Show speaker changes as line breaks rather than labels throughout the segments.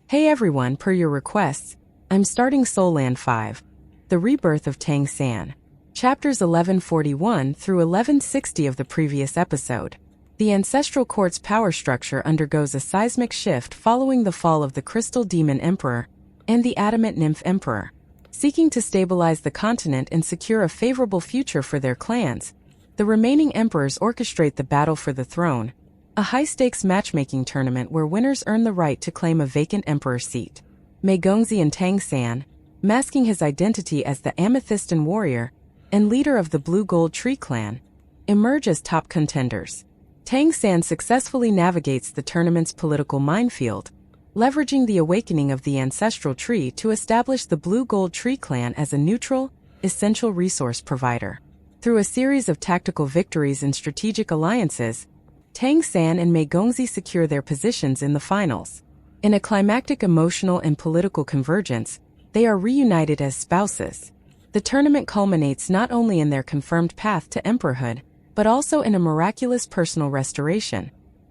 Hey everyone, per your requests, I'm starting Soul Land 5, The Rebirth of Tang San, chapters 1141 through 1160 of the previous episode. The Ancestral Court's power structure undergoes a seismic shift following the fall of the Crystal Demon Emperor and the Adamant Nymph Emperor. Seeking to stabilize the continent and secure a favorable future for their clans, the remaining emperors orchestrate the battle for the throne, a high-stakes matchmaking tournament where winners earn the right to claim a vacant emperor seat. Mei Gongzi and Tang San, masking his identity as the Amethystan warrior and leader of the Blue Gold Tree clan, emerge as top contenders. Tang San successfully navigates the tournament's political minefield, leveraging the awakening of the ancestral tree to establish the Blue Gold Tree clan as a neutral, essential resource provider. Through a series of tactical victories and strategic alliances, Tang San and Mei Gongzi secure their positions in the finals. In a climactic emotional and political convergence, they are reunited as spouses. The tournament culminates not only in their confirmed path to emperorhood, but also in a miraculous personal restoration.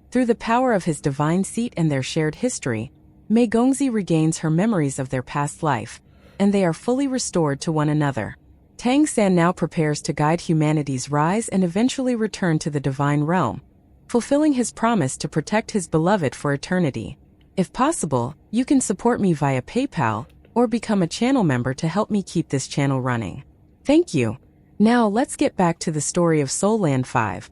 Through the power of his divine seat and their shared history, Mei Gongzi regains her memories of their past life, and they are fully restored to one another. Tang San now prepares to guide humanity's rise and eventually return to the divine realm, fulfilling his promise to protect his beloved for eternity. If possible, you can support me via PayPal or become a channel member to help me keep this channel running. Thank you. Now let's get back to the story of Soul Land 5,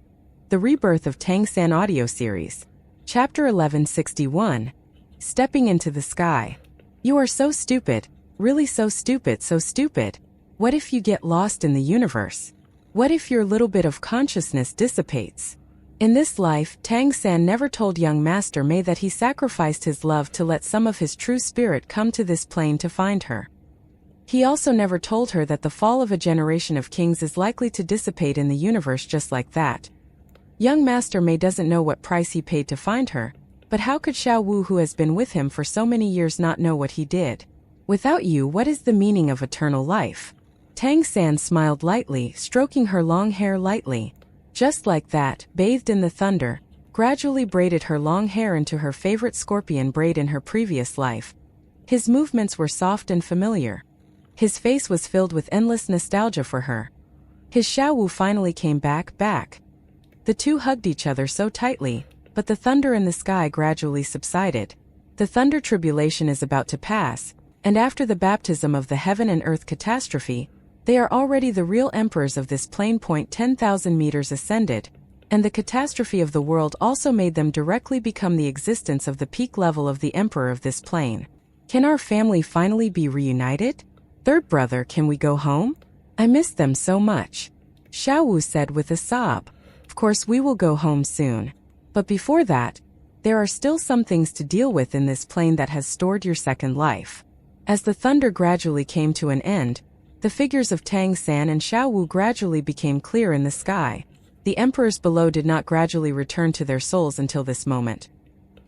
The Rebirth of Tang San audio series. Chapter 1161, Stepping into the Sky. You are so stupid, really so stupid, so stupid. What if you get lost in the universe? What if your little bit of consciousness dissipates? In this life, Tang San never told young Master Mei that he sacrificed his love to let some of his true spirit come to this plane to find her. He also never told her that the fall of a generation of kings is likely to dissipate in the universe just like that. Young Master Mei doesn't know what price he paid to find her, but how could Xiao Wu, who has been with him for so many years, not know what he did? Without you, what is the meaning of eternal life? Tang San smiled lightly, stroking her long hair lightly. Just like that, bathed in the thunder, gradually braided her long hair into her favorite scorpion braid in her previous life. His movements were soft and familiar. His face was filled with endless nostalgia for her. His Xiao Wu finally came back. The two hugged each other so tightly, but the thunder in the sky gradually subsided. The thunder tribulation is about to pass, and after the baptism of the heaven and earth catastrophe, they are already the real emperors of this plane. 10,000 meters ascended, and the catastrophe of the world also made them directly become the existence of the peak level of the emperor of this plane. Can our family finally be reunited? Third brother, can we go home? I miss them so much. Xiao Wu said with a sob. Of course we will go home soon. But before that, there are still some things to deal with in this plane that has stored your second life. As the thunder gradually came to an end, the figures of Tang San and Xiao Wu gradually became clear in the sky. The emperors below did not gradually return to their souls until this moment.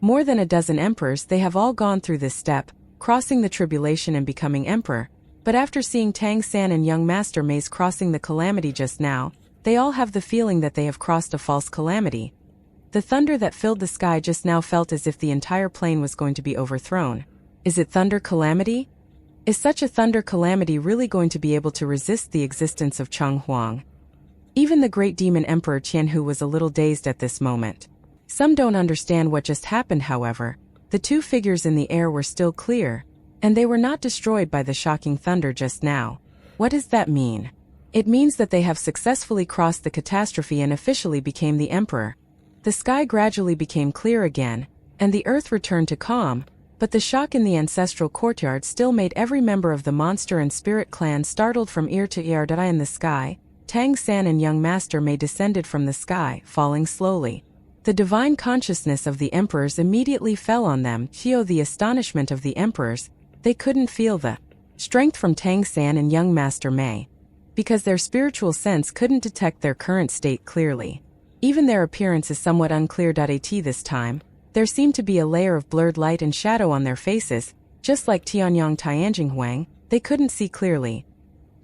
More than a dozen emperors, they have all gone through this step, crossing the tribulation and becoming emperor, but after seeing Tang San and young Master Mei's crossing the calamity just now, they all have the feeling that they have crossed a false calamity. The thunder that filled the sky just now felt as if the entire plane was going to be overthrown. Is it thunder calamity? Is such a thunder calamity really going to be able to resist the existence of Cheng Huang? Even the great demon emperor Qianhu was a little dazed at this moment. Some don't understand what just happened, however. The two figures in the air were still clear, and they were not destroyed by the shocking thunder just now. What does that mean? It means that they have successfully crossed the catastrophe and officially became the emperor. The sky gradually became clear again, and the earth returned to calm, but the shock in the ancestral courtyard still made every member of the monster and spirit clan startled from ear to ear. In the sky, Tang San and young Master Mei descended from the sky, falling slowly. The divine consciousness of the emperors immediately fell on them. The astonishment of the emperors, they couldn't feel the strength from Tang San and young Master Mei, because their spiritual sense couldn't detect their current state clearly. Even their appearance is somewhat unclear. This time, there seemed to be a layer of blurred light and shadow on their faces, just like Tianyang Tianjing Huang, they couldn't see clearly.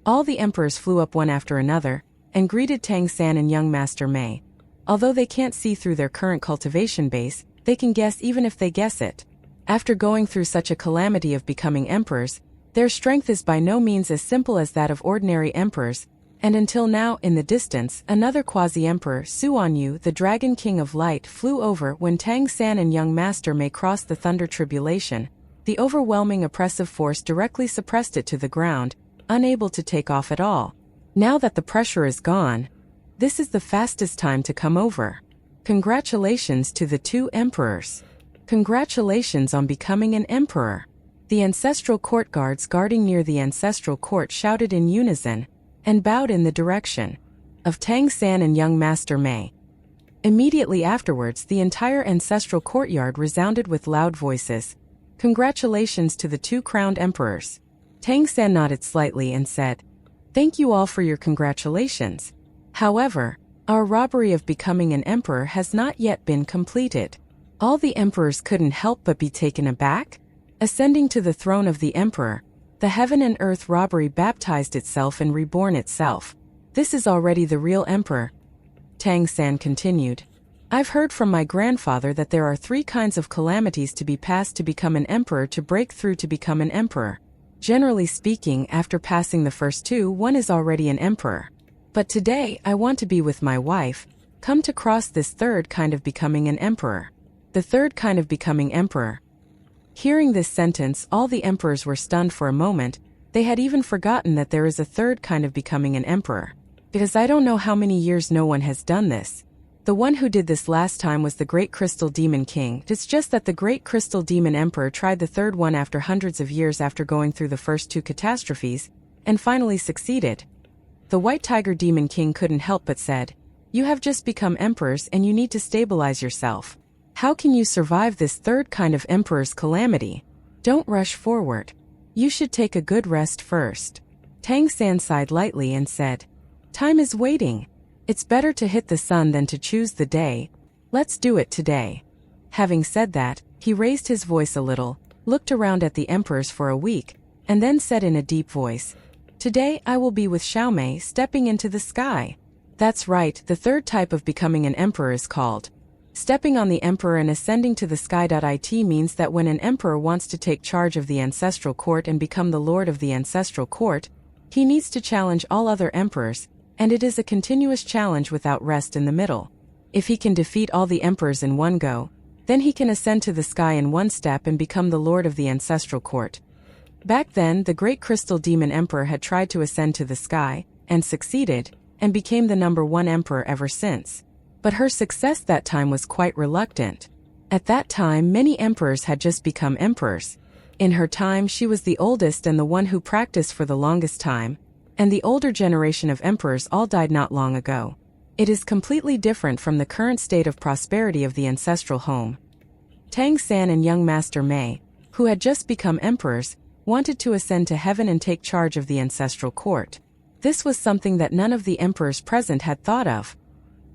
All the emperors flew up one after another, and greeted Tang San and young Master Mei. Although they can't see through their current cultivation base, they can guess even if they guess it. After going through such a calamity of becoming emperors, their strength is by no means as simple as that of ordinary emperors, and until now in the distance, another quasi-emperor, Suanyu, the Dragon King of Light, flew over when Tang San and young Master Mei crossed the Thunder Tribulation. The overwhelming oppressive force directly suppressed it to the ground, unable to take off at all. Now that the pressure is gone, this is the fastest time to come over. Congratulations to the two emperors. Congratulations on becoming an emperor. The ancestral court guards guarding near the ancestral court shouted in unison, and bowed in the direction of Tang San and young Master Mei. Immediately afterwards, the entire ancestral courtyard resounded with loud voices. Congratulations to the two crowned emperors. Tang San nodded slightly and said, "Thank you all for your congratulations. However, our robbery of becoming an emperor has not yet been completed." All the emperors couldn't help but be taken aback. Ascending to the throne of the emperor, the heaven and earth robbery baptized itself and reborn itself. This is already the real emperor. Tang San continued. I've heard from my grandfather that there are 3 kinds of calamities to be passed to become an emperor to break through to become an emperor. Generally speaking, after passing the first 2, one is already an emperor. But today, I want to be with my wife, come to cross this 3rd kind of becoming an emperor. The 3rd kind of becoming emperor. Hearing this sentence, all the emperors were stunned for a moment. They had even forgotten that there is a 3rd kind of becoming an emperor. Because I don't know how many years no one has done this. The one who did this last time was the Great Crystal Demon King. It's just that the Great Crystal Demon Emperor tried the 3rd one after hundreds of years after going through the first 2 catastrophes, and finally succeeded. The White Tiger Demon King couldn't help but said, "You have just become emperors and you need to stabilize yourself. How can you survive this 3rd kind of emperor's calamity? Don't rush forward. You should take a good rest first." Tang San sighed lightly and said, "Time is waiting. It's better to hit the sun than to choose the day. Let's do it today." Having said that, he raised his voice a little, looked around at the emperors for a week, and then said in a deep voice, "Today I will be with Xiaomei stepping into the sky." That's right, the 3rd type of becoming an emperor is called stepping on the emperor and ascending to the sky. It means that when an emperor wants to take charge of the ancestral court and become the lord of the ancestral court, he needs to challenge all other emperors, and it is a continuous challenge without rest in the middle. If he can defeat all the emperors in one go, then he can ascend to the sky in one step and become the lord of the ancestral court. Back then, the Great Crystal Demon Emperor had tried to ascend to the sky, and succeeded, and became the #1 emperor ever since. But her success that time was quite reluctant. At that time, many emperors had just become emperors. In her time, she was the oldest and the one who practiced for the longest time, and the older generation of emperors all died not long ago. It is completely different from the current state of prosperity of the ancestral home. Tang San and young Master Mei, who had just become emperors, wanted to ascend to heaven and take charge of the ancestral court. This was something that none of the emperors present had thought of.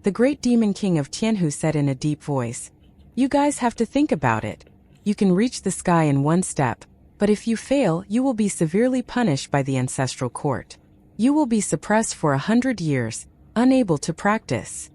The great demon king of Tianhu said in a deep voice, "You guys have to think about it. You can reach the sky in one step, but if you fail, you will be severely punished by the ancestral court. You will be suppressed for 100 years, unable to practice."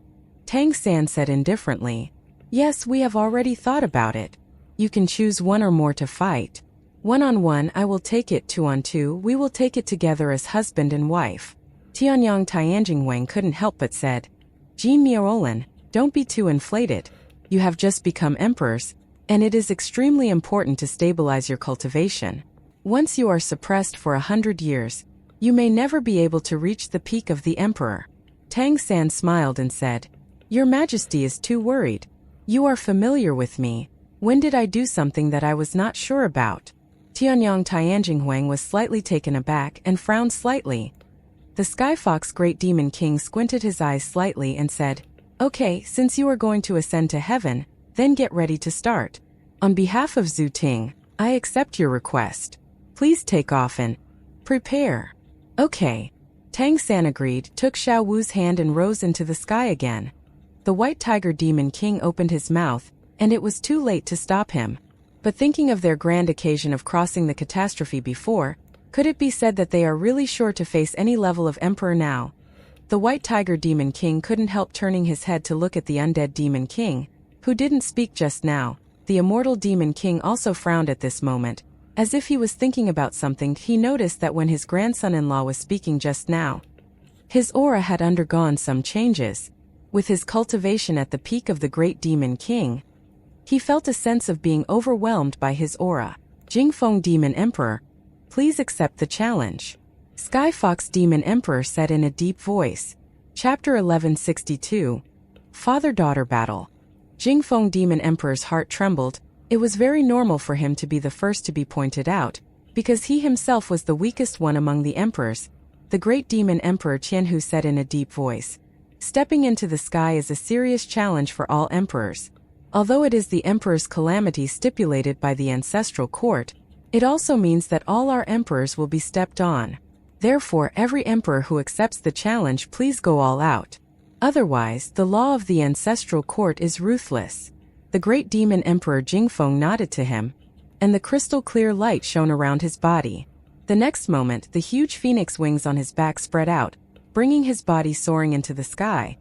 Tang San said indifferently, "Yes, we have already thought about it. You can choose one or more to fight. 1-on-1 I will take it, 2-on-2 we will take it together as husband and wife." Tianyang Tianjingwang couldn't help but said, "Jean Miaolin, don't be too inflated. You have just become emperors, and it is extremely important to stabilize your cultivation. Once you are suppressed for 100 years, you may never be able to reach the peak of the emperor." Tang San smiled and said, "Your Majesty is too worried. You are familiar with me. When did I do something that I was not sure about?" Tianyang Tianjinghuang was slightly taken aback and frowned slightly. The Sky Fox Great Demon King squinted his eyes slightly and said, "Okay, since you are going to ascend to heaven, then get ready to start. On behalf of Zhu Ting, I accept your request. Please take off and prepare." "Okay." Tang San agreed, took Xiao Wu's hand and rose into the sky again. The White Tiger Demon King opened his mouth, and it was too late to stop him. But thinking of their grand occasion of crossing the catastrophe before, could it be said that they are really sure to face any level of emperor now? The White Tiger Demon King couldn't help turning his head to look at the Undead Demon King, who didn't speak just now. The immortal Demon King also frowned at this moment, as if he was thinking about something. He noticed that when his grandson-in-law was speaking just now, his aura had undergone some changes. With his cultivation at the peak of the great Demon King, he felt a sense of being overwhelmed by his aura. Jingfeng Demon Emperor, please accept the challenge. Sky Fox Demon Emperor said in a deep voice. Chapter 1162. Father-Daughter Battle. Jingfeng Demon Emperor's heart trembled. It was very normal for him to be the first to be pointed out, because he himself was the weakest one among the emperors. The great Demon Emperor Qianhu said in a deep voice. Stepping into the sky is a serious challenge for all emperors. Although it is the emperor's calamity stipulated by the ancestral court, it also means that all our emperors will be stepped on. Therefore, every emperor who accepts the challenge, please go all out. Otherwise, the law of the ancestral court is ruthless. The great Demon Emperor Jingfeng nodded to him, and the crystal-clear light shone around his body. The next moment, the huge phoenix wings on his back spread out, bringing his body soaring into the sky.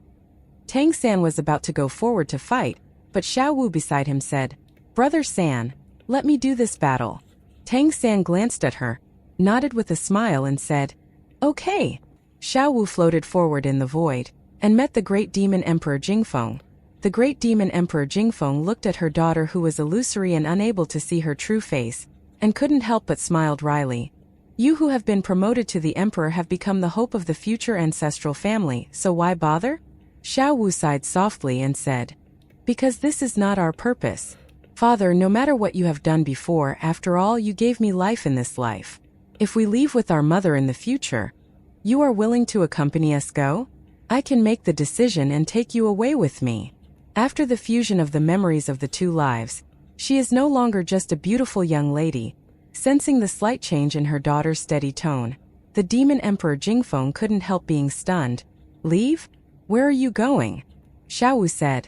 Tang San was about to go forward to fight, but Xiao Wu beside him said, "Brother San, let me do this battle." Tang San glanced at her, nodded with a smile and said, "Okay." Xiao Wu floated forward in the void, and met the great Demon Emperor Jingfeng. The great Demon Emperor Jingfeng looked at her daughter, who was illusory and unable to see her true face, and couldn't help but smiled wryly. "You who have been promoted to the emperor have become the hope of the future ancestral family, so why bother?" Xiao Wu sighed softly and said, "Because this is not our purpose. Father, no matter what you have done before, after all, you gave me life in this life. If we leave with our mother in the future, you are willing to accompany us go? I can make the decision and take you away with me." After the fusion of the memories of the two lives, she is no longer just a beautiful young lady. Sensing the slight change in her daughter's steady tone, the Demon Emperor Jingfeng couldn't help being stunned. "Leave? Where are you going?" Xiao Wu said.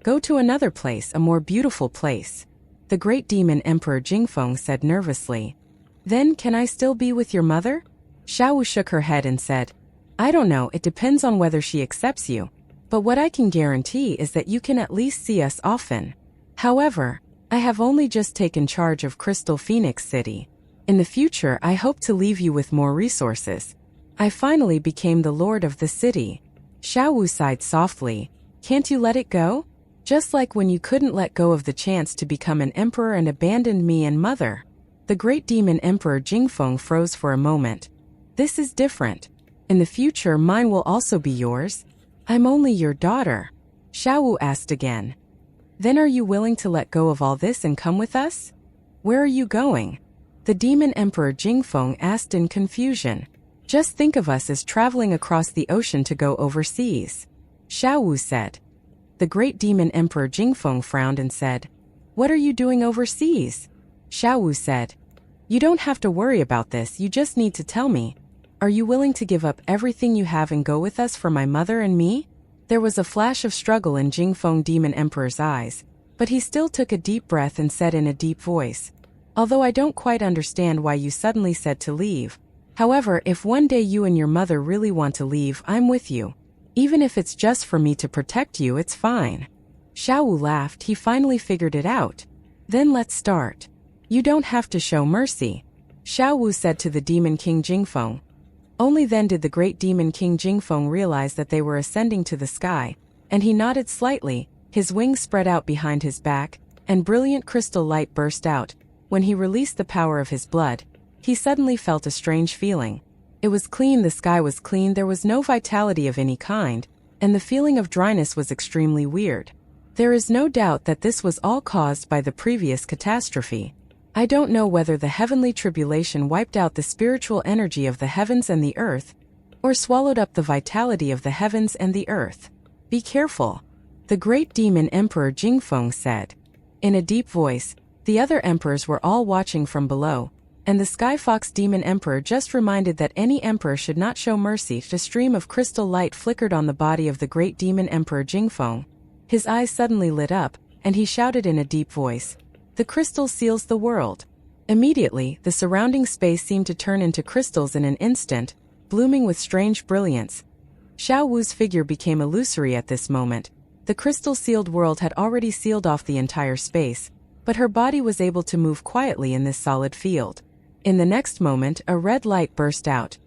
"Go to another place, a more beautiful place." The great Demon Emperor Jingfeng said nervously. "Then can I still be with your mother?" Xiao Wu shook her head and said, "I don't know, it depends on whether she accepts you. But what I can guarantee is that you can at least see us often. However, I have only just taken charge of Crystal Phoenix City. In the future, I hope to leave you with more resources. I finally became the lord of the city." Xiao Wu sighed softly. "Can't you let it go? Just like when you couldn't let go of the chance to become an emperor and abandoned me and mother." The great Demon Emperor Jingfeng froze for a moment. "This is different. In the future, mine will also be yours. I'm only your daughter." Xiao Wu asked again. "Then are you willing to let go of all this and come with us? Where are you going?" The Demon Emperor Jingfeng asked in confusion. "Just think of us as traveling across the ocean to go overseas," Xiao Wu said. The great Demon Emperor Jingfeng frowned and said, "What are you doing overseas?" Xiao Wu said, "You don't have to worry about this, you just need to tell me. Are you willing to give up everything you have and go with us for my mother and me?" There was a flash of struggle in Jingfeng Demon Emperor's eyes, but he still took a deep breath and said in a deep voice, "Although I don't quite understand why you suddenly said to leave. However, if one day you and your mother really want to leave, I'm with you. Even if it's just for me to protect you, it's fine." Xiao Wu laughed. He finally figured it out. "Then let's start. You don't have to show mercy," Xiao Wu said to the Demon King Jingfeng. Only then did the great Demon King Jingfeng realize that they were ascending to the sky, and he nodded slightly. His wings spread out behind his back, and brilliant crystal light burst out. When he released the power of his blood, he suddenly felt a strange feeling. It was clean, the sky was clean, there was no vitality of any kind, and the feeling of dryness was extremely weird. There is no doubt that this was all caused by the previous catastrophe. I don't know whether the heavenly tribulation wiped out the spiritual energy of the heavens and the earth, or swallowed up the vitality of the heavens and the earth. Be careful, the great Demon Emperor Jingfeng said. In a deep voice, the other emperors were all watching from below, and the Sky Fox Demon Emperor just reminded that any emperor should not show mercy. A stream of crystal light flickered on the body of the great Demon Emperor Jingfeng. His eyes suddenly lit up, and he shouted in a deep voice, "The crystal seals the world." Immediately, the surrounding space seemed to turn into crystals in an instant, blooming with strange brilliance. Xiao Wu's figure became illusory at this moment. The crystal-sealed world had already sealed off the entire space, but her body was able to move quietly in this solid field. In the next moment, a red light burst out.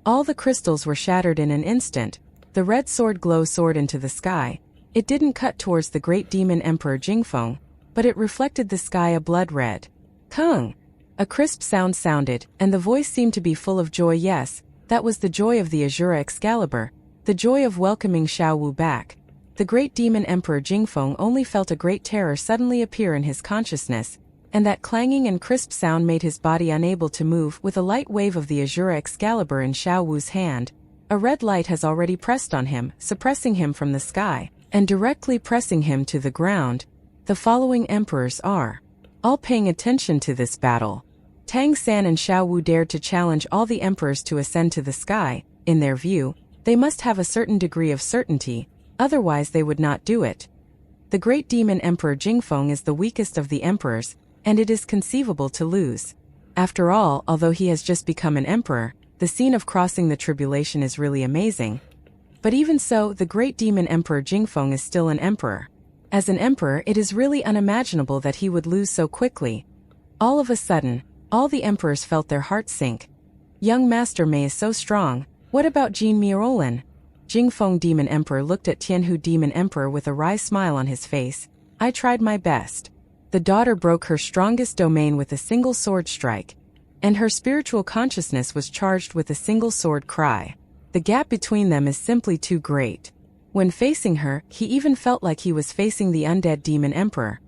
All the crystals were shattered in an instant. The red sword glow soared into the sky. It didn't cut towards the great demon emperor Jingfeng, but it reflected the sky a blood red. Kung! A crisp sound sounded, and the voice seemed to be full of joy. Yes, that was the joy of the Azura Excalibur, the joy of welcoming Shao Wu back. The great demon emperor Jingfeng only felt a great terror suddenly appear in his consciousness, and that clanging and crisp sound made his body unable to move. With a light wave of the Azura Excalibur in Shao Wu's hand, a red light has already pressed on him, suppressing him from the sky, and directly pressing him to the ground. The following emperors are all paying attention to this battle. Tang San and Shao Wu dared to challenge all the emperors to ascend to the sky. In their view, they must have a certain degree of certainty, otherwise they would not do it. The great demon emperor Jingfeng is the weakest of the emperors, and it is conceivable to lose. After all, although he has just become an emperor, the scene of crossing the tribulation is really amazing. But even so, the great demon emperor Jingfeng is still an emperor. As an emperor, it is really unimaginable that he would lose so quickly. All of a sudden, all the emperors felt their hearts sink. Young Master Mei is so strong. What about Jin Miaolin? Jingfeng Demon Emperor looked at Tianhu Demon Emperor with a wry smile on his face. I tried my best. The daughter broke her strongest domain with a single sword strike, and her spiritual consciousness was charged with a single sword cry. The gap between them is simply too great. When facing her, he even felt like he was facing the undead Demon Emperor.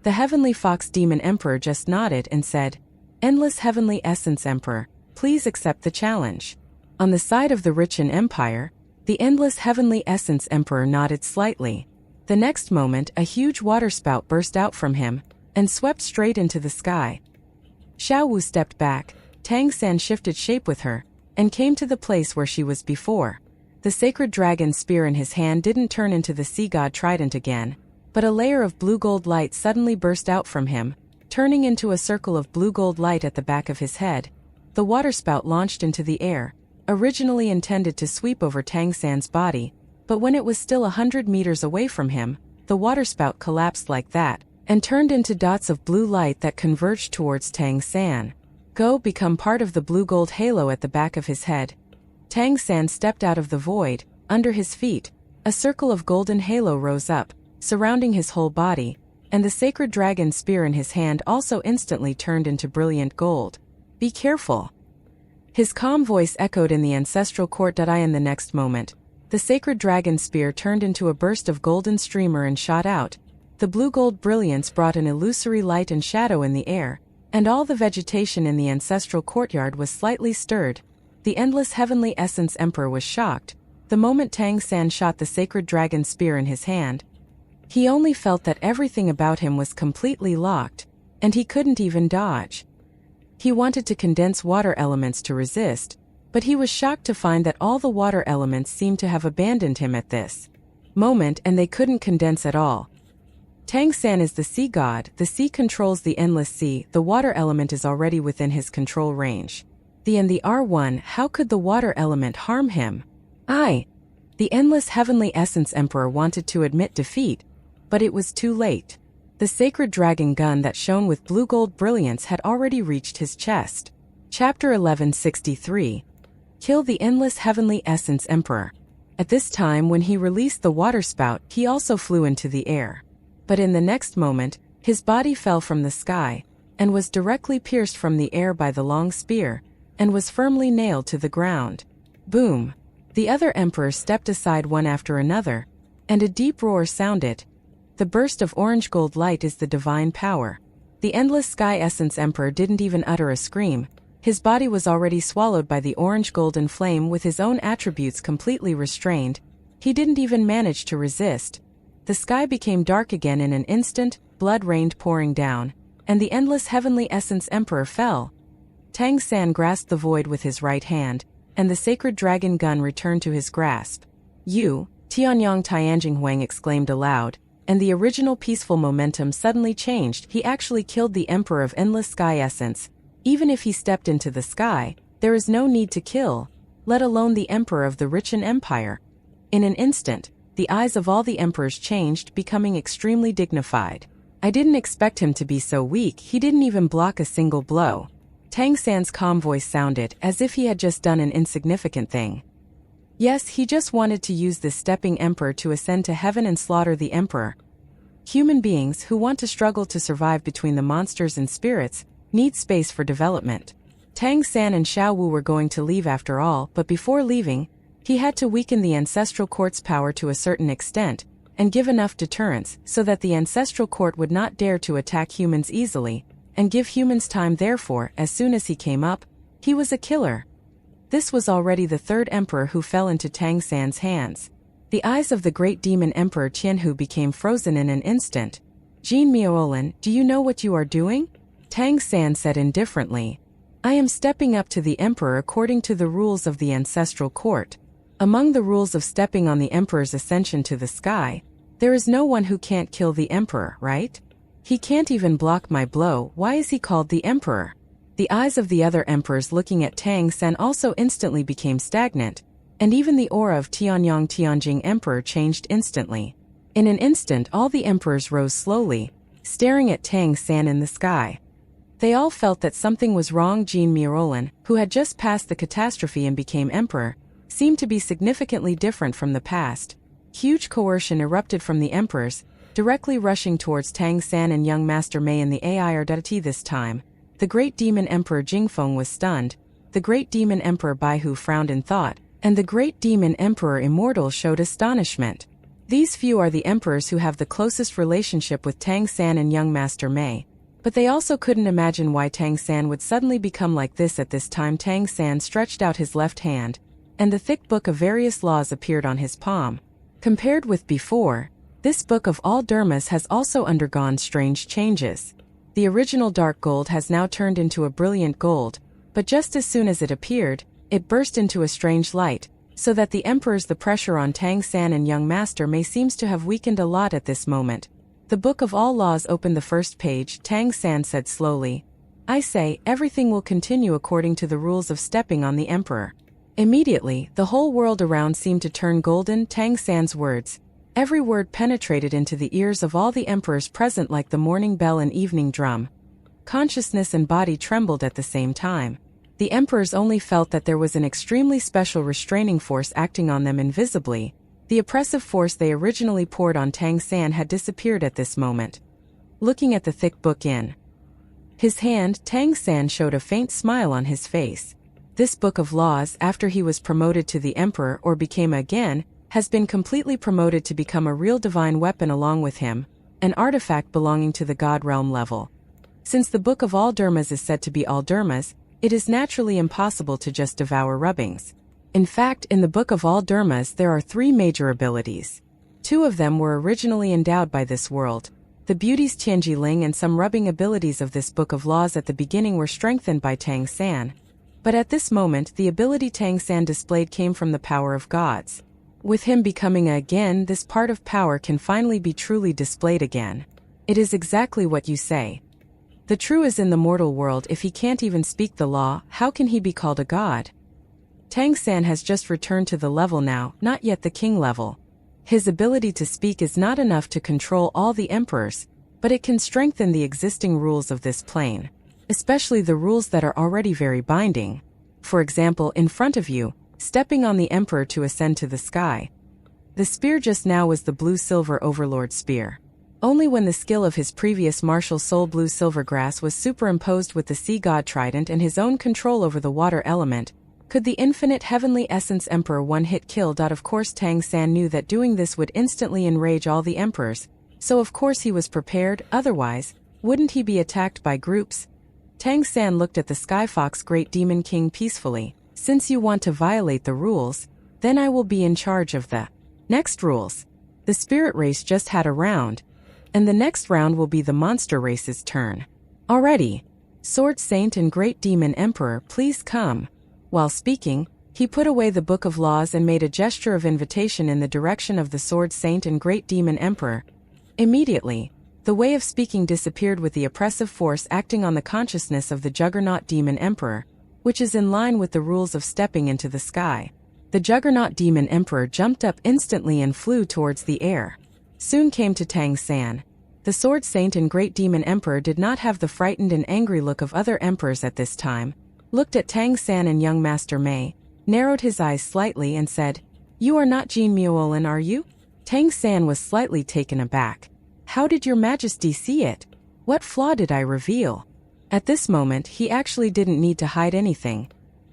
The Heavenly Fox Demon Emperor just nodded and said, Endless Heavenly Essence Emperor, please accept the challenge. On the side of the Richen Empire, the Endless Heavenly Essence Emperor nodded slightly. The next moment, a huge waterspout burst out from him and swept straight into the sky. Shao Wu stepped back. Tang San shifted shape with her and came to the place where she was before. The sacred dragon spear in his hand didn't turn into the sea god trident again, but a layer of blue-gold light suddenly burst out from him, turning into a circle of blue-gold light at the back of his head. The waterspout launched into the air, originally intended to sweep over Tang San's body, but when it was still 100 meters away from him, the waterspout collapsed like that, and turned into dots of blue light that converged towards Tang San. Go become part of the blue-gold halo at the back of his head. Tang San stepped out of the void. Under his feet, a circle of golden halo rose up, surrounding his whole body, and the sacred dragon spear in his hand also instantly turned into brilliant gold. Be careful. His calm voice echoed in the ancestral court. In the next moment, the sacred dragon spear turned into a burst of golden streamer and shot out. The blue-gold brilliance brought an illusory light and shadow in the air, and all the vegetation in the ancestral courtyard was slightly stirred. The Endless Heavenly Essence Emperor was shocked. The moment Tang San shot the sacred dragon spear in his hand, he only felt that everything about him was completely locked, and he couldn't even dodge. He wanted to condense water elements to resist, but he was shocked to find that all the water elements seemed to have abandoned him at this moment, and they couldn't condense at all. Tang San is the sea god. The sea controls the endless sea. The water element is already within his control range. The R1, how could the water element harm him? The Endless Heavenly Essence Emperor wanted to admit defeat, but it was too late. The sacred dragon gun that shone with blue-gold brilliance had already reached his chest. Chapter 1163. Kill the Endless Heavenly Essence Emperor. At this time, when he released the waterspout, he also flew into the air. But in the next moment, his body fell from the sky, and was directly pierced from the air by the long spear, and was firmly nailed to the ground. Boom! The other emperors stepped aside one after another, and a deep roar sounded. The burst of orange gold light is the divine power. The Endless Sky Essence Emperor didn't even utter a scream. His body was already swallowed by the orange golden flame. With his own attributes completely restrained, he didn't even manage to resist. The sky became dark again in an instant, blood rained pouring down, and the Endless Heavenly Essence Emperor fell. Tang San grasped the void with his right hand, and the sacred dragon gun returned to his grasp. Tianyang Tianjing Huang exclaimed aloud, and the original peaceful momentum suddenly changed. He actually killed the Emperor of Endless Sky Essence. Even if he stepped into the sky, there is no need to kill, let alone the Emperor of the Richen Empire. In an instant, the eyes of all the emperors changed, becoming extremely dignified. I didn't expect him to be so weak, he didn't even block a single blow. Tang San's calm voice sounded as if he had just done an insignificant thing. Yes, he just wanted to use this stepping emperor to ascend to heaven and slaughter the emperor. Human beings who want to struggle to survive between the monsters and spirits need space for development. Tang San and Shao Wu were going to leave after all, but before leaving, he had to weaken the ancestral court's power to a certain extent, and give enough deterrence so that the ancestral court would not dare to attack humans easily, and give humans time. Therefore, as soon as he came up, he was a killer. This was already the third emperor who fell into Tang San's hands. The eyes of the great demon emperor Qianhu became frozen in an instant. Jin Miaolin, do you know what you are doing? Tang San said indifferently. I am stepping up to the emperor according to the rules of the ancestral court. Among the rules of stepping on the emperor's ascension to the sky, there is no one who can't kill the emperor, right? He can't even block my blow. Why is he called the emperor? The eyes of the other emperors looking at Tang San also instantly became stagnant, and even the aura of Tianyang Tianjing emperor changed instantly. In an instant all the emperors rose slowly, staring at Tang San in the sky. They all felt that something was wrong. Jin Miaolin, who had just passed the catastrophe and became emperor, seemed to be significantly different from the past. Huge coercion erupted from the emperors, directly rushing towards Tang San and young Master Mei in the AIRWT. This time, the great demon emperor Jingfeng was stunned, the great demon emperor Baihu frowned in thought, and the great demon emperor Immortal showed astonishment. These few are the emperors who have the closest relationship with Tang San and young Master Mei, but they also couldn't imagine why Tang San would suddenly become like this at this time. Tang San stretched out his left hand, and the thick book of various laws appeared on his palm. Compared with before, this book of all dharmas has also undergone strange changes. The original dark gold has now turned into a brilliant gold, but just as soon as it appeared, it burst into a strange light, so that the emperors the pressure on Tang San and young Master Mei seems to have weakened a lot at this moment. The book of all laws opened the first page. Tang San said slowly, I say, everything will continue according to the rules of stepping on the emperor. Immediately, the whole world around seemed to turn golden. Tang San's words, every word penetrated into the ears of all the emperors present like the morning bell and evening drum. Consciousness and body trembled at the same time. The emperors only felt that there was an extremely special restraining force acting on them invisibly. The oppressive force they originally poured on Tang San had disappeared at this moment. Looking at the thick book in his hand, Tang San showed a faint smile on his face. This book of laws, after he was promoted to the emperor or became again, has been completely promoted to become a real divine weapon along with him, an artifact belonging to the God realm level. Since the book of all dharmas is said to be all dharmas, it is naturally impossible to just devour rubbings. In fact, in the book of all dharmas there are 3 major abilities. 2 of them were originally endowed by this world. The beauties Tianji Ling and some rubbing abilities of this book of laws at the beginning were strengthened by Tang San. But at this moment the ability Tang San displayed came from the power of gods. With him becoming again, this part of power can finally be truly displayed again. It is exactly what you say. The true is in the mortal world. If he can't even speak the law, how can he be called a god? Tang San has just returned to the level now, not yet the king level. His ability to speak is not enough to control all the emperors, but it can strengthen the existing rules of this plane, especially the rules that are already very binding. For example, in front of you, stepping on the emperor to ascend to the sky. The spear just now was the blue-silver overlord spear. Only when the skill of his previous martial soul blue-silver grass was superimposed with the sea god trident and his own control over the water element, could the infinite heavenly essence emperor one-hit kill. Of course Tang San knew that doing this would instantly enrage all the emperors, so of course he was prepared, otherwise, wouldn't he be attacked by groups? Tang San looked at the Skyfox Great Demon King peacefully. Since you want to violate the rules, then I will be in charge of the next rules. The spirit race just had a round, and the next round will be the monster race's turn. Already, Sword Saint and Great Demon Emperor, please come. While speaking, he put away the book of laws and made a gesture of invitation in the direction of the Sword Saint and Great Demon Emperor. Immediately, the way of speaking disappeared with the oppressive force acting on the consciousness of the Juggernaut Demon Emperor, which is in line with the rules of stepping into the sky. The Juggernaut Demon Emperor jumped up instantly and flew towards the air. Soon came to Tang San. The Sword Saint and Great Demon Emperor did not have the frightened and angry look of other emperors at this time, looked at Tang San and young Master Mei, narrowed his eyes slightly and said, "You are not Jin Muolin, are you?" Tang San was slightly taken aback. "How did your majesty see it? What flaw did I reveal?" At this moment he actually didn't need to hide anything.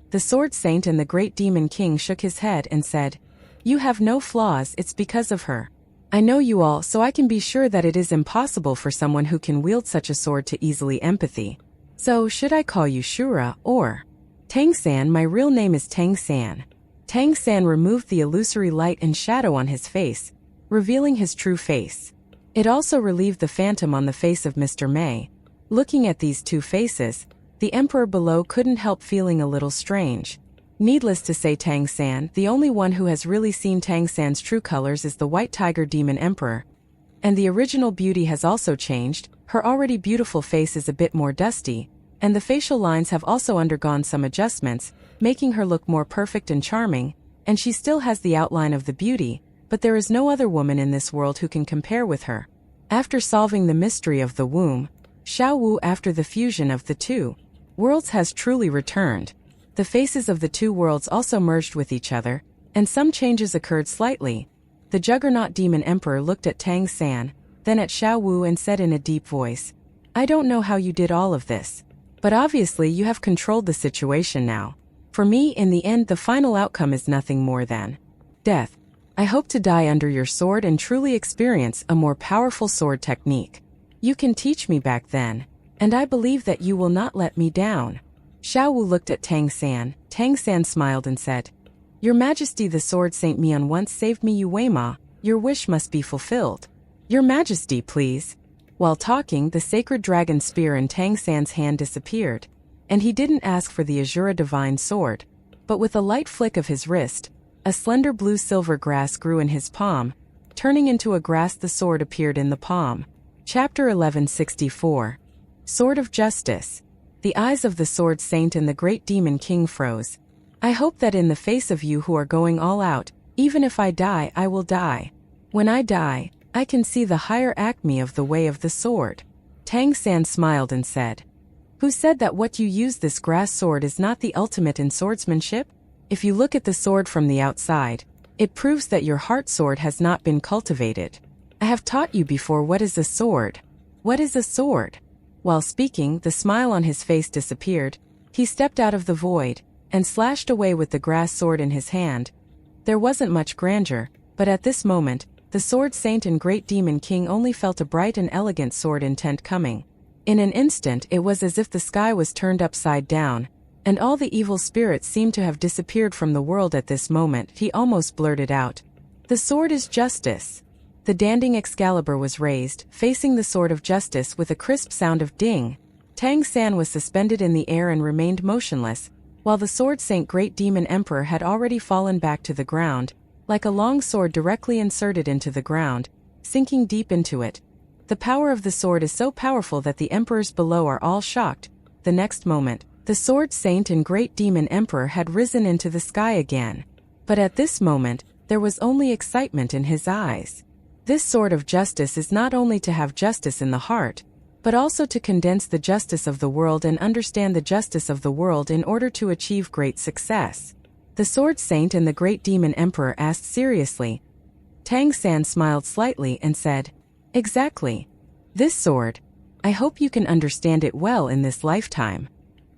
The Sword Saint and the Great Demon King shook his head and said, "You have no flaws, it's because of her. I know you all, so I can be sure that it is impossible for someone who can wield such a sword to easily empathy. So should I call you Shura or Tang San? My real name is Tang San." Tang San removed the illusory light and shadow on his face, revealing his true face. It also relieved the phantom on the face of Mr. Mei. Looking at these two faces, the emperor below couldn't help feeling a little strange. Needless to say, Tang San, the only one who has really seen Tang San's true colors, is the White Tiger Demon Emperor. And the original beauty has also changed. Her already beautiful face is a bit more dusty, and the facial lines have also undergone some adjustments, making her look more perfect and charming, and she still has the outline of the beauty, but there is no other woman in this world who can compare with her. After solving the mystery of the womb, Shao Wu, after the fusion of the two worlds has truly returned. The faces of the two worlds also merged with each other, and some changes occurred slightly. The Juggernaut Demon Emperor looked at Tang San, then at Shao Wu and said in a deep voice, "I don't know how you did all of this, but obviously you have controlled the situation now. For me, in the end, the final outcome is nothing more than death. I hope to die under your sword and truly experience a more powerful sword technique. You can teach me back then, and I believe that you will not let me down." Shao Wu looked at Tang San. Tang San smiled and said, "Your Majesty, the Sword Saint Mian once saved me, Wei-ma. Your wish must be fulfilled." "Your Majesty, please." While talking, the sacred dragon spear in Tang San's hand disappeared, and he didn't ask for the Azura Divine Sword, but with a light flick of his wrist, a slender blue-silver grass grew in his palm. Turning into a grass, the sword appeared in the palm. Chapter 1164. Sword of Justice. The eyes of the Sword Saint and the Great Demon King froze. "I hope that in the face of you who are going all out, even if I die, I will die. When I die, I can see the higher acme of the way of the sword." Tang San smiled and said, "Who said that what you use this grass sword is not the ultimate in swordsmanship? If you look at the sword from the outside, it proves that your heart sword has not been cultivated. I have taught you before what is a sword. What is a sword?" While speaking, the smile on his face disappeared. He stepped out of the void and slashed away with the grass sword in his hand. There wasn't much grandeur, but at this moment, the Sword Saint and Great Demon King only felt a bright and elegant sword intent coming. In an instant, it was as if the sky was turned upside down, and all the evil spirits seemed to have disappeared from the world at this moment. He almost blurted out, "The sword is justice." The Danding Excalibur was raised, facing the Sword of Justice with a crisp sound of ding. Tang San was suspended in the air and remained motionless, while the Sword Saint Great Demon Emperor had already fallen back to the ground, like a long sword directly inserted into the ground, sinking deep into it. The power of the sword is so powerful that the emperors below are all shocked. The next moment, the Sword Saint and Great Demon Emperor had risen into the sky again. But at this moment, there was only excitement in his eyes. This Sword of Justice is not only to have justice in the heart, but also to condense the justice of the world and understand the justice of the world in order to achieve great success. The Sword Saint and the Great Demon Emperor asked seriously. Tang San smiled slightly and said, "Exactly. This sword. I hope you can understand it well in this lifetime."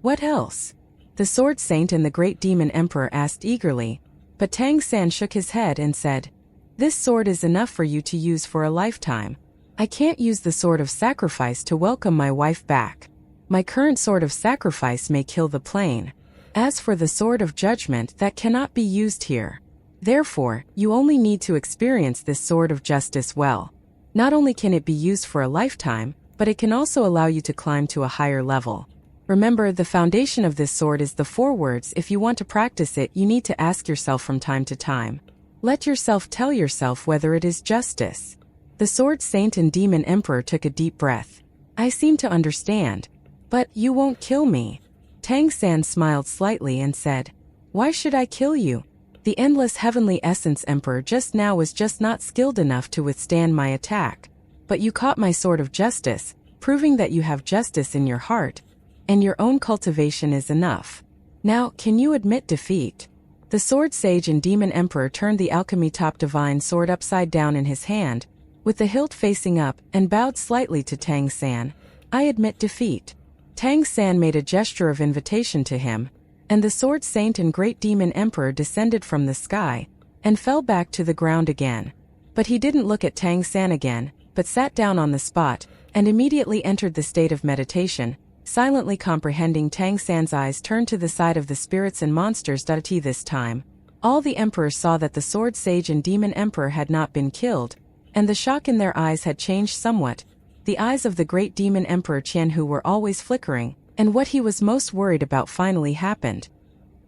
"What else?" the Sword Saint and the Great Demon Emperor asked eagerly, but Tang San shook his head and said, "This sword is enough for you to use for a lifetime. I can't use the sword of sacrifice to welcome my wife back. My current sword of sacrifice may kill the plane. As for the sword of judgment, that cannot be used here. Therefore, you only need to experience this sword of justice well. Not only can it be used for a lifetime, but it can also allow you to climb to a higher level. Remember, the foundation of this sword is the 4 words. If you want to practice it, you need to ask yourself from time to time. Let yourself tell yourself whether it is justice." The Sword Saint and Demon Emperor took a deep breath. "I seem to understand. But you won't kill me." Tang San smiled slightly and said, "Why should I kill you? The endless heavenly essence Emperor just now was just not skilled enough to withstand my attack. But you caught my sword of justice, proving that you have justice in your heart, and your own cultivation is enough. Now, can you admit defeat? The sword sage and demon emperor turned the alchemy top divine sword upside down in his hand, with the hilt facing up, and bowed slightly to Tang San. I admit defeat. Tang San made a gesture of invitation to him, and the sword saint and great demon emperor descended from the sky, and fell back to the ground again. But he didn't look at Tang San again, but sat down on the spot, and immediately entered the state of meditation, silently comprehending. Tang San's eyes turned to the side of the spirits and monsters. This time, all the emperors saw that the sword sage and demon emperor had not been killed, and the shock in their eyes had changed somewhat. The eyes of the great demon emperor Qianhu were always flickering, and what he was most worried about finally happened.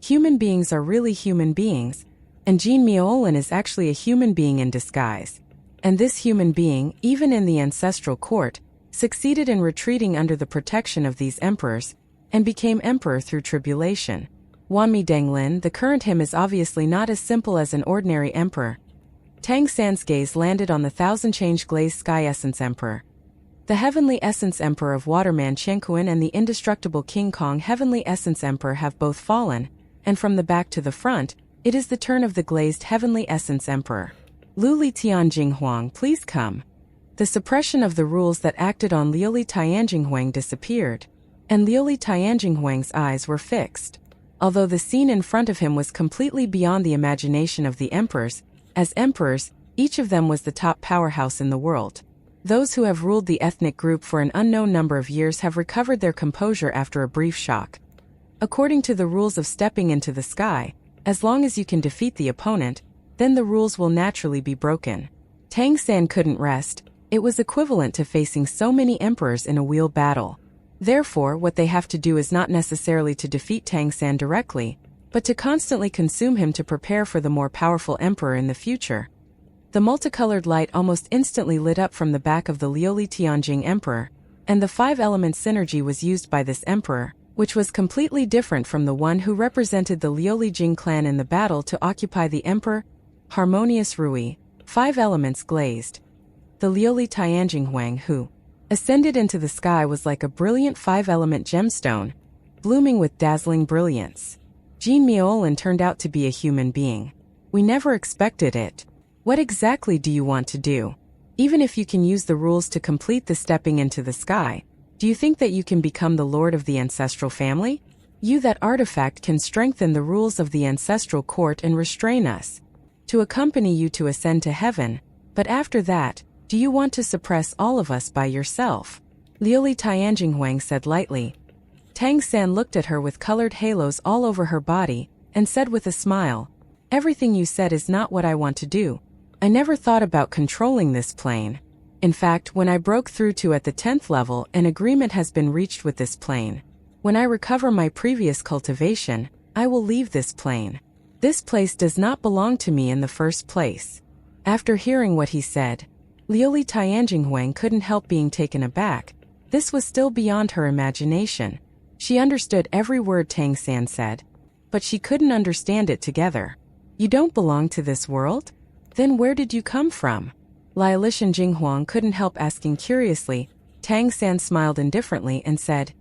Human beings are really human beings, and Jin Miaolin is actually a human being in disguise. And this human being, even in the ancestral court, succeeded in retreating under the protection of these emperors, and became emperor through tribulation. Wanmi Danglin, the current him, is obviously not as simple as an ordinary emperor. Tang San's gaze landed on the thousand-change glazed sky essence emperor. The heavenly essence emperor of Waterman Qianquan and the indestructible King Kong heavenly essence emperor have both fallen, and from the back to the front, it is the turn of the glazed heavenly essence emperor. Luli Tianjinghuang, please come. The suppression of the rules that acted on Liuli Tianjinghuang disappeared, and Liuli Tianjinghuang's eyes were fixed. Although the scene in front of him was completely beyond the imagination of the emperors, as emperors, each of them was the top powerhouse in the world. Those who have ruled the ethnic group for an unknown number of years have recovered their composure after a brief shock. According to the rules of stepping into the sky, as long as you can defeat the opponent, then the rules will naturally be broken. Tang San couldn't rest. It was equivalent to facing so many emperors in a wheel battle. Therefore, what they have to do is not necessarily to defeat Tang San directly, but to constantly consume him to prepare for the more powerful emperor in the future. The multicolored light almost instantly lit up from the back of the Liuli Tianjing emperor, and the five-element synergy was used by this emperor, which was completely different from the one who represented the Liuli Jing clan in the battle to occupy the emperor. Harmonious Rui, five elements glazed. The Liuli Tianjinghuang who ascended into the sky was like a brilliant five-element gemstone, blooming with dazzling brilliance. Jin Miaolin turned out to be a human being. We never expected it. What exactly do you want to do? Even if you can use the rules to complete the stepping into the sky, do you think that you can become the lord of the ancestral family? That artifact can strengthen the rules of the ancestral court and restrain us, to accompany you to ascend to heaven, but after that, do you want to suppress all of us by yourself? Liuli Tianjinghuang said lightly. Tang San looked at her with colored halos all over her body, and said with a smile, "Everything you said is not what I want to do. I never thought about controlling this plane. In fact, when I broke through to at the 10th level, an agreement has been reached with this plane. When I recover my previous cultivation, I will leave this plane. This place does not belong to me in the first place." After hearing what he said, Liuli Tianjinghuang couldn't help being taken aback. This was still beyond her imagination. She understood every word Tang San said, but she couldn't understand it together. You don't belong to this world? Then where did you come from? Lilishan Jinghuang couldn't help asking curiously. Tang San smiled indifferently and said,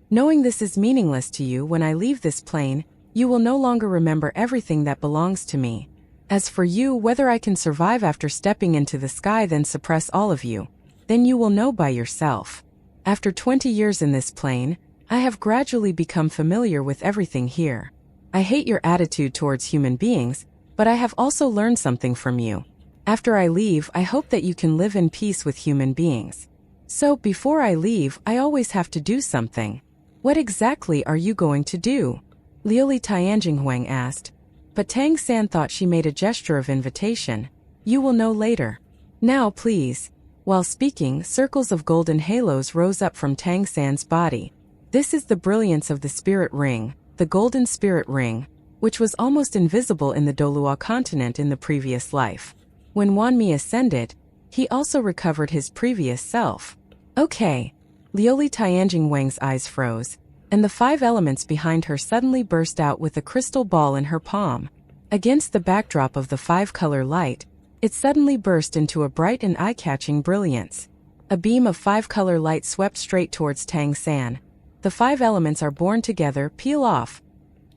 "Knowing this is meaningless to you, when I leave this plane, you will no longer remember everything that belongs to me. As for you, whether I can survive after stepping into the sky then suppress all of you, then you will know by yourself. After 20 years in this plane, I have gradually become familiar with everything here. I hate your attitude towards human beings, but I have also learned something from you. After I leave, I hope that you can live in peace with human beings. So, before I leave, I always have to do something. What exactly are you going to do?" Liuli Tianjinghuang asked. But Tang San thought she made a gesture of invitation. "You will know later. Now, please." While speaking, circles of golden halos rose up from Tang San's body. This is the brilliance of the spirit ring, the golden spirit ring, which was almost invisible in the Douluo continent in the previous life. When Wanmi ascended, he also recovered his previous self. "Okay." Liuli Tianjinghuang's eyes froze, and the five elements behind her suddenly burst out with a crystal ball in her palm. Against the backdrop of the five-color light, it suddenly burst into a bright and eye-catching brilliance. A beam of 5-color light swept straight towards Tang San. The 5 elements are born together, peel off.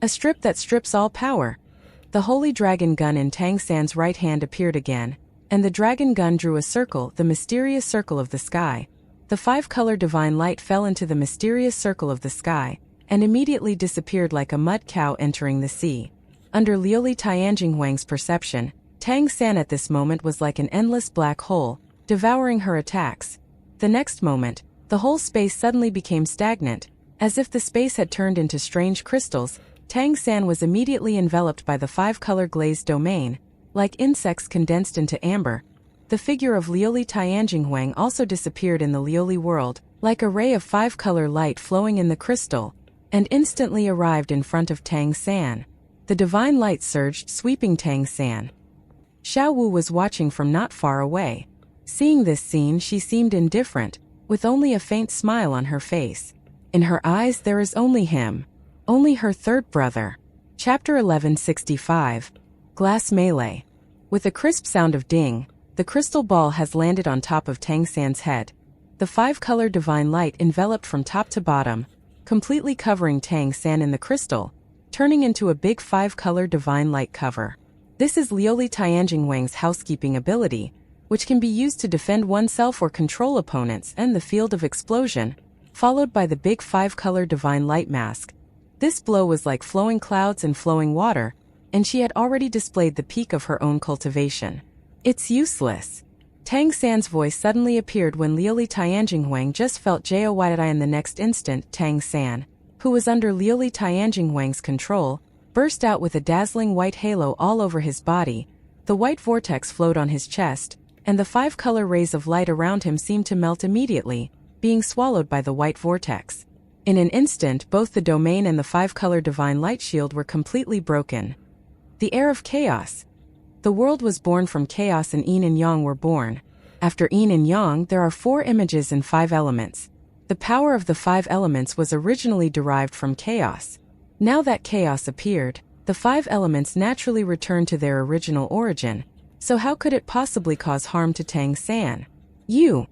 A strip that strips all power. The holy dragon gun in Tang San's right hand appeared again, and the dragon gun drew a circle, the mysterious circle of the sky. The 5-color divine light fell into the mysterious circle of the sky, and immediately disappeared like a mud cow entering the sea. Under Liuli Tianjinghuang's perception, Tang San at this moment was like an endless black hole, devouring her attacks. The next moment, the whole space suddenly became stagnant, as if the space had turned into strange crystals. Tang San was immediately enveloped by the 5-color glazed domain, like insects condensed into amber. The figure of Liuli Tianjinghuang also disappeared in the Liuli world, like a ray of 5-color light flowing in the crystal, and instantly arrived in front of Tang San. The divine light surged, sweeping Tang San. Xiao Wu was watching from not far away. Seeing this scene, she seemed indifferent, with only a faint smile on her face. In her eyes there is only him. Only her third brother. Chapter 1165. Glass Melee. With a crisp sound of ding, the crystal ball has landed on top of Tang San's head. The 5-color divine light enveloped from top to bottom, completely covering Tang San in the crystal, turning into a big 5-color divine light cover. This is Liuli Tianjinghuang's housekeeping ability, which can be used to defend oneself or control opponents, and the field of explosion, followed by the big 5-color divine light mask. This blow was like flowing clouds and flowing water, and she had already displayed the peak of her own cultivation. It's useless. Tang San's voice suddenly appeared when Liuli Tianjinghuang just felt Joyi. In the next instant, Tang San, who was under Liuli Tianjinghuang's control, burst out with a dazzling white halo all over his body. The white vortex flowed on his chest, and the 5-color rays of light around him seemed to melt immediately, being swallowed by the white vortex. In an instant, both the domain and the 5-color divine light shield were completely broken. The air of chaos. The world was born from chaos, and yin and yang were born. After yin and yang, there are 4 images and 5 elements. The power of the 5 elements was originally derived from chaos. Now that chaos appeared, the 5 elements naturally returned to their original origin. So how could it possibly cause harm to Tang San? You!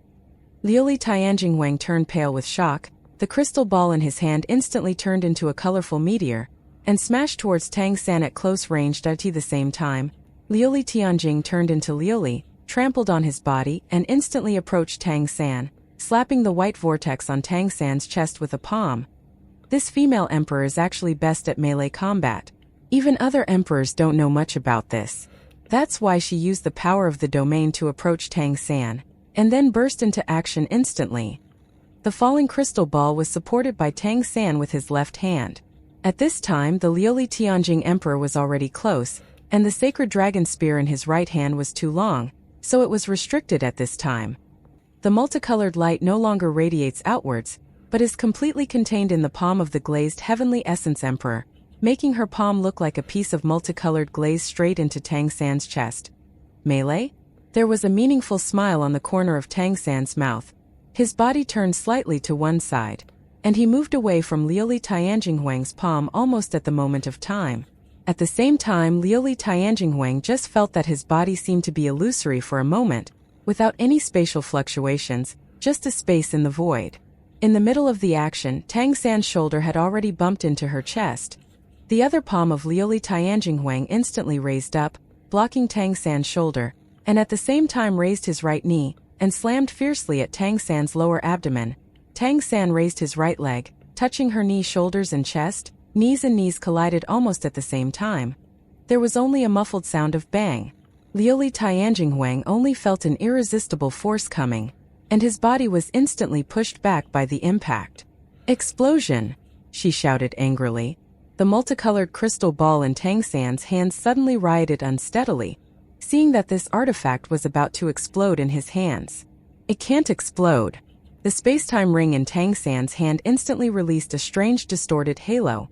Liuli Tianjinghuang turned pale with shock. The crystal ball in his hand instantly turned into a colorful meteor, and smashed towards Tang San at close range. At the same time, Liuli Tianjing turned into Liuli, trampled on his body, and instantly approached Tang San, slapping the white vortex on Tang San's chest with a palm. This female emperor is actually best at melee combat. Even other emperors don't know much about this. That's why she used the power of the domain to approach Tang San, and then burst into action instantly. The falling crystal ball was supported by Tang San with his left hand. At this time, the Liuli Tianjing emperor was already close, and the sacred dragon spear in his right hand was too long, so it was restricted at this time. The multicolored light no longer radiates outwards, but is completely contained in the palm of the glazed heavenly essence emperor, making her palm look like a piece of multicolored glaze straight into Tang San's chest. Melee? There was a meaningful smile on the corner of Tang San's mouth. His body turned slightly to one side, and he moved away from Liuli Tianjinghuang's palm almost at the moment of time. At the same time, Liuli Tianjinghuang just felt that his body seemed to be illusory for a moment, without any spatial fluctuations, just a space in the void. In the middle of the action, Tang San's shoulder had already bumped into her chest. The other palm of Liuli Tianjinghuang instantly raised up, blocking Tang San's shoulder, and at the same time raised his right knee, and slammed fiercely at Tang San's lower abdomen. Tang San raised his right leg, touching her knee, shoulders and chest. Knees and knees collided almost at the same time. There was only a muffled sound of bang. Liuli Tianjinghuang only felt an irresistible force coming, and his body was instantly pushed back by the impact. Explosion! She shouted angrily. The multicolored crystal ball in Tang San's hands suddenly rioted unsteadily, seeing that this artifact was about to explode in his hands. It can't explode. The space-time ring in Tang San's hand instantly released a strange distorted halo,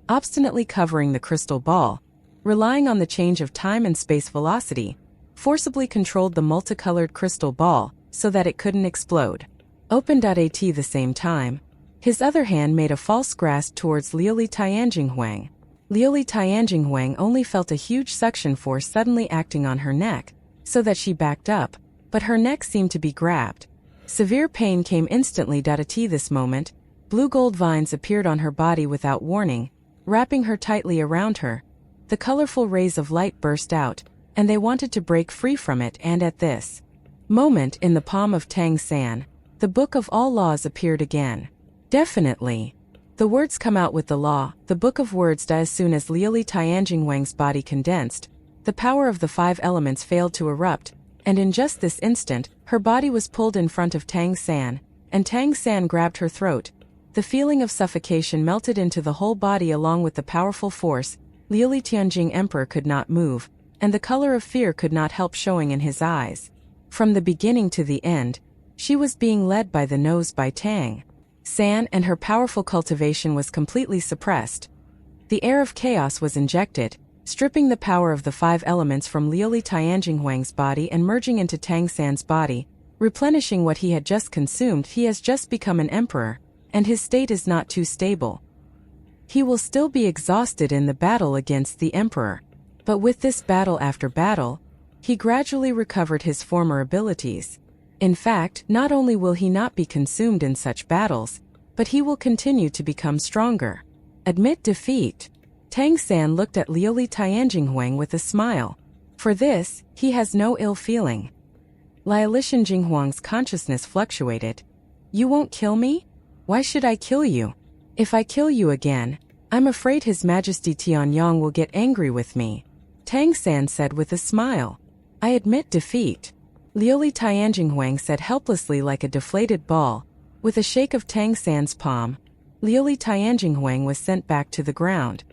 obstinately covering the crystal ball, relying on the change of time and space velocity, forcibly controlled the multicolored crystal ball so that it couldn't explode. At the same time, his other hand made a false grasp towards Liuli Tianjinghuang. Liuli Tianjinghuang only felt a huge suction force suddenly acting on her neck, so that she backed up, but her neck seemed to be grabbed. Severe pain came instantly. At this moment, blue gold vines appeared on her body without warning, wrapping her tightly around her. The colorful rays of light burst out, and they wanted to break free from it. And at this moment, in the palm of Tang San, the Book of All Laws appeared again. Definitely. The words come out with the law, the Book of Words. As soon as Liuli Tianjing Wang's body condensed, the power of the 5 elements failed to erupt, and in just this instant, her body was pulled in front of Tang San, and Tang San grabbed her throat. The feeling of suffocation melted into the whole body along with the powerful force. Liuli Tianjing Emperor could not move, and the color of fear could not help showing in his eyes. From the beginning to the end, she was being led by the nose by Tang San, and her powerful cultivation was completely suppressed. The air of chaos was injected, stripping the power of the 5 elements from Liuli Tianjing Wang's body and merging into Tang San's body, replenishing what he had just consumed. He has just become an emperor, and his state is not too stable. He will still be exhausted in the battle against the emperor. But with this battle after battle, he gradually recovered his former abilities. In fact, not only will he not be consumed in such battles, but he will continue to become stronger. Admit defeat. Tang San looked at Liuli Tianjing Wang with a smile. For this, he has no ill feeling. Liuli Jinghuang's consciousness fluctuated. You won't kill me? Why should I kill you? If I kill you again, I'm afraid His Majesty Tianyang will get angry with me. Tang San said with a smile. I admit defeat. Liuli Tianjing Wang said helplessly like a deflated ball. With a shake of Tang San's palm, Liuli Tianjing Wang was sent back to the ground.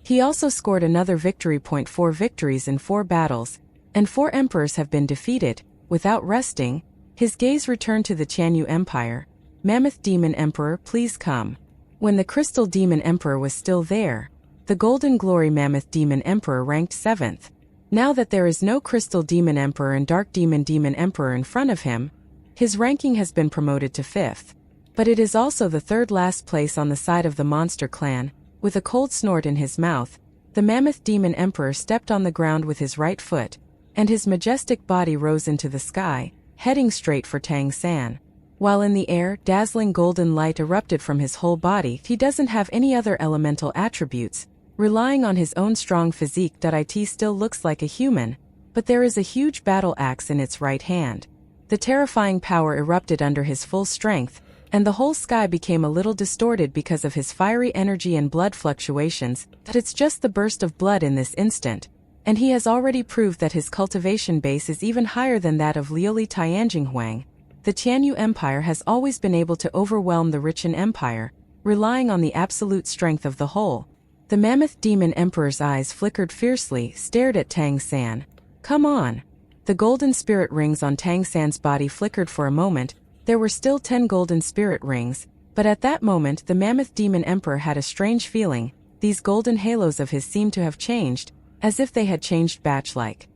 He also scored another victory point. 4 victories in 4 battles, and 4 emperors have been defeated. Without resting, his gaze returned to the Tianyu Empire. Mammoth Demon Emperor, please come. When the Crystal Demon Emperor was still there, the Golden Glory Mammoth Demon Emperor ranked 7th. Now that there is no Crystal Demon Emperor and Dark Demon Emperor in front of him, his ranking has been promoted to 5th. But it is also the 3rd last place on the side of the monster clan. With a cold snort in his mouth, the Mammoth Demon Emperor stepped on the ground with his right foot, and his majestic body rose into the sky, heading straight for Tang San. While in the air, dazzling golden light erupted from his whole body. He doesn't have any other elemental attributes. Relying on his own strong physique, it still looks like a human, but there is a huge battle axe in its right hand. The terrifying power erupted under his full strength, and the whole sky became a little distorted because of his fiery energy and blood fluctuations. That it's just the burst of blood in this instant, and he has already proved that his cultivation base is even higher than that of Liuli Tianjing Wang. The Tianyu Empire has always been able to overwhelm the Richan Empire, relying on the absolute strength of the whole. The Mammoth Demon Emperor's eyes flickered fiercely, stared at Tang San. Come on. The golden spirit rings on Tang San's body flickered for a moment. There were still 10 golden spirit rings, but at that moment the Mammoth Demon Emperor had a strange feeling. These golden halos of his seemed to have changed, as if they had changed batch-like.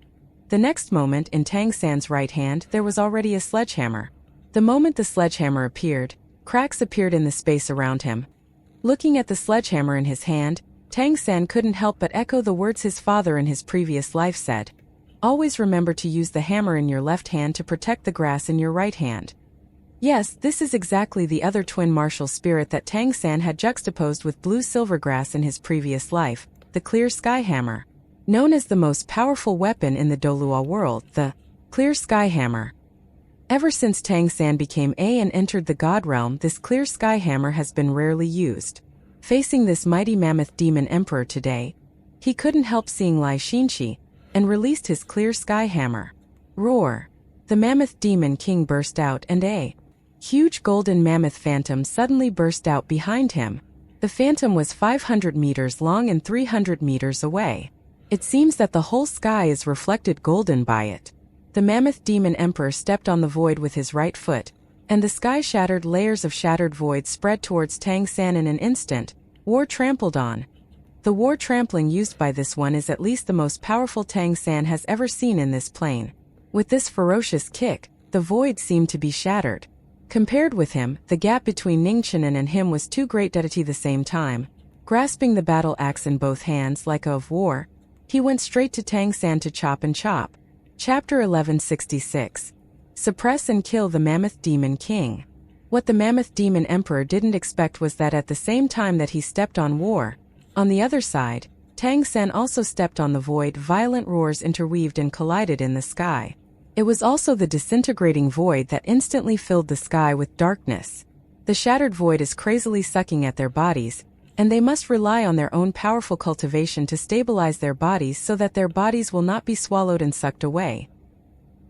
The next moment, in Tang San's right hand, there was already a sledgehammer. The moment the sledgehammer appeared, cracks appeared in the space around him. Looking at the sledgehammer in his hand, Tang San couldn't help but echo the words his father in his previous life said. Always remember to use the hammer in your left hand to protect the grass in your right hand. Yes, this is exactly the other twin martial spirit that Tang San had juxtaposed with blue silvergrass in his previous life, the Clear Sky Hammer. Known as the most powerful weapon in the Douluo world, the Clear Sky Hammer. Ever since Tang San became A and entered the God Realm, this Clear Sky Hammer has been rarely used. Facing this mighty Mammoth Demon Emperor today, he couldn't help seeing Lai Xinchi, and released his Clear Sky Hammer. Roar! The Mammoth Demon King burst out, and a huge golden mammoth phantom suddenly burst out behind him. The phantom was 500 meters long and 300 meters away. It seems that the whole sky is reflected golden by it. The Mammoth Demon Emperor stepped on the void with his right foot, and the sky shattered. Layers of shattered void spread towards Tang San in an instant. War trampled on. The war trampling used by this one is at least the most powerful Tang San has ever seen in this plane. With this ferocious kick, the void seemed to be shattered. Compared with him, the gap between Ningchen and him was too great. At the same time, grasping the battle axe in both hands like a of war, he went straight to Tang San to chop and chop. Chapter 1166. Suppress and kill the Mammoth Demon King. What the Mammoth Demon Emperor didn't expect was that at the same time that he stepped on war, on the other side, Tang San also stepped on the void. Violent roars interweaved and collided in the sky. It was also the disintegrating void that instantly filled the sky with darkness. The shattered void is crazily sucking at their bodies, and they must rely on their own powerful cultivation to stabilize their bodies so that their bodies will not be swallowed and sucked away.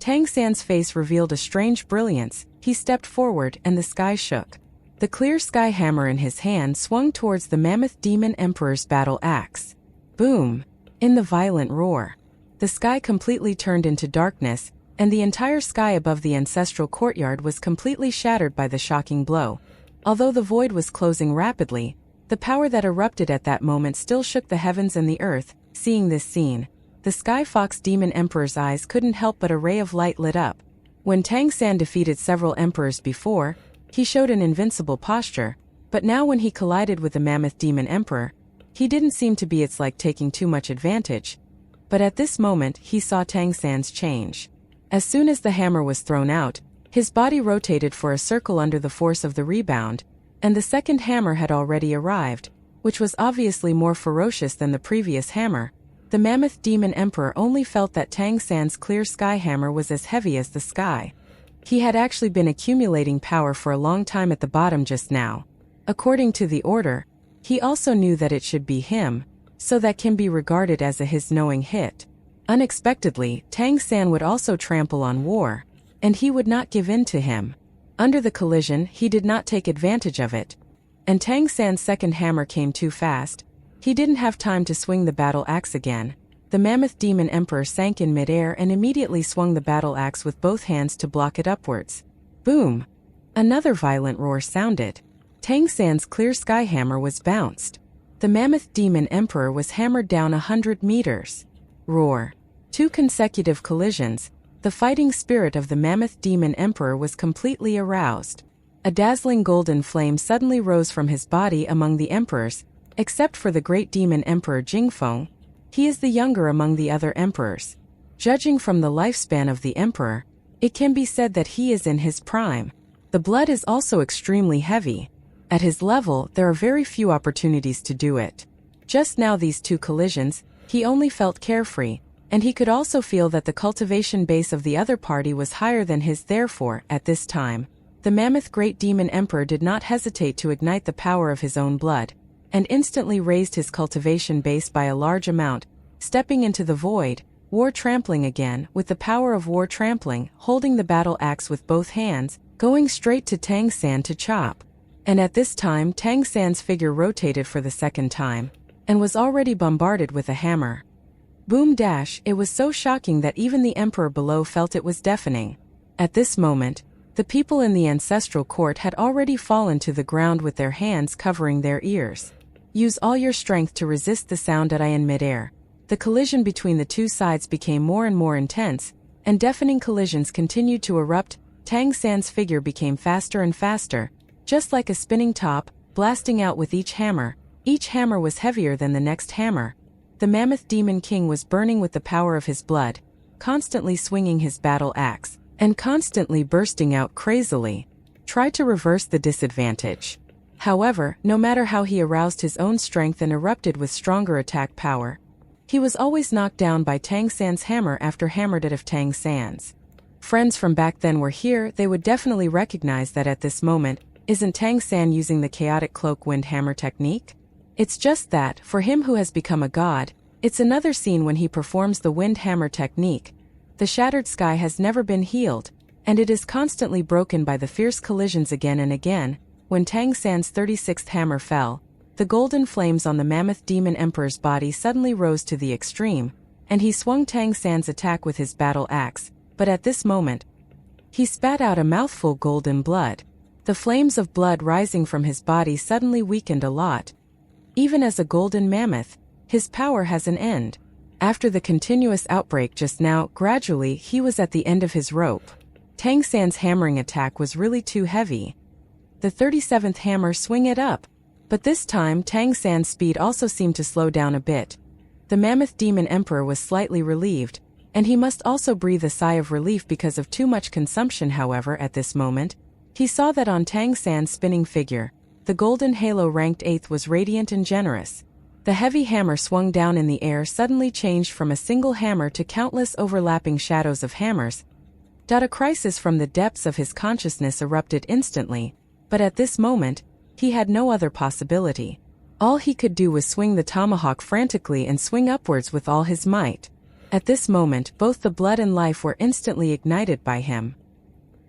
Tang San's face revealed a strange brilliance. He stepped forward and the sky shook. The clear sky hammer in his hand swung towards the Mammoth Demon Emperor's battle axe. Boom! In the violent roar, the sky completely turned into darkness, and the entire sky above the ancestral courtyard was completely shattered by the shocking blow. Although the void was closing rapidly, the power that erupted at that moment still shook the heavens and the earth. Seeing this scene, the Sky Fox Demon Emperor's eyes couldn't help but a ray of light lit up. When Tang San defeated several emperors before, he showed an invincible posture, but now when he collided with the Mammoth Demon Emperor, he didn't seem to be taking too much advantage. But at this moment he saw Tang San's change. As soon as the hammer was thrown out, his body rotated for a circle under the force of the rebound, and the second hammer had already arrived, which was obviously more ferocious than the previous hammer. The Mammoth Demon Emperor only felt that Tang San's clear sky hammer was as heavy as the sky. He had actually been accumulating power for a long time at the bottom just now. According to the order, he also knew that it should be him, so that can be regarded as his knowing hit. Unexpectedly, Tang San would also trample on war, and he would not give in to him. Under the collision, he did not take advantage of it, and Tang San's second hammer came too fast. He didn't have time to swing the battle axe again. The Mammoth Demon Emperor sank in midair and immediately swung the battle axe with both hands to block it upwards. Boom! Another violent roar sounded. Tang San's clear sky hammer was bounced. The Mammoth Demon Emperor was hammered down 100 meters. Roar! 2 consecutive collisions. The fighting spirit of the Mammoth Demon Emperor was completely aroused. A dazzling golden flame suddenly rose from his body among the emperors, except for the Great Demon Emperor Jingfeng. He is the younger among the other emperors. Judging from the lifespan of the emperor, it can be said that he is in his prime. The blood is also extremely heavy. At his level, there are very few opportunities to do it. Just now these 2 collisions, he only felt carefree, and he could also feel that the cultivation base of the other party was higher than his. Therefore, at this time, the Mammoth Great Demon Emperor did not hesitate to ignite the power of his own blood, and instantly raised his cultivation base by a large amount, stepping into the void, war trampling again, with the power of war trampling, holding the battle axe with both hands, going straight to Tang San to chop. And at this time Tang San's figure rotated for the second time, and was already bombarded with a hammer. Boom dash! It was so shocking that even the emperor below felt it was deafening. At this moment, the people in the ancestral court had already fallen to the ground with their hands covering their ears. Use all your strength to resist the sound in midair. The collision between the 2 sides became more and more intense, and deafening collisions continued to erupt. Tang San's figure became faster and faster, just like a spinning top, blasting out with each hammer. Each hammer was heavier than the next hammer. The Mammoth Demon King was burning with the power of his blood, constantly swinging his battle axe, and constantly bursting out crazily. Try to reverse the disadvantage. However, no matter how he aroused his own strength and erupted with stronger attack power, he was always knocked down by Tang San's hammer after hammered it of Tang San's. Friends from back then were here. They would definitely recognize that at this moment, isn't Tang San using the chaotic cloak wind hammer technique? It's just that, for him who has become a god, it's another scene when he performs the wind hammer technique. The shattered sky has never been healed, and it is constantly broken by the fierce collisions again and again. When Tang San's 36th hammer fell, the golden flames on the Mammoth Demon Emperor's body suddenly rose to the extreme, and he swung Tang San's attack with his battle axe, but at this moment, he spat out a mouthful golden blood. The flames of blood rising from his body suddenly weakened a lot. Even as a golden mammoth, his power has an end. After the continuous outbreak just now, gradually he was at the end of his rope. Tang San's hammering attack was really too heavy. The 37th hammer swing it up, but this time Tang San's speed also seemed to slow down a bit. The Mammoth Demon Emperor was slightly relieved, and he must also breathe a sigh of relief because of too much consumption. However, at this moment, he saw that on Tang San's spinning figure, the golden halo ranked 8th was radiant and generous. The heavy hammer swung down in the air suddenly changed from a single hammer to countless overlapping shadows of hammers. A crisis from the depths of his consciousness erupted instantly, but at this moment, he had no other possibility. All he could do was swing the tomahawk frantically and swing upwards with all his might. At this moment, both the blood and life were instantly ignited by him.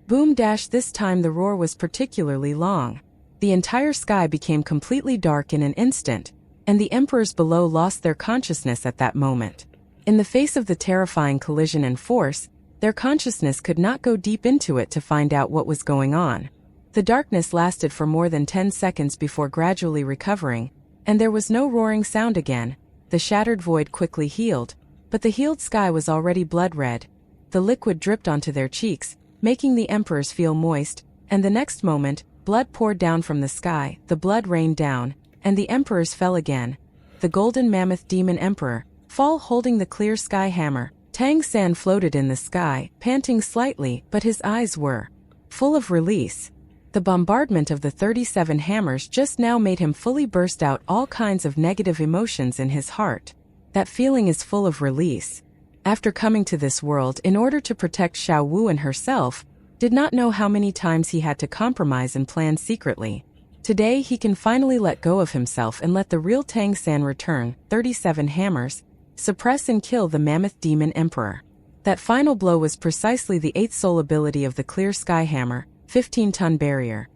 Boom! This time the roar was particularly long. The entire sky became completely dark in an instant, and the emperors below lost their consciousness at that moment. In the face of the terrifying collision and force, their consciousness could not go deep into it to find out what was going on. The darkness lasted for more than 10 seconds before gradually recovering, and there was no roaring sound again. The shattered void quickly healed, but the healed sky was already blood-red. The liquid dripped onto their cheeks, making the emperors feel moist, and the next moment, blood poured down from the sky, the blood rained down, and the emperors fell again. The golden mammoth demon emperor, fall holding the clear sky hammer. Tang San floated in the sky, panting slightly, but his eyes were full of release. The bombardment of the 37 hammers just now made him fully burst out all kinds of negative emotions in his heart. That feeling is full of release. After coming to this world in order to protect Xiao Wu and herself, did not know how many times he had to compromise and plan secretly. Today he can finally let go of himself and let the real Tang San return. 37 hammers, suppress and kill the mammoth demon emperor. That final blow was precisely the 8th soul ability of the clear sky hammer, 15-ton barrier.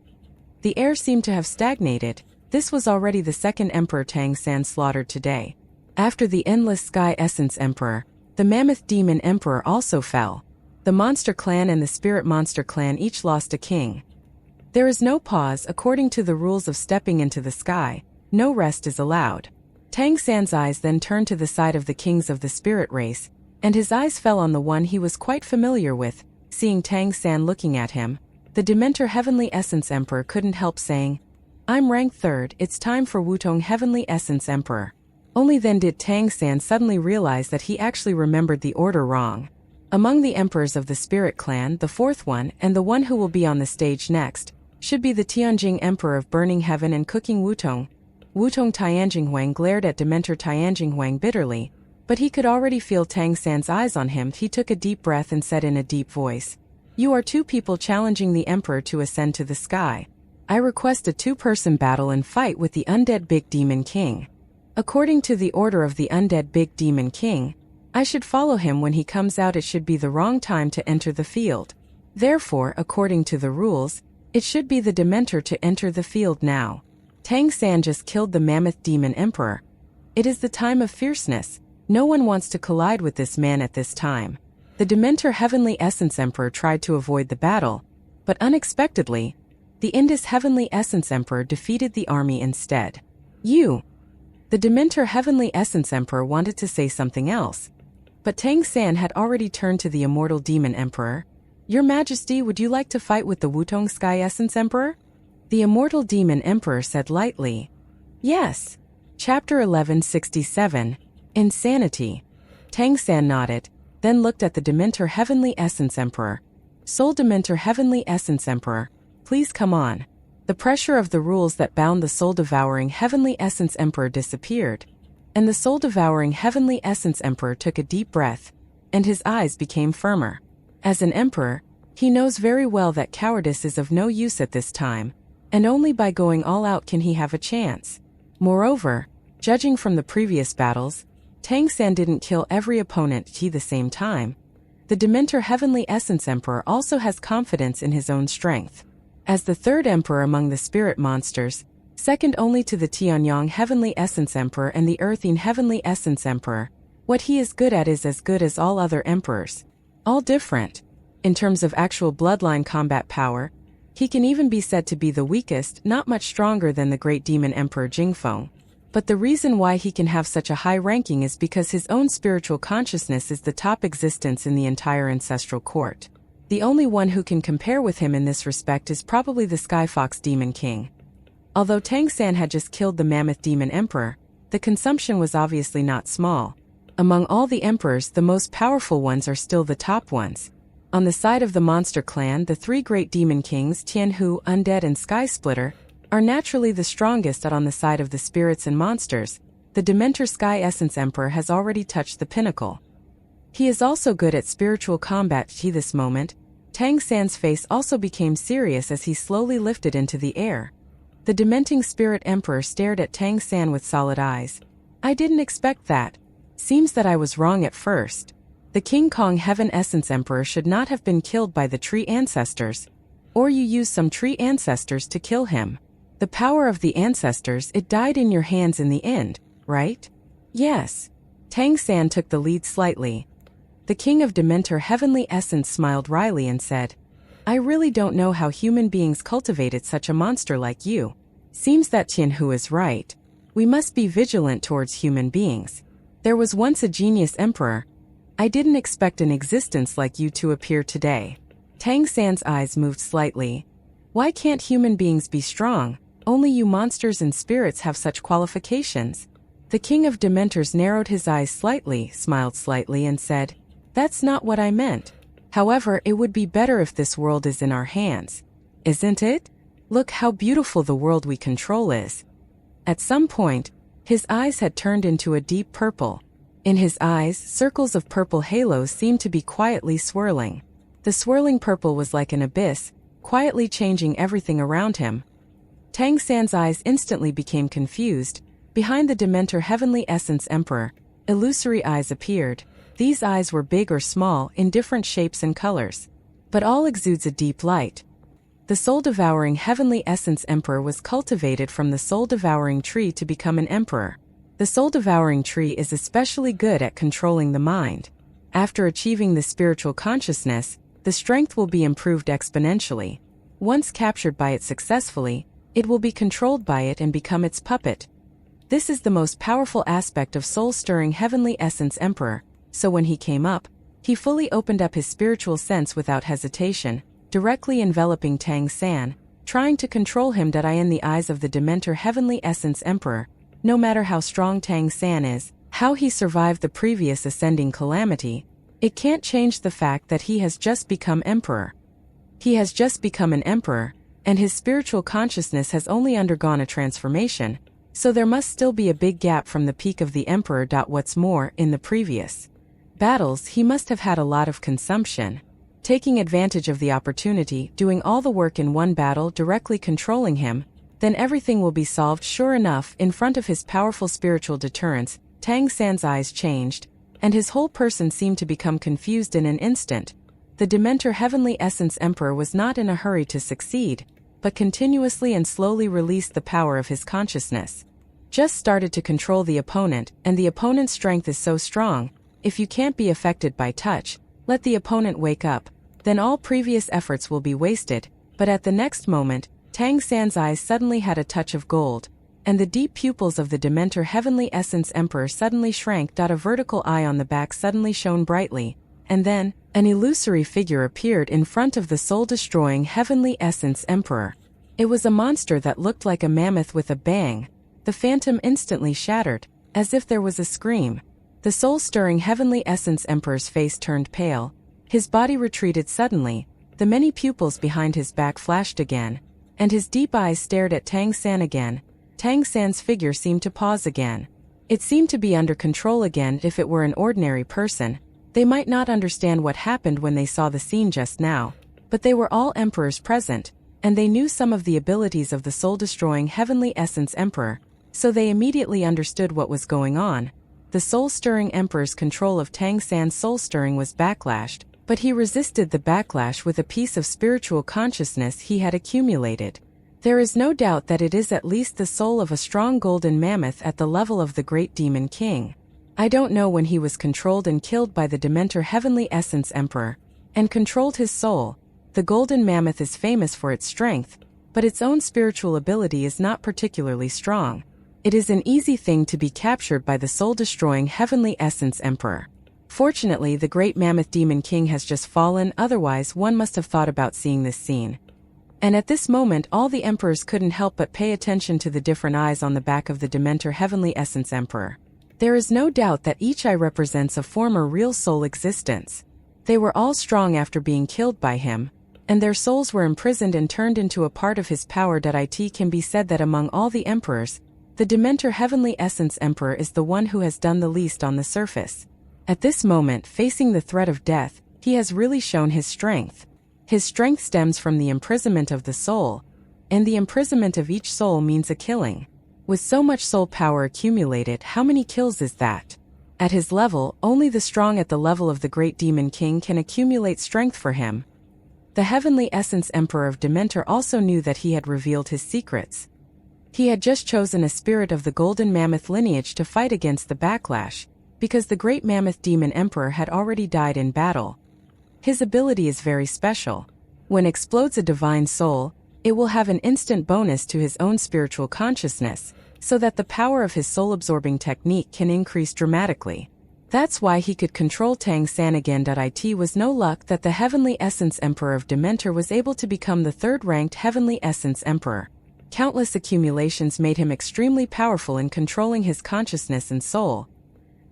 The air seemed to have stagnated. This was already the second emperor Tang San slaughtered today. After the endless sky essence emperor, the mammoth demon emperor also fell. The monster clan and the spirit monster clan each lost a king. There is no pause according to the rules of stepping into the sky. No rest is allowed. Tang San's eyes then turned to the side of the kings of the spirit race, and his eyes fell on the one he was quite familiar with. Seeing Tang San looking at him, the Dementor Heavenly Essence Emperor couldn't help saying, "I'm ranked 3rd, it's time for Wutong Heavenly Essence Emperor." Only then did Tang San suddenly realize that he actually remembered the order wrong. Among the emperors of the spirit clan, the 4th one, and the one who will be on the stage next, should be the Tianjing Emperor of Burning Heaven and Cooking Wutong. Wutong Tianjinghuang glared at Dementor Tianjinghuang bitterly, but he could already feel Tang San's eyes on him. He took a deep breath and said in a deep voice, "You are 2 people challenging the Emperor to ascend to the sky. I request a 2-person battle and fight with the Undead Big Demon King. According to the order of the Undead Big Demon King, I should follow him when he comes out. It should be the wrong time to enter the field. Therefore, according to the rules, it should be the Dementor to enter the field now." Tang San just killed the mammoth demon emperor. It is the time of fierceness. No one wants to collide with this man at this time. The Dementor Heavenly Essence Emperor tried to avoid the battle, but unexpectedly, the Indus Heavenly Essence Emperor defeated the army instead. "You!" The Dementor Heavenly Essence Emperor wanted to say something else, but Tang San had already turned to the Immortal Demon Emperor. "Your Majesty, would you like to fight with the Wutong Sky Essence Emperor?" The Immortal Demon Emperor said lightly. "Yes." Chapter 1167, Insanity. Tang San nodded, then looked at the Dementor Heavenly Essence Emperor. "Soul Dementor Heavenly Essence Emperor, please come on." The pressure of the rules that bound the soul-devouring Heavenly Essence Emperor disappeared, and the soul-devouring Heavenly Essence Emperor took a deep breath, and his eyes became firmer. As an emperor, he knows very well that cowardice is of no use at this time, and only by going all out can he have a chance. Moreover, judging from the previous battles, Tang San didn't kill every opponent at the same time. The Dementor Heavenly Essence Emperor also has confidence in his own strength. As the 3rd emperor among the spirit monsters, second only to the Tianyang Heavenly Essence Emperor and the Earthine Heavenly Essence Emperor, what he is good at is as good as all other emperors. All different. In terms of actual bloodline combat power, he can even be said to be the weakest, not much stronger than the Great Demon Emperor Jingfeng. But the reason why he can have such a high ranking is because his own spiritual consciousness is the top existence in the entire ancestral court. The only one who can compare with him in this respect is probably the Sky Fox Demon King. Although Tang San had just killed the Mammoth Demon Emperor, the consumption was obviously not small. Among all the emperors, the most powerful ones are still the top ones. On the side of the monster clan, the three great demon kings, Tianhu, Undead and Sky Splitter, are naturally the strongest. On the side of the spirits and monsters, the Dementor Sky Essence Emperor has already touched the pinnacle. He is also good at spiritual combat. At this moment, Tang San's face also became serious as he slowly lifted into the air. The Dementing Spirit Emperor stared at Tang San with solid eyes. I didn't expect that. Seems that I was wrong at first. The King Kong Heaven Essence Emperor should not have been killed by the tree ancestors. Or you used some tree ancestors to kill him. The power of the ancestors, it died in your hands in the end, right? Yes. Tang San took the lead slightly. The King of Dementor Heavenly Essence smiled wryly and said, I really don't know how human beings cultivated such a monster like you. Seems that Tianhu is right. We must be vigilant towards human beings. There was once a genius emperor. I didn't expect an existence like you to appear today. Tang San's eyes moved slightly. Why can't human beings be strong? Only you monsters and spirits have such qualifications. The King of Dementors narrowed his eyes slightly, smiled slightly and said, That's not what I meant. However, it would be better if this world is in our hands. Isn't it? Look how beautiful the world we control is. At some point, his eyes had turned into a deep purple. In his eyes, circles of purple halos seemed to be quietly swirling. The swirling purple was like an abyss, quietly changing everything around him. Tang San's eyes instantly became confused. Behind the Dementor Heavenly Essence Emperor, illusory eyes appeared. These eyes were big or small, in different shapes and colors. But all exudes a deep light. The soul-devouring Heavenly Essence Emperor was cultivated from the soul-devouring tree to become an emperor. The soul-devouring tree is especially good at controlling the mind. After achieving the spiritual consciousness, the strength will be improved exponentially. Once captured by it successfully, it will be controlled by it and become its puppet. This is the most powerful aspect of soul-stirring Heavenly Essence Emperor, so when he came up, he fully opened up his spiritual sense without hesitation, directly enveloping Tang San, trying to control him. In the eyes of the Dementor Heavenly Essence Emperor, no matter how strong Tang San is, how he survived the previous ascending calamity, it can't change the fact that he has just become emperor. He has just become an emperor, and his spiritual consciousness has only undergone a transformation, so there must still be a big gap from the peak of the emperor. What's more, in the previous battles he must have had a lot of consumption. Taking advantage of the opportunity, doing all the work in one battle, directly controlling him, then everything will be solved. Sure enough, in front of his powerful spiritual deterrence, Tang San's eyes changed, and his whole person seemed to become confused in an instant. The Dementor Heavenly Essence Emperor was not in a hurry to succeed, but continuously and slowly released the power of his consciousness. Just started to control the opponent, and the opponent's strength is so strong, if you can't be affected by touch, let the opponent wake up, then all previous efforts will be wasted. But at the next moment, Tang San's eyes suddenly had a touch of gold, and the deep pupils of the Dementor Heavenly Essence Emperor suddenly shrank. A vertical eye on the back suddenly shone brightly, and then, an illusory figure appeared in front of the soul-destroying Heavenly Essence Emperor. It was a monster that looked like a mammoth. With a bang, the phantom instantly shattered, as if there was a scream. The soul-stirring Heavenly Essence Emperor's face turned pale. His body retreated suddenly, the many pupils behind his back flashed again, and his deep eyes stared at Tang San again. Tang San's figure seemed to pause again. It seemed to be under control again. If it were an ordinary person, they might not understand what happened when they saw the scene just now, but they were all emperors present, and they knew some of the abilities of the soul-destroying Heavenly Essence Emperor, so they immediately understood what was going on. The soul-stirring emperor's control of Tang San's soul-stirring was backlashed, but he resisted the backlash with a piece of spiritual consciousness he had accumulated. There is no doubt that it is at least the soul of a strong golden mammoth at the level of the great demon king. I don't know when he was controlled and killed by the Dementor Heavenly Essence Emperor, and controlled his soul. The golden mammoth is famous for its strength, but its own spiritual ability is not particularly strong. It is an easy thing to be captured by the soul-destroying Heavenly Essence Emperor. Fortunately, the great mammoth demon king has just fallen, otherwise one must have thought about seeing this scene. And at this moment all the emperors couldn't help but pay attention to the different eyes on the back of the Dementor Heavenly Essence Emperor. There is no doubt that each eye represents a former real soul existence. They were all strong after being killed by him, and their souls were imprisoned and turned into a part of his power. It can be said that among all the emperors, the Dementor Heavenly Essence Emperor is the one who has done the least on the surface. At this moment, facing the threat of death, he has really shown his strength. His strength stems from the imprisonment of the soul, and the imprisonment of each soul means a killing. With so much soul power accumulated, how many kills is that? At his level, only the strong at the level of the Great Demon King can accumulate strength for him. The Heavenly Essence Emperor of Dementor also knew that he had revealed his secrets. He had just chosen a spirit of the Golden Mammoth lineage to fight against the backlash, because the Great Mammoth Demon Emperor had already died in battle. His ability is very special. When explodes a divine soul, it will have an instant bonus to his own spiritual consciousness, so that the power of his soul-absorbing technique can increase dramatically. That's why he could control Tang San again. It was no luck that the Heavenly Essence Emperor of Dementor was able to become the third-ranked Heavenly Essence Emperor. Countless accumulations made him extremely powerful in controlling his consciousness and soul.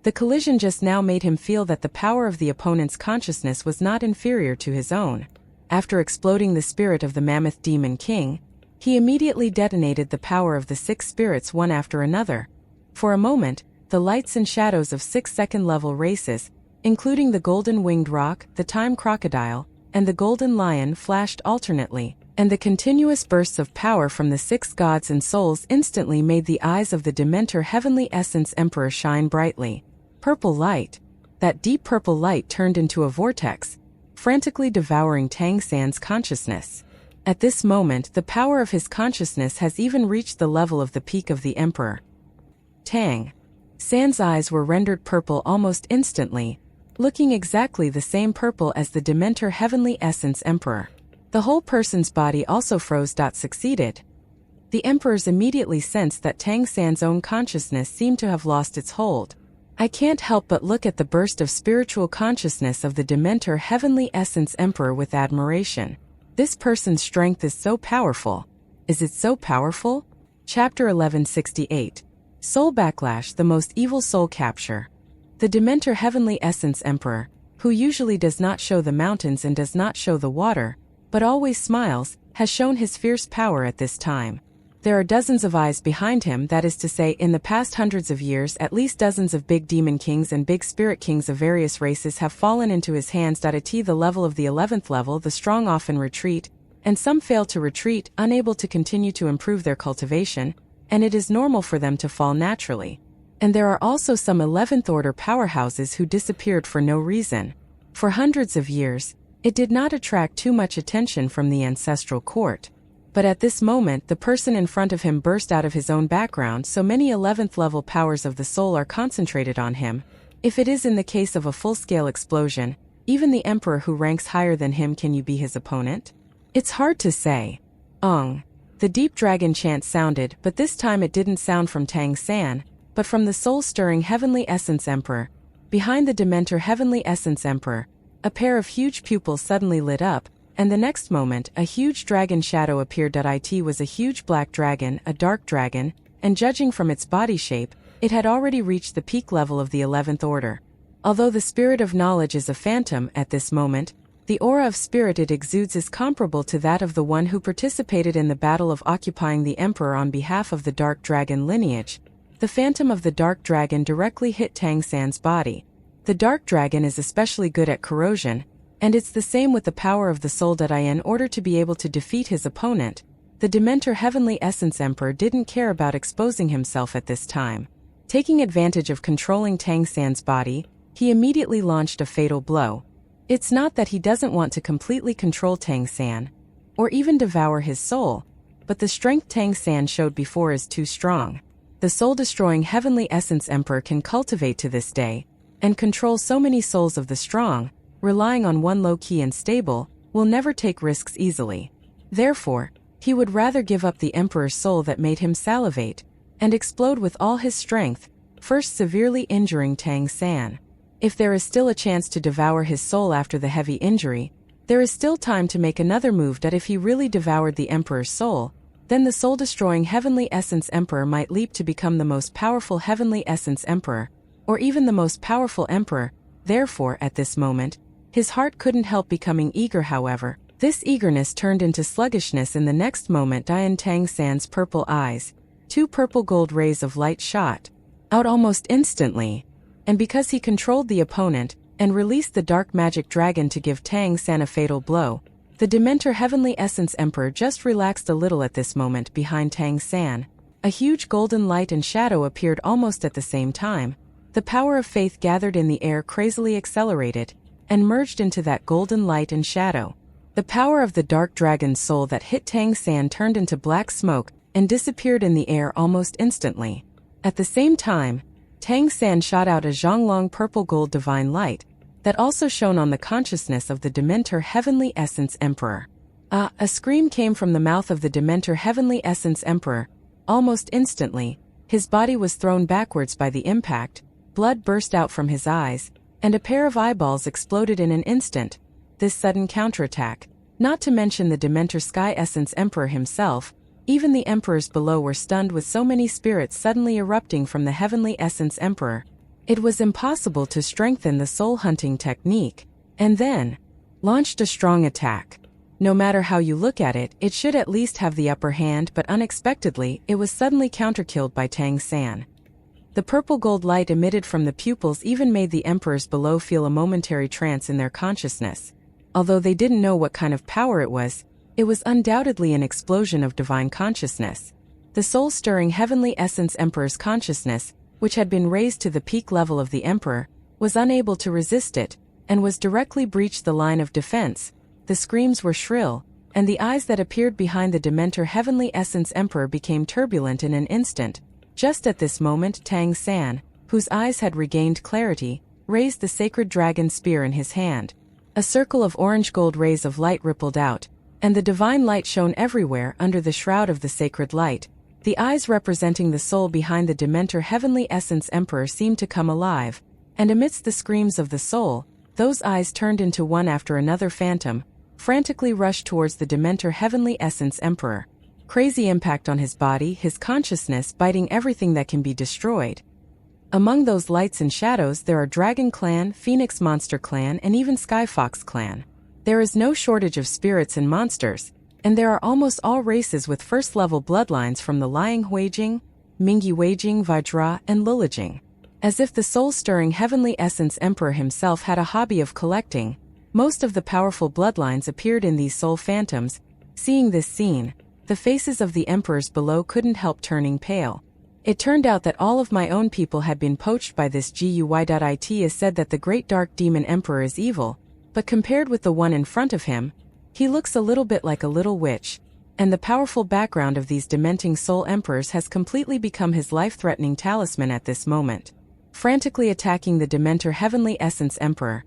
The collision just now made him feel that the power of the opponent's consciousness was not inferior to his own. After exploding the spirit of the Mammoth Demon King, he immediately detonated the power of the 6 spirits one after another. For a moment, the lights and shadows of 6 second-level races, including the Golden Winged Roc, the Time Crocodile, and the Golden Lion, flashed alternately, and the continuous bursts of power from the 6 gods and souls instantly made the eyes of the Dementor Heavenly Essence Emperor shine brightly. Purple light. That deep purple light turned into a vortex, frantically devouring Tang San's consciousness. At this moment, the power of his consciousness has even reached the level of the peak of the Emperor. Tang San's eyes were rendered purple almost instantly, looking exactly the same purple as the Dementor Heavenly Essence Emperor. The whole person's body also froze. Succeeded. The emperors immediately sensed that Tang San's own consciousness seemed to have lost its hold. I can't help but look at the burst of spiritual consciousness of the Dementor Heavenly Essence Emperor with admiration. This person's strength is so powerful. Is it so powerful? Chapter 1168. Soul Backlash, the most evil soul capture. The Dementor Heavenly Essence Emperor, who usually does not show the mountains and does not show the water, but always smiles, has shown his fierce power at this time. There are dozens of eyes behind him, that is to say, in the past hundreds of years, at least dozens of big demon kings and big spirit kings of various races have fallen into his hands. At the level of the 11th level, the strong often retreat, and some fail to retreat, unable to continue to improve their cultivation, and it is normal for them to fall naturally. And there are also some 11th order powerhouses who disappeared for no reason. For hundreds of years, it did not attract too much attention from the ancestral court. But at this moment, the person in front of him burst out of his own background, so many 11th level powers of the soul are concentrated on him. If it is in the case of a full-scale explosion, even the emperor who ranks higher than him, can you be his opponent? It's hard to say. The deep dragon chant sounded, but this time it didn't sound from Tang San, but from the soul-stirring Heavenly Essence Emperor. Behind the Dementor Heavenly Essence Emperor, a pair of huge pupils suddenly lit up, and the next moment, a huge dragon shadow appeared. It was a huge black dragon, a dark dragon, and judging from its body shape, it had already reached the peak level of the 11th order. Although the spirit of knowledge is a phantom at this moment, the aura of spirit it exudes is comparable to that of the one who participated in the battle of occupying the emperor on behalf of the dark dragon lineage. The phantom of the dark dragon directly hit Tang San's body. The dark dragon is especially good at corrosion, and it's the same with the power of the soul. In order to be able to defeat his opponent, the Dementor Heavenly Essence Emperor didn't care about exposing himself at this time. Taking advantage of controlling Tang San's body, he immediately launched a fatal blow. It's not that he doesn't want to completely control Tang San, or even devour his soul, but the strength Tang San showed before is too strong. The soul-destroying Heavenly Essence Emperor can cultivate to this day, and control so many souls of the strong, relying on one low-key and stable, will never take risks easily. Therefore, he would rather give up the Emperor's soul that made him salivate, and explode with all his strength, first severely injuring Tang San. If there is still a chance to devour his soul after the heavy injury, there is still time to make another move. If he really devoured the Emperor's soul, then the soul-destroying Heavenly Essence Emperor might leap to become the most powerful Heavenly Essence Emperor, or even the most powerful Emperor. Therefore, at this moment, his heart couldn't help becoming eager. However, this eagerness turned into sluggishness in the next moment. In Tang San's purple eyes, 2 purple gold rays of light shot out almost instantly, and because he controlled the opponent and released the dark magic dragon to give Tang San a fatal blow, the Dementor Heavenly Essence Emperor just relaxed a little at this moment. Behind Tang San, a huge golden light and shadow appeared almost at the same time. The power of faith gathered in the air crazily accelerated and merged into that golden light and shadow. The power of the dark dragon's soul that hit Tang San turned into black smoke and disappeared in the air almost instantly. At the same time, Tang San shot out a Zhonglong purple gold divine light that also shone on the consciousness of the Dementor Heavenly Essence Emperor. A scream came from the mouth of the Dementor Heavenly Essence Emperor. Almost instantly, his body was thrown backwards by the impact, blood burst out from his eyes, and a pair of eyeballs exploded in an instant. This sudden counterattack, not to mention the Dementor Sky Essence Emperor himself, even the emperors below were stunned with so many spirits suddenly erupting from the Heavenly Essence Emperor. It was impossible to strengthen the soul hunting technique, and then launched a strong attack. No matter how you look at it, it should at least have the upper hand, but unexpectedly, it was suddenly counterkilled by Tang San. The purple gold light emitted from the pupils even made the emperors below feel a momentary trance in their consciousness. Although they didn't know what kind of power it was undoubtedly an explosion of divine consciousness. The soul-stirring Heavenly Essence Emperor's consciousness, which had been raised to the peak level of the emperor, was unable to resist it, and was directly breached the line of defense. The screams were shrill, and the eyes that appeared behind the Dementor Heavenly Essence Emperor became turbulent in an instant. Just at this moment, Tang San, whose eyes had regained clarity, raised the sacred dragon spear in his hand. A circle of orange gold rays of light rippled out, and the divine light shone everywhere under the shroud of the sacred light. The eyes representing the soul behind the Dementor Heavenly Essence Emperor seemed to come alive, and amidst the screams of the soul, those eyes turned into one after another phantom, frantically rushed towards the Dementor Heavenly Essence Emperor. Crazy impact on his body, his consciousness biting everything that can be destroyed. Among those lights and shadows there are Dragon Clan, Phoenix Monster Clan, and even Sky Fox Clan. There is no shortage of spirits and monsters, and there are almost all races with first-level bloodlines from the Liang Huijing, Mingi Weijing, Vajra, and Lilijing. As if the soul-stirring Heavenly Essence Emperor himself had a hobby of collecting, most of the powerful bloodlines appeared in these soul phantoms. Seeing this scene, the faces of the emperors below couldn't help turning pale. It turned out that all of my own people had been poached by this GUI. It is said that the great dark demon emperor is evil, but compared with the one in front of him, he looks a little bit like a little witch, and the powerful background of these dementing soul emperors has completely become his life-threatening talisman at this moment. Frantically attacking the Dementor Heavenly Essence Emperor.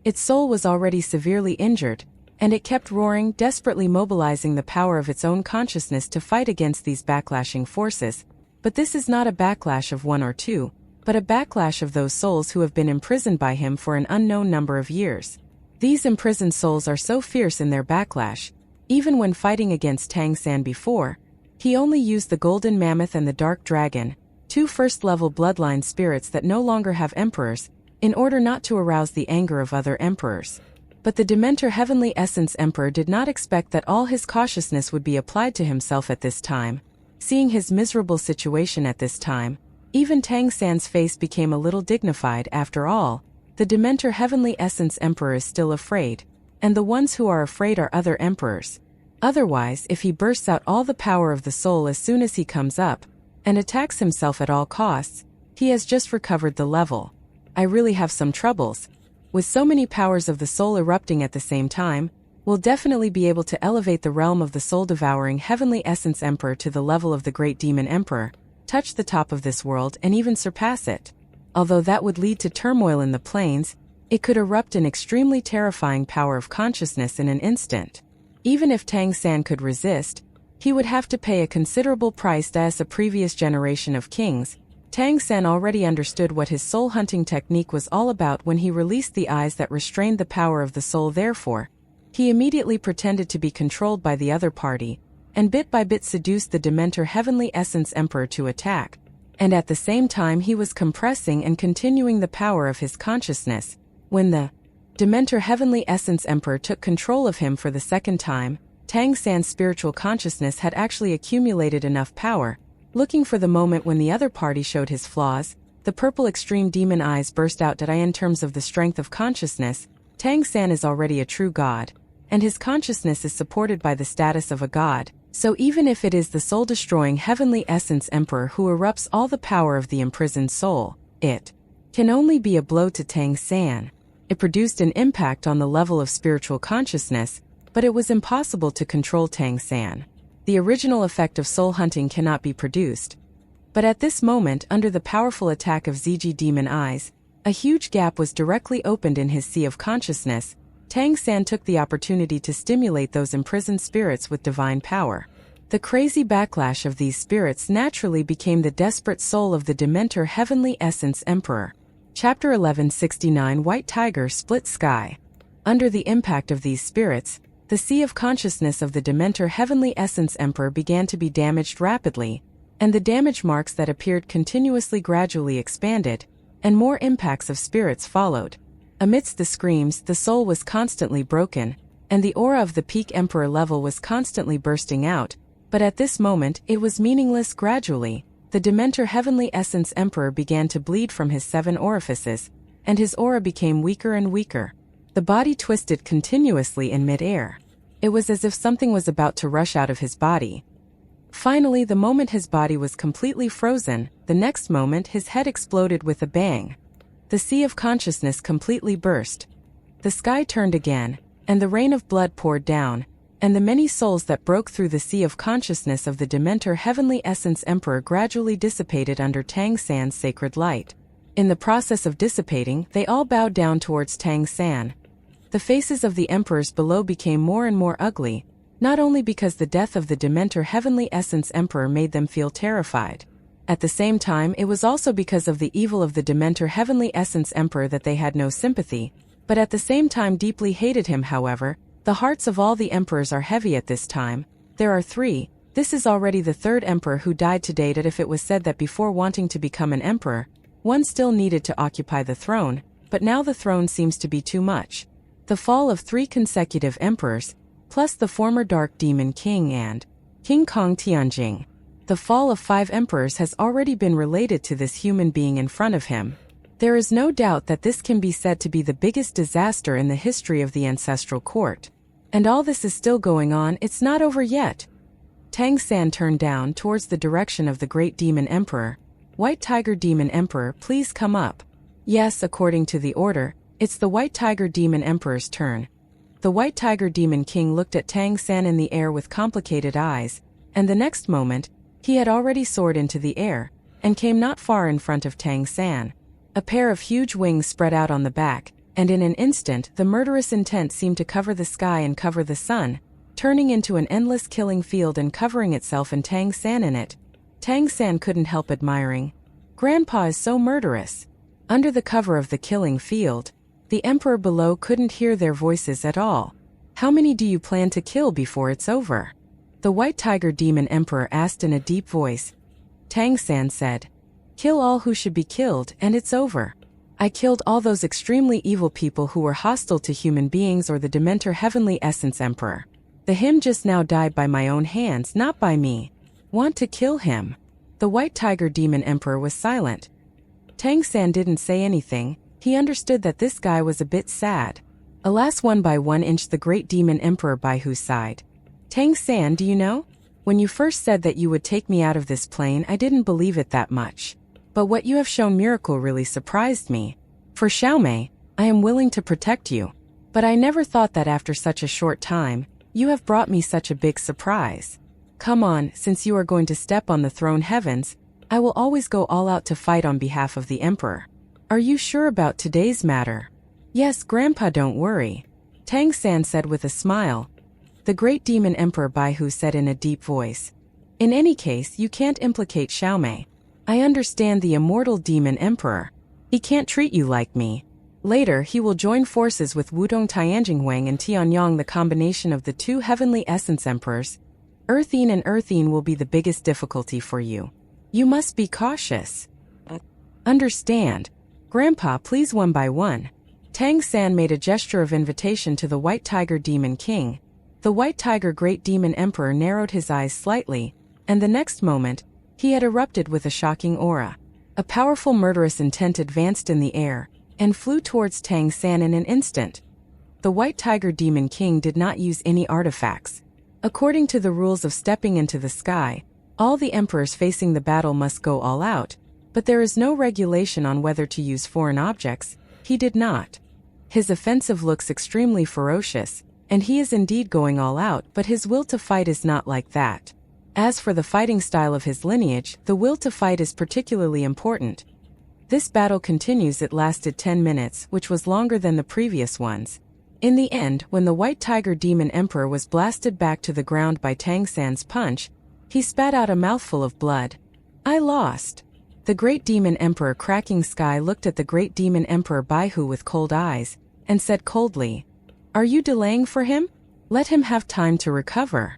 Its soul was already severely injured, and it kept roaring, desperately mobilizing the power of its own consciousness to fight against these backlashing forces. But this is not a backlash of one or two, but a backlash of those souls who have been imprisoned by him for an unknown number of years. These imprisoned souls are so fierce in their backlash. Even when fighting against Tang San before, he only used the Golden Mammoth and the Dark Dragon, 2 first-level bloodline spirits that no longer have emperors, in order not to arouse the anger of other emperors. But the Dementor Heavenly Essence Emperor did not expect that all his cautiousness would be applied to himself at this time. Seeing his miserable situation at this time, even Tang San's face became a little dignified. After all, the Dementor Heavenly Essence Emperor is still afraid, and the ones who are afraid are other emperors. Otherwise, if he bursts out all the power of the soul as soon as he comes up, and attacks himself at all costs, he has just recovered the level. I really have some troubles. With so many powers of the soul erupting at the same time, we'll definitely be able to elevate the realm of the soul-devouring Heavenly Essence Emperor to the level of the Great Demon Emperor, touch the top of this world and even surpass it. Although that would lead to turmoil in the planes, it could erupt an extremely terrifying power of consciousness in an instant. Even if Tang San could resist, he would have to pay a considerable price. As a previous generation of kings, Tang San already understood what his soul-hunting technique was all about when he released the eyes that restrained the power of the soul. Therefore, he immediately pretended to be controlled by the other party, and bit by bit seduced the Dementor Heavenly Essence Emperor to attack. And at the same time he was compressing and continuing the power of his consciousness. When the Dementor Heavenly Essence Emperor took control of him for the second time, Tang San's spiritual consciousness had actually accumulated enough power. Looking for the moment when the other party showed his flaws, the purple extreme demon eyes burst out. In terms of the strength of consciousness, Tang San is already a true god, and his consciousness is supported by the status of a god. So even if it is the soul-destroying Heavenly Essence Emperor who erupts all the power of the imprisoned soul, it can only be a blow to Tang San. It produced an impact on the level of spiritual consciousness, but it was impossible to control Tang San. The original effect of soul hunting cannot be produced. But at this moment, under the powerful attack of ZG Demon Eyes, a huge gap was directly opened in his sea of consciousness. Tang San took the opportunity to stimulate those imprisoned spirits with divine power. The crazy backlash of these spirits naturally became the desperate soul of the Dementor Heavenly Essence Emperor. Chapter 1169 White Tiger Split Sky. Under the impact of these spirits, the sea of consciousness of the Dementor Heavenly Essence Emperor began to be damaged rapidly, and the damage marks that appeared continuously gradually expanded, and more impacts of spirits followed. Amidst the screams, the soul was constantly broken, and the aura of the peak Emperor level was constantly bursting out, but at this moment, it was meaningless. Gradually, the Dementor Heavenly Essence Emperor began to bleed from his 7 orifices, and his aura became weaker and weaker. The body twisted continuously in mid-air. It was as if something was about to rush out of his body. Finally, the moment his body was completely frozen, the next moment his head exploded with a bang. The sea of consciousness completely burst. The sky turned again, and the rain of blood poured down, and the many souls that broke through the sea of consciousness of the Dementor Heavenly Essence Emperor gradually dissipated under Tang San's sacred light. In the process of dissipating, they all bowed down towards Tang San. The faces of the emperors below became more and more ugly, not only because the death of the Dementor Heavenly Essence Emperor made them feel terrified. At the same time, it was also because of the evil of the Dementor Heavenly Essence Emperor that they had no sympathy, but at the same time deeply hated him. However, the hearts of all the emperors are heavy at this time. There are 3. This is already the 3rd emperor who died today. That if it was said that before wanting to become an emperor, one still needed to occupy the throne, but now the throne seems to be too much. The fall of 3 consecutive emperors, plus the former Dark Demon King and King Kong Tianjing. The fall of 5 emperors has already been related to this human being in front of him. There is no doubt that this can be said to be the biggest disaster in the history of the ancestral court. And all this is still going on. It's not over yet. Tang San turned down towards the direction of the Great Demon Emperor. White Tiger Demon Emperor, please come up. Yes, according to the order, it's the White Tiger Demon Emperor's turn. The White Tiger Demon King looked at Tang San in the air with complicated eyes, and the next moment, he had already soared into the air, and came not far in front of Tang San. A pair of huge wings spread out on the back, and in an instant the murderous intent seemed to cover the sky and cover the sun, turning into an endless killing field and covering itself and Tang San in it. Tang San couldn't help admiring. Grandpa is so murderous. Under the cover of the killing field, the emperor below couldn't hear their voices at all. How many do you plan to kill before it's over? The White Tiger Demon Emperor asked in a deep voice. Tang San said, kill all who should be killed, and it's over. I killed all those extremely evil people who were hostile to human beings or the Dementor Heavenly Essence Emperor. The him just now died by my own hands, not by me. Want to kill him? The White Tiger Demon Emperor was silent. Tang San didn't say anything. He understood that this guy was a bit sad. Alas, 1 by 1 inch the Great Demon Emperor Baihu sighed. Tang San, do you know? When you first said that you would take me out of this plane, I didn't believe it that much. But what you have shown miracle really surprised me. For Xiaomei, I am willing to protect you. But I never thought that after such a short time, you have brought me such a big surprise. Come on, since you are going to step on the throne heavens, I will always go all out to fight on behalf of the emperor. Are you sure about today's matter? Yes, Grandpa, don't worry. Tang San said with a smile. The Great Demon Emperor Baihu said in a deep voice. In any case, you can't implicate Xiaomei. I understand the immortal Demon Emperor. He can't treat you like me. Later, he will join forces with Wudong Tianjinghuang and Tianyang, the combination of the 2 Heavenly Essence Emperors. Earthine and Earthine will be the biggest difficulty for you. You must be cautious. Understand. Grandpa, please, one by one. Tang San made a gesture of invitation to the White Tiger Demon King. The White Tiger Great Demon Emperor narrowed his eyes slightly, and the next moment, he had erupted with a shocking aura. A powerful murderous intent advanced in the air, and flew towards Tang San in an instant. The White Tiger Demon King did not use any artifacts. According to the rules of stepping into the sky, all the emperors facing the battle must go all out, but there is no regulation on whether to use foreign objects. He did not. His offensive looks extremely ferocious, and he is indeed going all out, but his will to fight is not like that. As for the fighting style of his lineage, the will to fight is particularly important. This battle continues. It lasted 10 minutes, which was longer than the previous ones. In the end, when the White Tiger Demon Emperor was blasted back to the ground by Tang San's punch, he spat out a mouthful of blood. I lost. The Great Demon Emperor Cracking Sky looked at the Great Demon Emperor Baihu with cold eyes, and said coldly, Are you delaying for him? Let him have time to recover.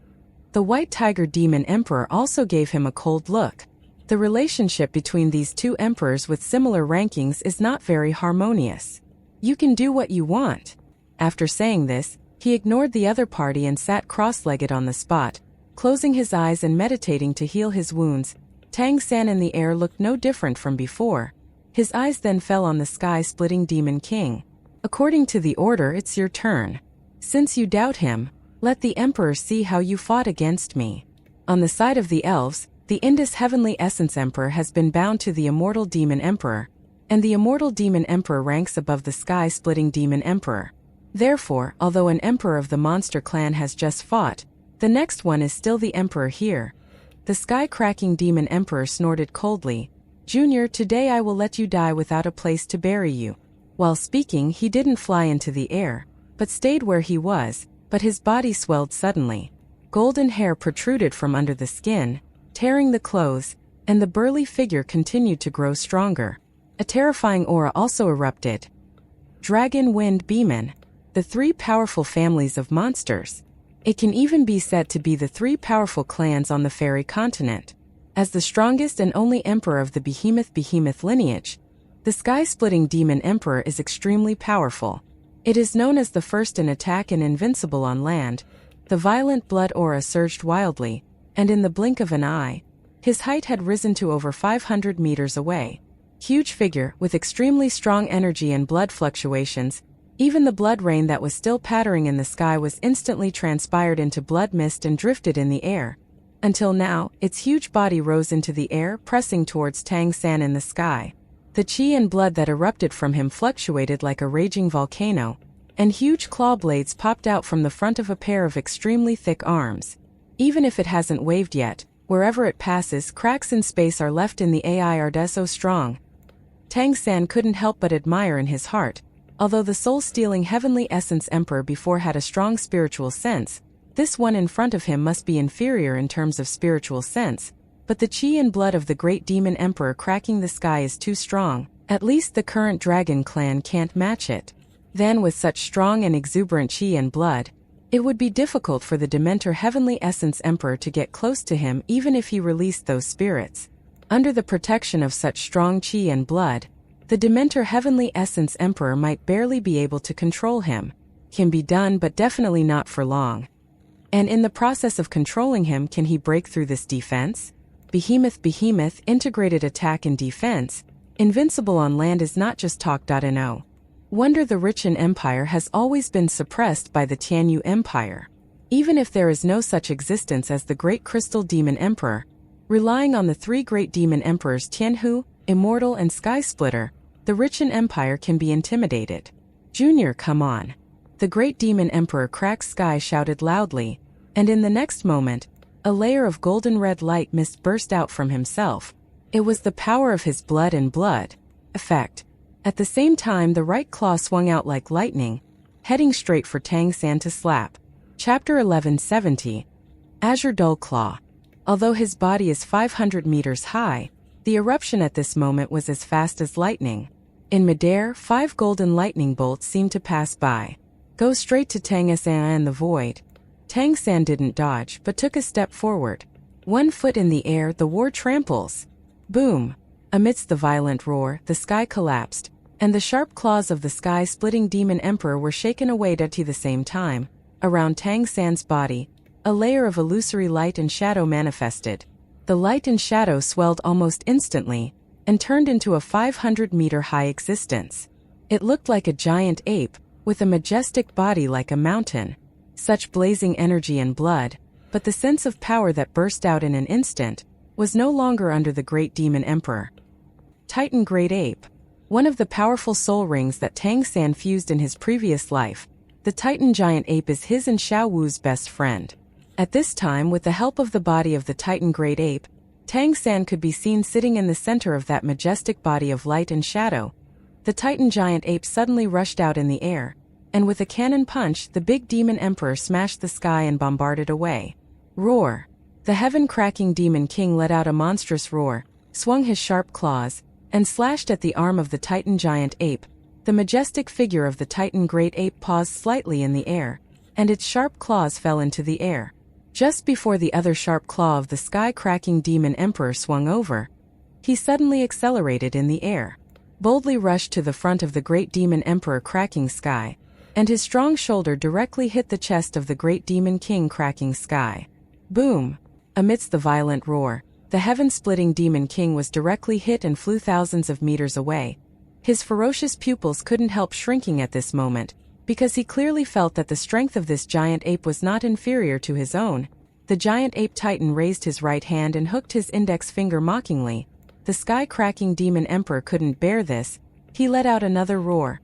The White Tiger Demon Emperor also gave him a cold look. The relationship between these two emperors with similar rankings is not very harmonious. You can do what you want. After saying this, he ignored the other party and sat cross-legged on the spot, closing his eyes and meditating to heal his wounds. Tang San in the air looked no different from before. His eyes then fell on the sky-splitting Demon King. According to the order, it's your turn. Since you doubt him, let the Emperor see how you fought against me. On the side of the elves, the Indus Heavenly Essence Emperor has been bound to the Immortal Demon Emperor, and the Immortal Demon Emperor ranks above the sky-splitting Demon Emperor. Therefore, although an Emperor of the Monster Clan has just fought, the next one is still the Emperor here. The sky-cracking Demon Emperor snorted coldly. Junior, today I will let you die without a place to bury you. While speaking, he didn't fly into the air, but stayed where he was, but his body swelled suddenly. Golden hair protruded from under the skin, tearing the clothes, and the burly figure continued to grow stronger. A terrifying aura also erupted. Dragon Wind Beeman. The three powerful families of monsters. It can even be said to be the three powerful clans on the fairy continent. As the strongest and only emperor of the behemoth lineage, the sky-splitting Demon Emperor is extremely powerful. It is known as the first in attack and invincible on land. The violent blood aura surged wildly, and in the blink of an eye, his height had risen to over 500 meters away. Huge figure, with extremely strong energy and blood fluctuations. Even the blood rain that was still pattering in the sky was instantly transpired into blood mist and drifted in the air. Until now, its huge body rose into the air, pressing towards Tang San in the sky. The chi and blood that erupted from him fluctuated like a raging volcano, and huge claw blades popped out from the front of a pair of extremely thick arms. Even if it hasn't waved yet, wherever it passes, cracks in space are left in the AI are so strong. Tang San couldn't help but admire in his heart. Although the soul-stealing Heavenly Essence Emperor before had a strong spiritual sense, this one in front of him must be inferior in terms of spiritual sense, but the chi and blood of the Great Demon Emperor cracking the sky is too strong. At least the current Dragon Clan can't match it. Then with such strong and exuberant chi and blood, it would be difficult for the Dementor Heavenly Essence Emperor to get close to him even if he released those spirits. Under the protection of such strong chi and blood, the Dementor Heavenly Essence Emperor might barely be able to control him. Can be done, but definitely not for long. And in the process of controlling him, can he break through this defense? Behemoth integrated attack and defense. Invincible on land is not just talk. No. Wonder the Richen Empire has always been suppressed by the Tianyu Empire. Even if there is no such existence as the Great Crystal Demon Emperor, relying on the three Great Demon Emperors Tianhu, Immortal and Sky Splitter, the Richen Empire can be intimidated. Junior, come on. The Great Demon Emperor Crack Sky shouted loudly, and in the next moment, a layer of golden red light mist burst out from himself. It was the power of his blood and blood effect. At the same time, the right claw swung out like lightning, heading straight for Tang San to slap. Chapter 1170. Azure Dull Claw. Although his body is 500 meters high, the eruption at this moment was as fast as lightning. In midair, 5 golden lightning bolts seemed to pass by. Go straight to Tang San and the void. Tang San didn't dodge but took a step forward. 1 foot in the air, the war tramples. Boom! Amidst the violent roar, the sky collapsed, and the sharp claws of the sky-splitting demon emperor were shaken away at the same time. Around Tang San's body, a layer of illusory light and shadow manifested. The light and shadow swelled almost instantly, and turned into a 500-meter-high existence. It looked like a giant ape, with a majestic body like a mountain. Such blazing energy and blood, but the sense of power that burst out in an instant, was no longer under the great demon emperor. Titan Great Ape. One of the powerful soul rings that Tang San fused in his previous life, the Titan Giant Ape is his and Xiao Wu's best friend. At this time, with the help of the body of the Titan Great Ape, Tang San could be seen sitting in the center of that majestic body of light and shadow. The Titan Giant Ape suddenly rushed out in the air, and with a cannon punch, the big demon emperor smashed the sky and bombarded away. Roar! The heaven-cracking demon king let out a monstrous roar, swung his sharp claws, and slashed at the arm of the Titan Giant Ape. The majestic figure of the Titan Great Ape paused slightly in the air, and its sharp claws fell into the air. Just before the other sharp claw of the sky-cracking demon emperor swung over, he suddenly accelerated in the air, boldly rushed to the front of the great demon emperor cracking sky, and his strong shoulder directly hit the chest of the great demon king cracking sky. Boom! Amidst the violent roar, the heaven-splitting demon king was directly hit and flew thousands of meters away. His ferocious pupils couldn't help shrinking at this moment, because he clearly felt that the strength of this giant ape was not inferior to his own. The giant ape titan raised his right hand and hooked his index finger mockingly. The sky-cracking demon emperor couldn't bear this. He let out another roar.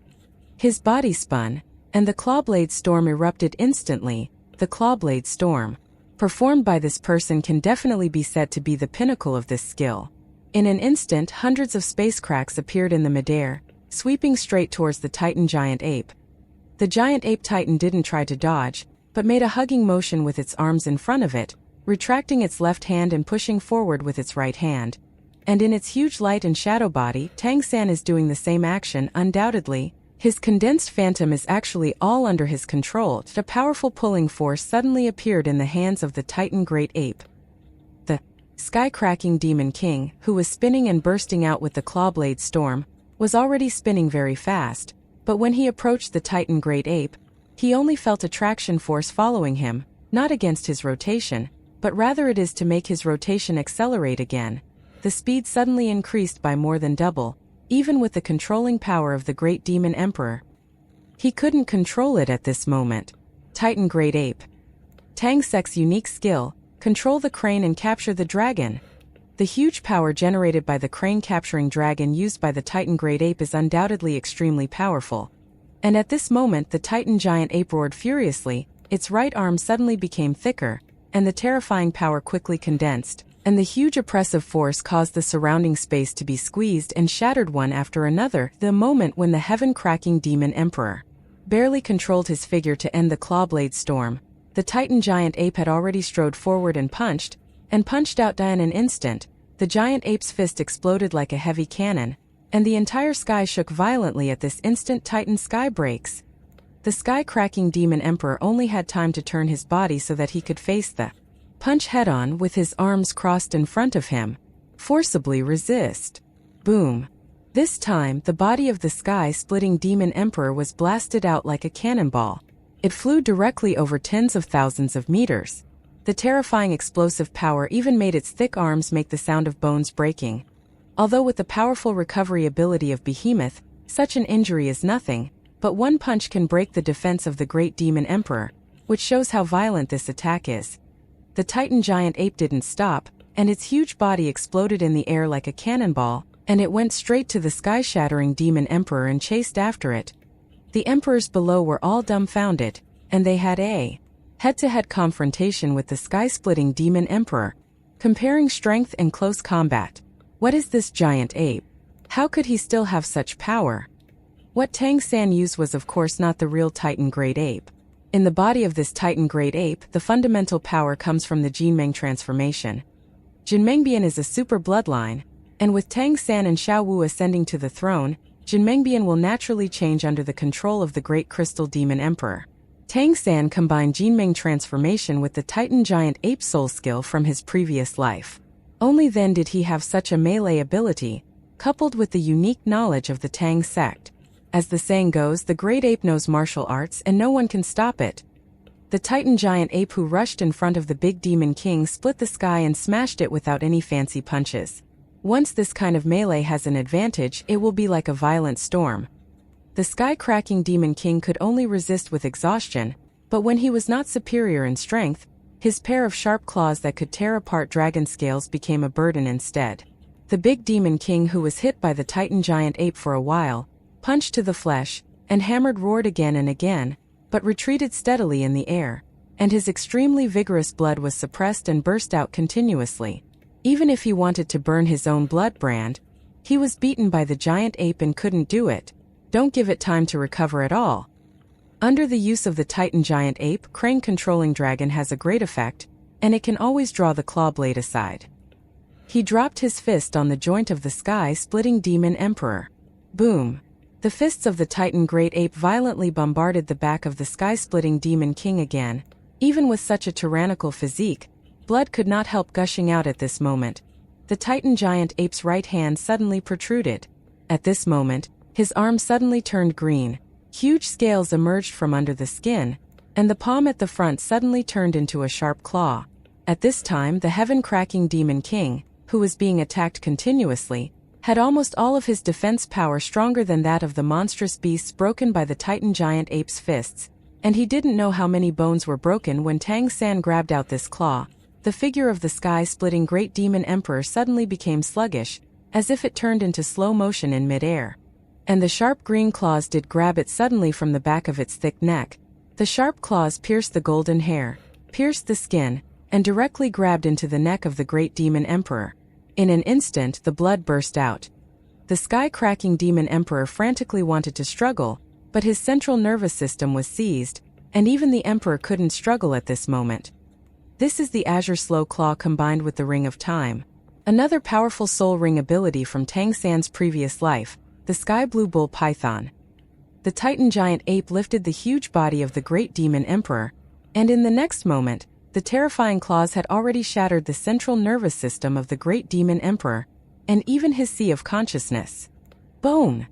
His body spun, and the clawblade storm erupted instantly. The clawblade storm, performed by this person, can definitely be said to be the pinnacle of this skill. In an instant, hundreds of space cracks appeared in the midair, sweeping straight towards the Titan Giant Ape. The Giant Ape Titan didn't try to dodge, but made a hugging motion with its arms in front of it, retracting its left hand and pushing forward with its right hand. And in its huge light and shadow body, Tang San is doing the same action. Undoubtedly, his condensed phantom is actually all under his control. A powerful pulling force suddenly appeared in the hands of the Titan Great Ape. The sky-cracking demon king, who was spinning and bursting out with the clawblade storm, was already spinning very fast, but when he approached the Titan Great Ape, he only felt a traction force following him, not against his rotation, but rather it is to make his rotation accelerate again. The speed suddenly increased by more than double, even with the controlling power of the great demon emperor. He couldn't control it at this moment. Titan Great Ape. Tang Sek's unique skill, control the crane and capture the dragon. The huge power generated by the crane capturing dragon used by the Titan Great Ape is undoubtedly extremely powerful. And at this moment the Titan Giant Ape roared furiously, its right arm suddenly became thicker, and the terrifying power quickly condensed, and the huge oppressive force caused the surrounding space to be squeezed and shattered one after another. The moment when the heaven-cracking demon emperor barely controlled his figure to end the clawblade storm, the Titan Giant Ape had already strode forward and punched out in an instant. The giant ape's fist exploded like a heavy cannon, and the entire sky shook violently at this instant. Titan sky breaks. The sky-cracking demon emperor only had time to turn his body so that he could face the punch head-on with his arms crossed in front of him. Forcibly resist. Boom. This time, the body of the sky-splitting demon emperor was blasted out like a cannonball. It flew directly over tens of thousands of meters. The terrifying explosive power even made its thick arms make the sound of bones breaking. Although with the powerful recovery ability of Behemoth, such an injury is nothing, but one punch can break the defense of the great demon emperor, which shows how violent this attack is. The Titan Giant Ape didn't stop, and its huge body exploded in the air like a cannonball, and it went straight to the sky-shattering demon emperor and chased after it. The emperors below were all dumbfounded, and they had a head-to-head confrontation with the sky-splitting demon emperor, comparing strength and close combat. What is this giant ape? How could he still have such power? What Tang San used was of course not the real Titan Great Ape. In the body of this Titan Great Ape, the fundamental power comes from the Jinmeng transformation. Jinmengbian is a super bloodline, and with Tang San and Xiao Wu ascending to the throne, Jinmengbian will naturally change under the control of the great crystal demon emperor. Tang San combined Jinming transformation with the Titan Giant Ape soul skill from his previous life. Only then did he have such a melee ability, coupled with the unique knowledge of the Tang sect. As the saying goes, the great ape knows martial arts and no one can stop it. The Titan Giant Ape who rushed in front of the big Demon King split the sky and smashed it without any fancy punches. Once this kind of melee has an advantage, it will be like a violent storm. The sky-cracking Demon King could only resist with exhaustion, but when he was not superior in strength, his pair of sharp claws that could tear apart dragon scales became a burden instead. The big Demon King, who was hit by the Titan Giant Ape for a while, punched to the flesh, and hammered roared again and again, but retreated steadily in the air, and his extremely vigorous blood was suppressed and burst out continuously. Even if he wanted to burn his own blood brand, he was beaten by the giant ape and couldn't do it. Don't give it time to recover at all. Under the use of the Titan Giant Ape, Crane controlling dragon has a great effect, and it can always draw the claw blade aside. He dropped his fist on the joint of the sky-splitting Demon Emperor. Boom! The fists of the Titan Great Ape violently bombarded the back of the sky-splitting Demon King again. Even with such a tyrannical physique, blood could not help gushing out at this moment. The Titan Giant Ape's right hand suddenly protruded. At this moment, his arm suddenly turned green. Huge scales emerged from under the skin, and the palm at the front suddenly turned into a sharp claw. At this time, the heaven-cracking Demon King, who was being attacked continuously, had almost all of his defense power stronger than that of the monstrous beasts broken by the Titan Giant Ape's fists, and he didn't know how many bones were broken when Tang San grabbed out this claw. The figure of the sky-splitting Great Demon Emperor suddenly became sluggish, as if it turned into slow motion in mid-air. And the sharp green claws did grab it suddenly from the back of its thick neck. The sharp claws pierced the golden hair, pierced the skin, and directly grabbed into the neck of the Great Demon Emperor. In an instant, the blood burst out. The sky-cracking Demon Emperor frantically wanted to struggle, but his central nervous system was seized, and even the Emperor couldn't struggle at this moment. This is the Azure Slow Claw combined with the Ring of Time. Another powerful soul ring ability from Tang San's previous life, the Sky Blue Bull Python. The Titan Giant Ape lifted the huge body of the Great Demon Emperor, and in the next moment, the terrifying claws had already shattered the central nervous system of the Great Demon Emperor, and even his sea of consciousness. Bone!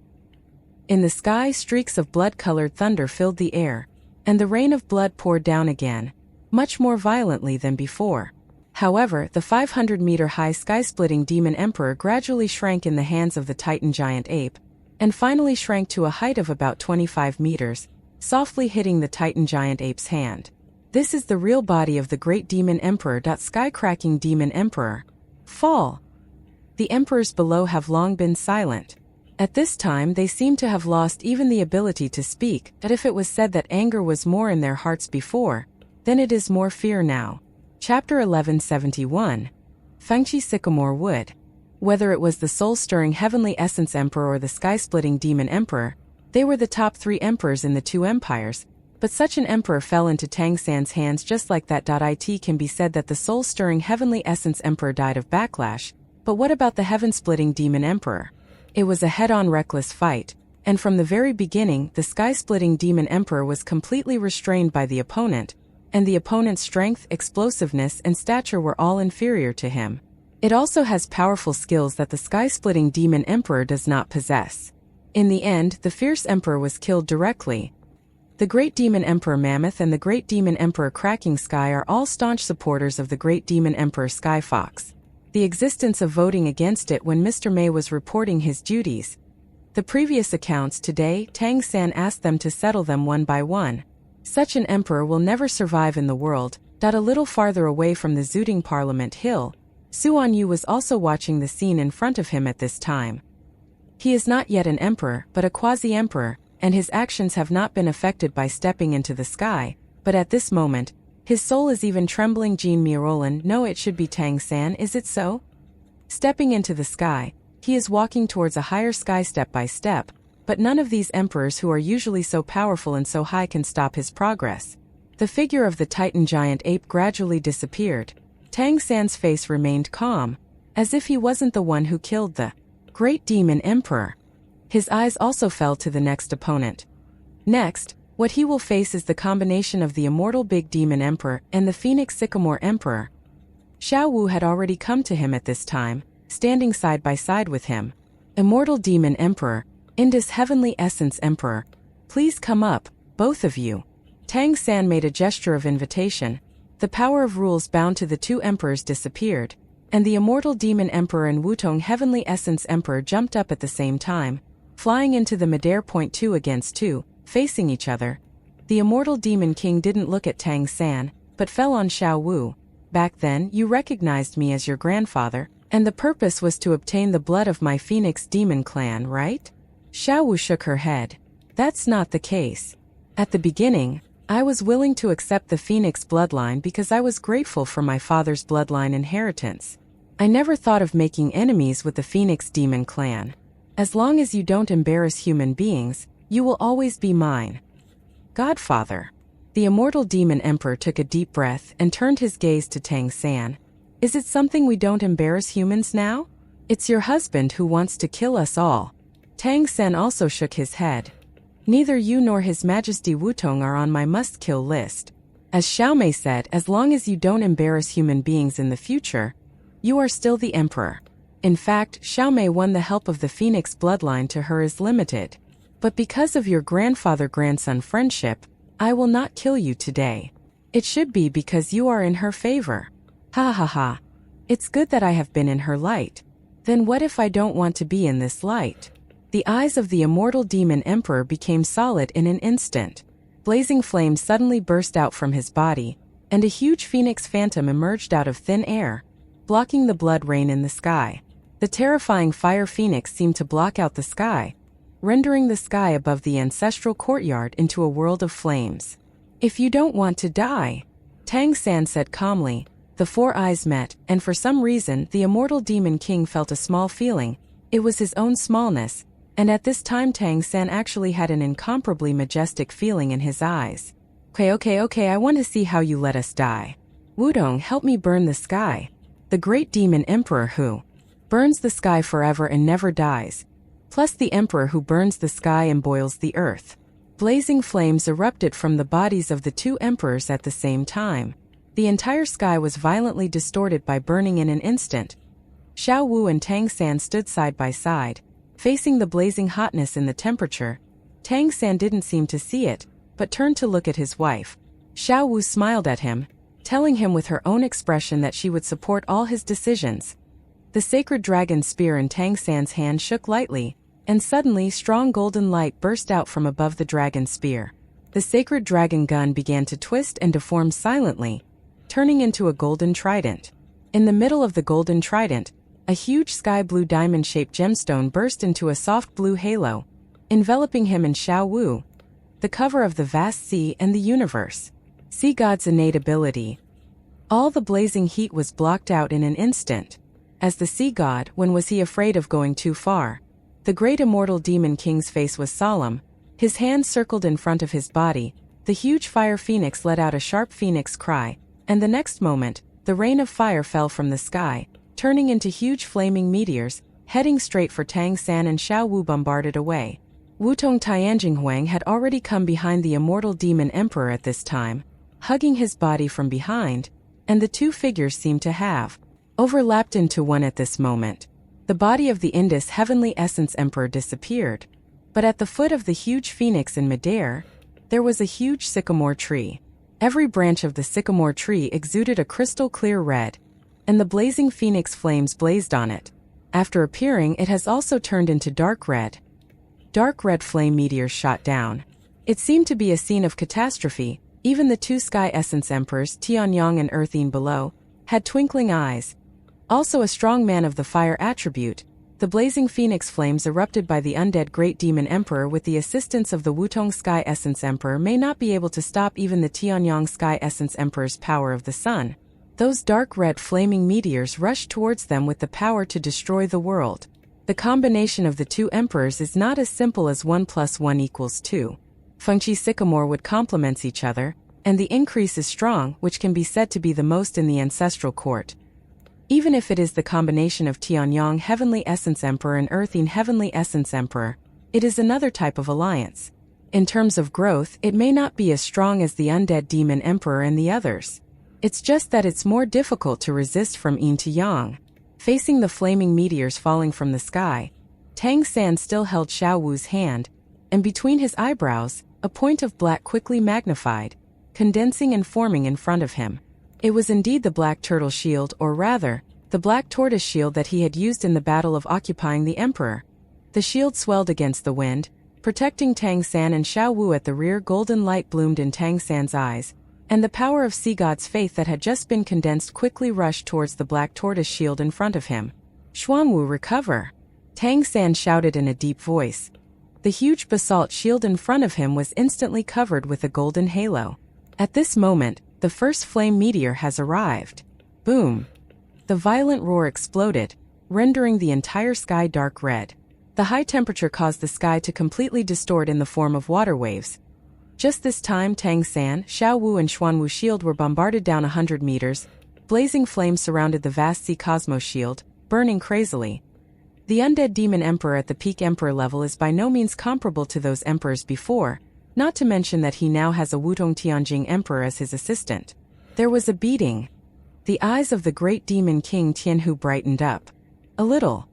In the sky, streaks of blood-colored thunder filled the air, and the rain of blood poured down again, much more violently than before. However, the 500-meter-high sky-splitting Demon Emperor gradually shrank in the hands of the Titan Giant Ape, and finally shrank to a height of about 25 meters, softly hitting the Titan Giant Ape's hand. This is the real body of the Great Demon Emperor. Sky-cracking Demon Emperor. Fall. The emperors below have long been silent. At this time they seem to have lost even the ability to speak, but if it was said that anger was more in their hearts before, then it is more fear now. Chapter 1171. Fengqi Sycamore Wood. Whether it was the soul-stirring Heavenly Essence Emperor or the sky-splitting Demon Emperor, they were the top 3 emperors in the 2 empires, but such an emperor fell into Tang San's hands just like that. It can be said that the soul-stirring Heavenly Essence Emperor died of backlash, but what about the heaven-splitting Demon Emperor? It was a head-on reckless fight, and from the very beginning the sky-splitting Demon Emperor was completely restrained by the opponent, and the opponent's strength, explosiveness, and stature were all inferior to him. It also has powerful skills that the sky-splitting Demon Emperor does not possess. In the end, the fierce emperor was killed directly. The Great Demon Emperor Mammoth and the Great Demon Emperor Cracking Sky are all staunch supporters of the Great Demon Emperor Sky Fox. The existence of voting against it when Mr. May was reporting his duties. The previous accounts today, Tang San asked them to settle them one by one. Such an emperor will never survive in the world. A little farther away from the Zuding Parliament Hill, Suan Yu was also watching the scene in front of him at this time. He is not yet an emperor, but a quasi-emperor, and his actions have not been affected by stepping into the sky, but at this moment, his soul is even trembling. Jean Mirolin, no, it should be Tang San, is it so? Stepping into the sky, he is walking towards a higher sky step by step, but none of these emperors who are usually so powerful and so high can stop his progress. The figure of the Titan Giant Ape gradually disappeared. Tang San's face remained calm, as if he wasn't the one who killed the Great Demon Emperor. His eyes also fell to the next opponent. Next, What he will face is the combination of the immortal Big Demon Emperor and the Phoenix Sycamore Emperor. Xiao Wu had already come to him at this time, standing side by side with him. Immortal Demon Emperor, Indus Heavenly Essence Emperor, please come up, both of you. Tang San made a gesture of invitation. The power of rules bound to the two emperors disappeared, and the Immortal Demon Emperor and Wutong Heavenly Essence Emperor jumped up at the same time, flying into the midair. 2 against 2, facing each other. The Immortal Demon King didn't look at Tang San, but fell on Xiao Wu. Back then, you recognized me as your grandfather, and the purpose was to obtain the blood of my Phoenix Demon clan, right? Xiao Wu shook her head. That's not the case. At the beginning, I was willing to accept the Phoenix bloodline because I was grateful for my father's bloodline inheritance. I never thought of making enemies with the Phoenix Demon clan. As long as you don't embarrass human beings, you will always be mine. Godfather. The Immortal Demon Emperor took a deep breath and turned his gaze to Tang San. Is it something we don't embarrass humans now? It's your husband who wants to kill us all. Tang San also shook his head. Neither you nor His Majesty Wutong are on my must-kill list. As Xiaomei said, as long as you don't embarrass human beings in the future, you are still the emperor. In fact, Xiaomei won the help of the Phoenix bloodline to her is limited. But because of your grandfather-grandson friendship, I will not kill you today. It should be because you are in her favor. Ha ha ha. It's good that I have been in her light. Then what if I don't want to be in this light? The eyes of the Immortal Demon Emperor became solid in an instant. Blazing flames suddenly burst out from his body, and a huge phoenix phantom emerged out of thin air, blocking the blood rain in the sky. The terrifying fire phoenix seemed to block out the sky, rendering the sky above the ancestral courtyard into a world of flames. If you don't want to die, Tang San said calmly. The four eyes met, and for some reason the Immortal Demon King felt a small feeling. It was his own smallness, and at this time Tang San actually had an incomparably majestic feeling in his eyes. Okay, I want to see how you let us die. Wudong, help me burn the sky. The great demon emperor who burns the sky forever and never dies, plus the emperor who burns the sky and boils the earth. Blazing flames erupted from the bodies of the two emperors at the same time. The entire sky was violently distorted by burning in an instant. Xiao Wu and Tang San stood side by side, facing the blazing hotness in the temperature. Tang San didn't seem to see it, but turned to look at his wife. Xiao Wu smiled at him, telling him with her own expression that she would support all his decisions. The sacred dragon spear in Tang San's hand shook lightly, and suddenly strong golden light burst out from above the dragon spear. The sacred dragon gun began to twist and deform silently, turning into a golden trident. In the middle of the golden trident, a huge sky-blue diamond-shaped gemstone burst into a soft blue halo, enveloping him and Xiao Wu, the cover of the vast sea and the universe. Sea God's innate ability. All the blazing heat was blocked out in an instant. As the sea god, when was he afraid of going too far? The great immortal demon king's face was solemn. His hands circled in front of his body. The huge fire phoenix let out a sharp phoenix cry, and the next moment, the rain of fire fell from the sky, turning into huge flaming meteors, heading straight for Tang San and Xiao Wu bombarded away. Wutong Tianjinghuang had already come behind the immortal demon emperor at this time, hugging his body from behind, and the two figures seemed to have overlapped into one at this moment. The body of the Indus Heavenly Essence Emperor disappeared, but at the foot of the huge phoenix in midair, there was a huge sycamore tree. Every branch of the sycamore tree exuded a crystal clear red, and the blazing phoenix flames blazed on it. After appearing, it has also turned into dark red. Dark red flame meteors shot down. It seemed to be a scene of catastrophe. Even the two Sky Essence Emperors, Tianyang and Earthine below, had twinkling eyes. Also a strong man of the fire attribute, the blazing phoenix flames erupted by the undead Great Demon Emperor with the assistance of the Wutong Sky Essence Emperor may not be able to stop even the Tianyang Sky Essence Emperor's power of the sun. Those dark red flaming meteors rushed towards them with the power to destroy the world. The combination of the two emperors is not as simple as 1 + 1 = 2. Fengqi Sycamore would complement each other, and the increase is strong, which can be said to be the most in the ancestral court. Even if it is the combination of Tianyang Heavenly Essence Emperor and Earthine Heavenly Essence Emperor, it is another type of alliance. In terms of growth, it may not be as strong as the undead demon emperor and the others. It's just that it's more difficult to resist from yin to yang. Facing the flaming meteors falling from the sky, Tang San still held Xiao Wu's hand, and between his eyebrows, a point of black quickly magnified, condensing and forming in front of him. It was indeed the black turtle shield, or rather, the black tortoise shield that he had used in the battle of occupying the emperor. The shield swelled against the wind, protecting Tang San and Xiao Wu. At the rear, golden light bloomed in Tang San's eyes, and the power of Sea God's faith that had just been condensed quickly rushed towards the black tortoise shield in front of him. Xuanwu, recover! Tang San shouted in a deep voice. The huge basalt shield in front of him was instantly covered with a golden halo. At this moment, the first flame meteor has arrived. Boom! The violent roar exploded, rendering the entire sky dark red. The high temperature caused the sky to completely distort in the form of water waves. Just this time, Tang San, Xiao Wu and Xuanwu's shield were bombarded down 100 meters. Blazing flames surrounded the vast sea cosmos shield, burning crazily. The undead demon emperor at the peak emperor level is by no means comparable to those emperors before, not to mention that he now has a Wutong Tianjing emperor as his assistant. There was a beating. The eyes of the great demon king Tianhu brightened up. A little.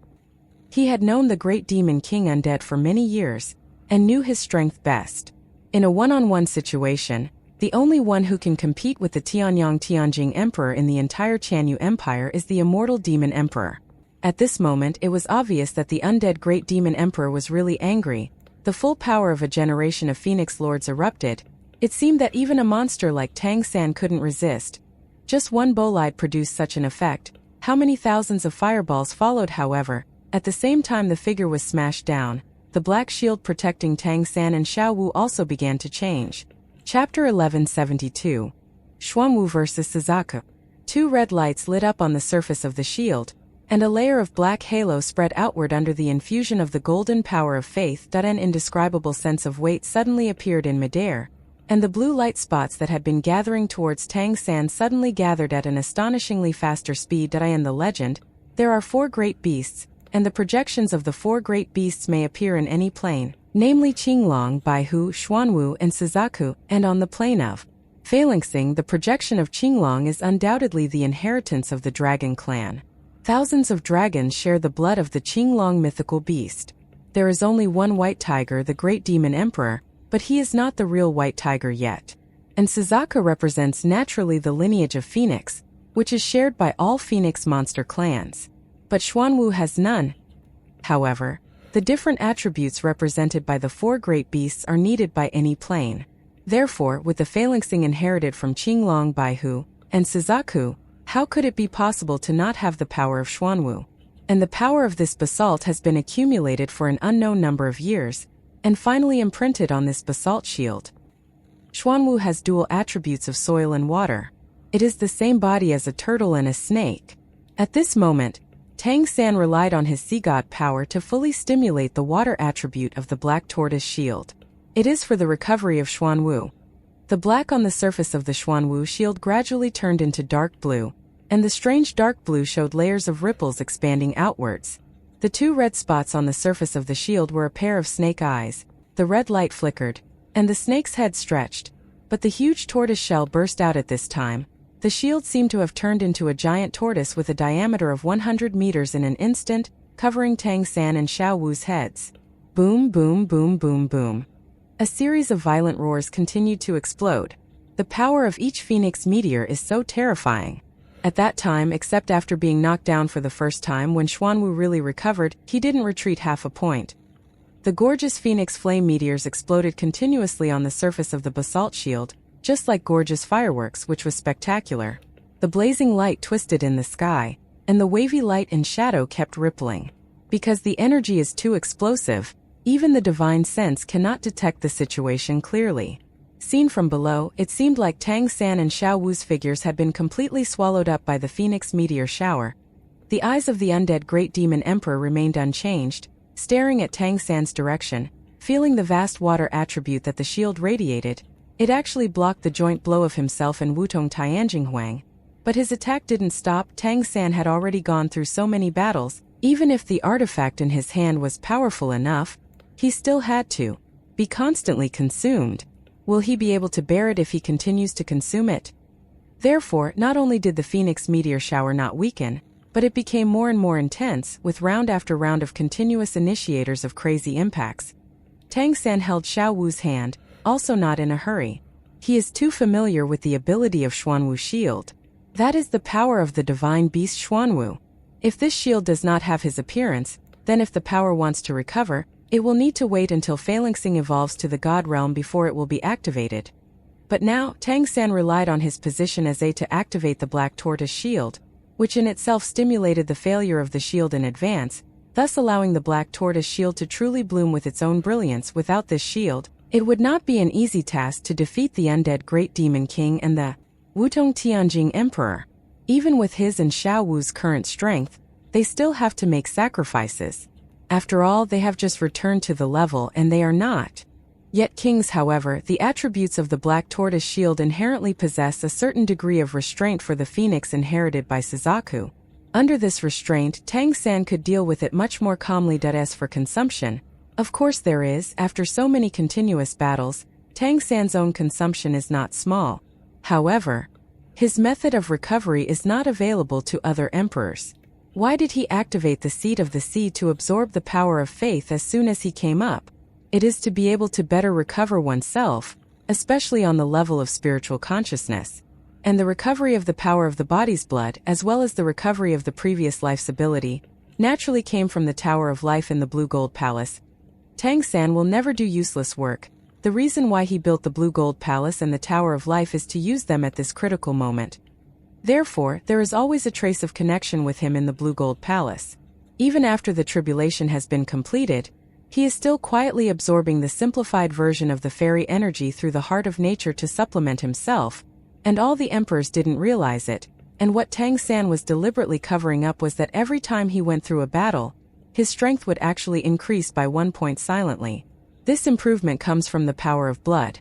He had known the great demon king undead for many years, and knew his strength best. In a one-on-one situation, the only one who can compete with the Tianyang Tianjing emperor in the entire Qianyu Empire is the immortal demon emperor. At this moment, it was obvious that the undead great demon emperor was really angry. The full power of a generation of phoenix lords erupted. It seemed that even a monster like Tang San couldn't resist. Just one bolide produced such an effect. How many thousands of fireballs followed, however? At the same time the figure was smashed down, the black shield protecting Tang San and Xiao Wu also began to change. Chapter 1172. Xuanwu vs. Suzaku. Two red lights lit up on the surface of the shield, and a layer of black halo spread outward under the infusion of the golden power of faith. An indescribable sense of weight suddenly appeared in midair, and the blue light spots that had been gathering towards Tang San suddenly gathered at an astonishingly faster speed. In the legend, there are 4 great beasts, and the projections of the 4 great beasts may appear in any plane, namely Qinglong, Baihu, Xuanwu, and Suzaku, and on the plane of Phalanxing, the projection of Qinglong is undoubtedly the inheritance of the dragon clan. Thousands of dragons share the blood of the Qinglong mythical beast. There is only one white tiger, the great demon emperor, but he is not the real white tiger yet. And Suzaku represents naturally the lineage of Phoenix, which is shared by all Phoenix monster clans. But Xuanwu has none. However, the different attributes represented by the 4 great beasts are needed by any plane. Therefore, with the phalanxing inherited from Qinglong, Baihu, and Suzaku, how could it be possible to not have the power of Xuanwu? And the power of this basalt has been accumulated for an unknown number of years, and finally imprinted on this basalt shield. Xuanwu has dual attributes of soil and water. It is the same body as a turtle and a snake. At this moment, Tang San relied on his sea god power to fully stimulate the water attribute of the black tortoise shield. It is for the recovery of Xuanwu. The black on the surface of the Xuanwu shield gradually turned into dark blue, and the strange dark blue showed layers of ripples expanding outwards. The 2 red spots on the surface of the shield were a pair of snake eyes. The red light flickered, and the snake's head stretched, but the huge tortoise shell burst out at this time. The shield seemed to have turned into a giant tortoise with a diameter of 100 meters in an instant, covering Tang San and Xiao Wu's heads. Boom, boom, boom, boom, boom. A series of violent roars continued to explode. The power of each phoenix meteor is so terrifying. At that time, except after being knocked down for the first time when Xuanwu really recovered, he didn't retreat half a point. The gorgeous phoenix flame meteors exploded continuously on the surface of the basalt shield, just like gorgeous fireworks, which was spectacular. The blazing light twisted in the sky, and the wavy light and shadow kept rippling. Because the energy is too explosive, even the divine sense cannot detect the situation clearly. Seen from below, it seemed like Tang San and Xiao Wu's figures had been completely swallowed up by the phoenix meteor shower. The eyes of the undead great demon emperor remained unchanged, staring at Tang San's direction, feeling the vast water attribute that the shield radiated. It actually blocked the joint blow of himself and Wutong Tianjing Huang. But his attack didn't stop. Tang San had already gone through so many battles. Even if the artifact in his hand was powerful enough, he still had to be constantly consumed. Will he be able to bear it if he continues to consume it? Therefore, not only did the Phoenix meteor shower not weaken, but it became more and more intense, with round after round of continuous initiators of crazy impacts. Tang San held Xiao Wu's hand, also not in a hurry. He is too familiar with the ability of Xuanwu shield. That is the power of the divine beast Xuanwu. If this shield does not have his appearance, then if the power wants to recover, it will need to wait until Phalanxing evolves to the God realm before it will be activated. But now, Tang San relied on his position as A to activate the Black Tortoise shield, which in itself stimulated the failure of the shield in advance, thus allowing the Black Tortoise shield to truly bloom with its own brilliance. Without this shield, it would not be an easy task to defeat the undead Great Demon King and the Wutong Tianjing Emperor. Even with his and Xiao Wu's current strength, they still have to make sacrifices. After all, they have just returned to the level and they are not yet kings. However, the attributes of the Black Tortoise shield inherently possess a certain degree of restraint for the phoenix inherited by Suzaku. Under this restraint, Tang San could deal with it much more calmly. As for consumption, of course there is. After so many continuous battles, Tang San's own consumption is not small. However, his method of recovery is not available to other emperors. Why did he activate the Seat of the Sea to absorb the power of faith as soon as he came up? It is to be able to better recover oneself, especially on the level of spiritual consciousness, and the recovery of the power of the body's blood, as well as the recovery of the previous life's ability, naturally came from the Tower of Life in the Blue Gold Palace. Tang San will never do useless work. The reason why he built the Blue Gold Palace and the Tower of Life is to use them at this critical moment. Therefore, there is always a trace of connection with him in the Blue Gold Palace. Even after the tribulation has been completed, he is still quietly absorbing the simplified version of the fairy energy through the heart of nature to supplement himself, and all the emperors didn't realize it, and what Tang San was deliberately covering up was that every time he went through a battle, his strength would actually increase by 1 point silently. This improvement comes from the power of blood.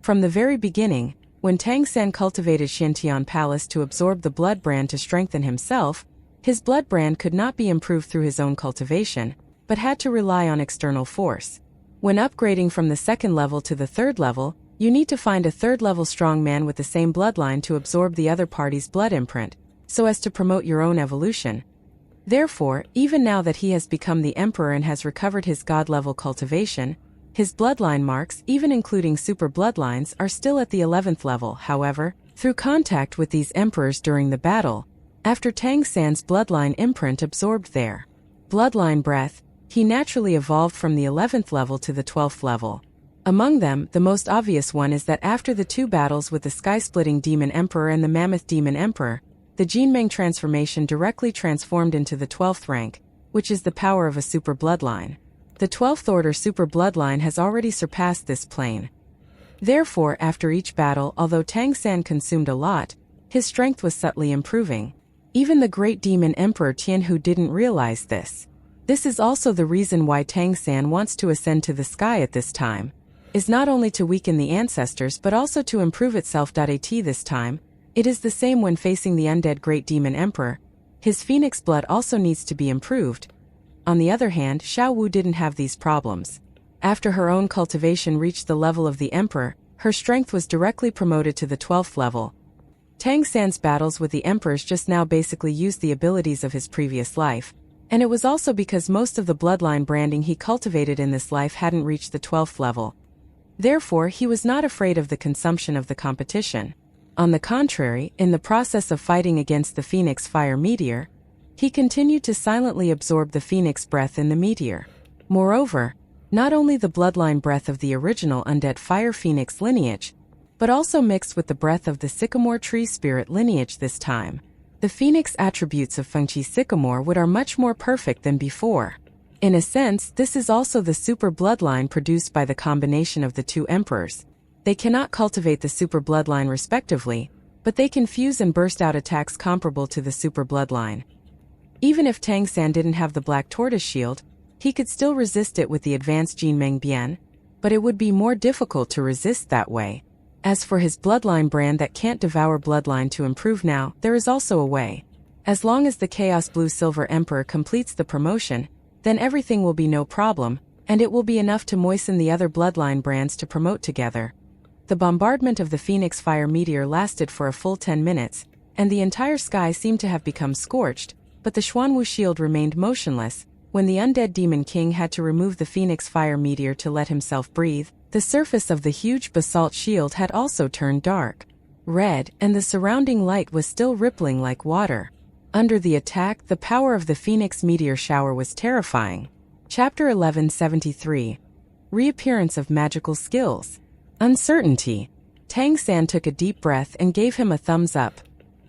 From the very beginning, when Tang San cultivated Xintian Palace to absorb the blood brand to strengthen himself, his blood brand could not be improved through his own cultivation, but had to rely on external force. When upgrading from the second level to the third level, you need to find a third-level strong man with the same bloodline to absorb the other party's blood imprint, so as to promote your own evolution. Therefore, even now that he has become the emperor and has recovered his god-level cultivation, his bloodline marks, even including super bloodlines, are still at the 11th level. However, through contact with these emperors during the battle, after Tang San's bloodline imprint absorbed their bloodline breath, he naturally evolved from the 11th level to the 12th level. Among them, the most obvious one is that after the two battles with the Sky-Splitting Demon Emperor and the Mammoth Demon Emperor, the Jinmeng transformation directly transformed into the 12th rank, which is the power of a super bloodline. The 12th order super bloodline has already surpassed this plane. Therefore, after each battle, although Tang San consumed a lot, his strength was subtly improving. Even the great demon emperor Tianhu didn't realize this. This is also the reason why Tang San wants to ascend to the sky at this time, is not only to weaken the ancestors but also to improve itself. At this time, it is the same when facing the undead great demon emperor. His phoenix blood also needs to be improved. On the other hand, Xiao Wu didn't have these problems. After her own cultivation reached the level of the emperor, her strength was directly promoted to the 12th level. Tang San's battles with the emperors just now basically used the abilities of his previous life, and it was also because most of the bloodline branding he cultivated in this life hadn't reached the 12th level. Therefore, he was not afraid of the consumption of the competition. On the contrary, in the process of fighting against the Phoenix Fire Meteor, he continued to silently absorb the Phoenix breath in the meteor. Moreover, not only the bloodline breath of the original undead Fire Phoenix lineage, but also mixed with the breath of the Sycamore Tree Spirit lineage this time. The Phoenix attributes of Fengqi Sycamore Wood are much more perfect than before. In a sense, this is also the super bloodline produced by the combination of the two emperors. They cannot cultivate the super bloodline respectively, but they can fuse and burst out attacks comparable to the super bloodline. Even if Tang San didn't have the Black Tortoise shield, he could still resist it with the advanced Jinmeng Bian, but it would be more difficult to resist that way. As for his bloodline brand that can't devour bloodline to improve now, there is also a way. As long as the Chaos Blue Silver Emperor completes the promotion, then everything will be no problem, and it will be enough to moisten the other bloodline brands to promote together. The bombardment of the Phoenix Fire Meteor lasted for a full 10 minutes, and the entire sky seemed to have become scorched, but the Xuanwu shield remained motionless. When the Undead Demon King had to remove the Phoenix Fire Meteor to let himself breathe, the surface of the huge basalt shield had also turned dark red, and the surrounding light was still rippling like water. Under the attack, the power of the Phoenix Meteor Shower was terrifying. Chapter 1173. Reappearance of Magical Skills. Uncertainty. Tang San took a deep breath and gave him a thumbs up.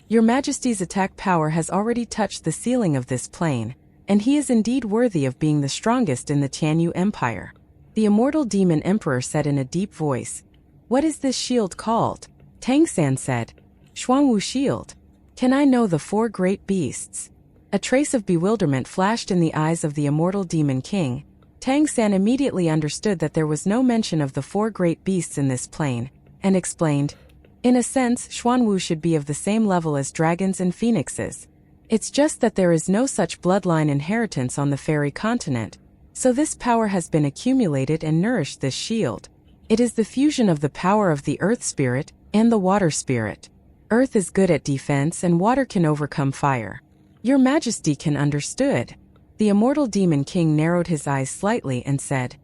Your Majesty's attack power has already touched the ceiling of this plane, and he is indeed worthy of being the strongest in the Tianyu Empire. The Immortal Demon Emperor said in a deep voice. What is this shield called? Tang San said. Xuanwu Shield. Can I know the 4 great beasts? A trace of bewilderment flashed in the eyes of the Immortal Demon King. Tang San immediately understood that there was no mention of the 4 great beasts in this plane, and explained, in a sense, Xuanwu should be of the same level as dragons and phoenixes. It's just that there is no such bloodline inheritance on the fairy continent, so this power has been accumulated and nourished this shield. It is the fusion of the power of the Earth Spirit and the Water Spirit. Earth is good at defense and water can overcome fire. Your Majesty can understood. The Immortal Demon King narrowed his eyes slightly and said,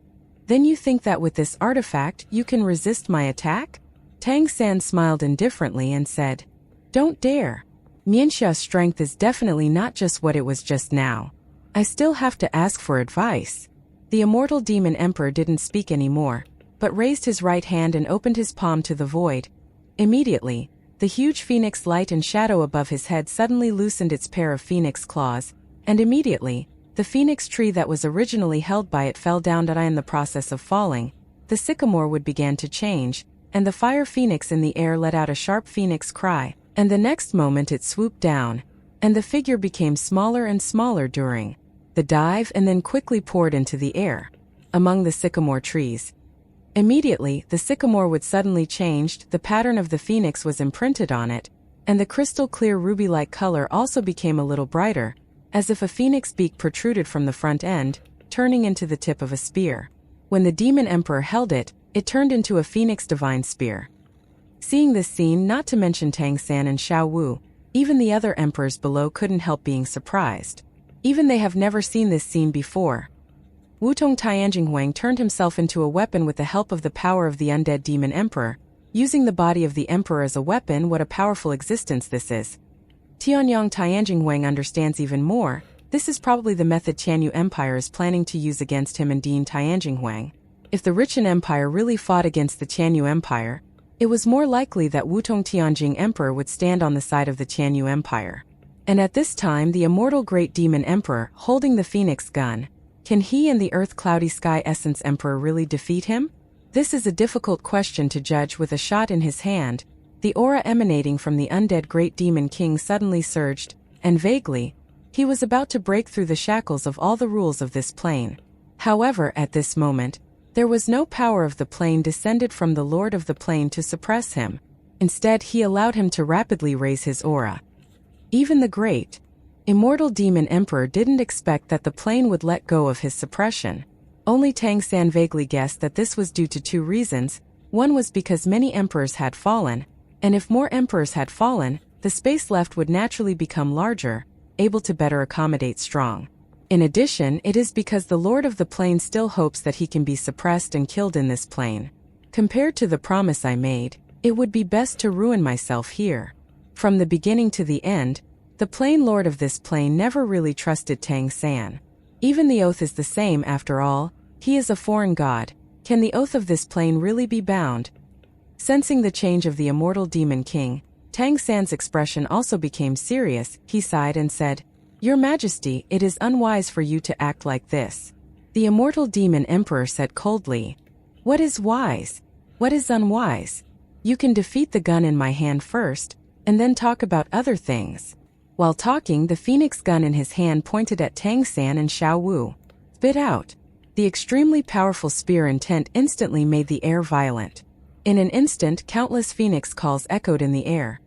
Then you think that with this artifact you can resist my attack? Tang San smiled indifferently and said, Don't dare. Mianxia's strength is definitely not just what it was just now. I still have to ask for advice. The Immortal Demon Emperor didn't speak anymore, but raised his right hand and opened his palm to the void. Immediately, the huge phoenix light and shadow above his head suddenly loosened its pair of phoenix claws, and immediately, the phoenix tree that was originally held by it fell down. In the process of falling, the sycamore wood began to change, and the fire phoenix in the air let out a sharp phoenix cry, and the next moment it swooped down, and the figure became smaller and smaller during the dive and then quickly poured into the air among the sycamore trees. Immediately, the sycamore wood suddenly changed, the pattern of the phoenix was imprinted on it, and the crystal-clear ruby-like color also became a little brighter, as if a phoenix beak protruded from the front end, turning into the tip of a spear. When the Demon Emperor held it, it turned into a phoenix divine spear. Seeing this scene, not to mention Tang San and Xiao Wu, even the other emperors below couldn't help being surprised. Even they have never seen this scene before. Wutong Tianjinghuang turned himself into a weapon with the help of the power of the Undead Demon Emperor, using the body of the Emperor as a weapon. What a powerful existence this is. Tianyang Tianjinghuang understands even more. This is probably the method Tianyu Empire is planning to use against him and Dean Tianjinghuang. If the Richen Empire really fought against the Tianyu Empire, it was more likely that Wutong Tianjing Emperor would stand on the side of the Tianyu Empire. And at this time, the immortal Great Demon Emperor, holding the Phoenix gun, can he and the Earth Cloudy Sky Essence Emperor really defeat him? This is a difficult question to judge. With a shot in his hand, the aura emanating from the undead Great Demon King suddenly surged, and vaguely, he was about to break through the shackles of all the rules of this plane. However, at this moment, there was no power of the plane descended from the Lord of the Plane to suppress him. Instead, he allowed him to rapidly raise his aura. Even the great, immortal Demon Emperor didn't expect that the plane would let go of his suppression. Only Tang San vaguely guessed that this was due to 2 reasons. One was because many emperors had fallen, and if more emperors had fallen, the space left would naturally become larger, able to better accommodate strong. In addition, it is because the Lord of the Plane still hopes that he can be suppressed and killed in this plane. Compared to the promise I made, it would be best to ruin myself here. From the beginning to the end, the Plane Lord of this plane never really trusted Tang San. Even the oath is the same after all. He is a foreign god. Can the oath of this plane really be bound? Sensing the change of the immortal Demon King, Tang San's expression also became serious. He sighed and said, Your Majesty, it is unwise for you to act like this. The immortal Demon Emperor said coldly, What is wise? What is unwise? You can defeat the gun in my hand first, and then talk about other things. While talking, the phoenix gun in his hand pointed at Tang San and Xiao Wu. Spit out. The extremely powerful spear intent instantly made the air violent. In an instant, countless phoenix calls echoed in the air.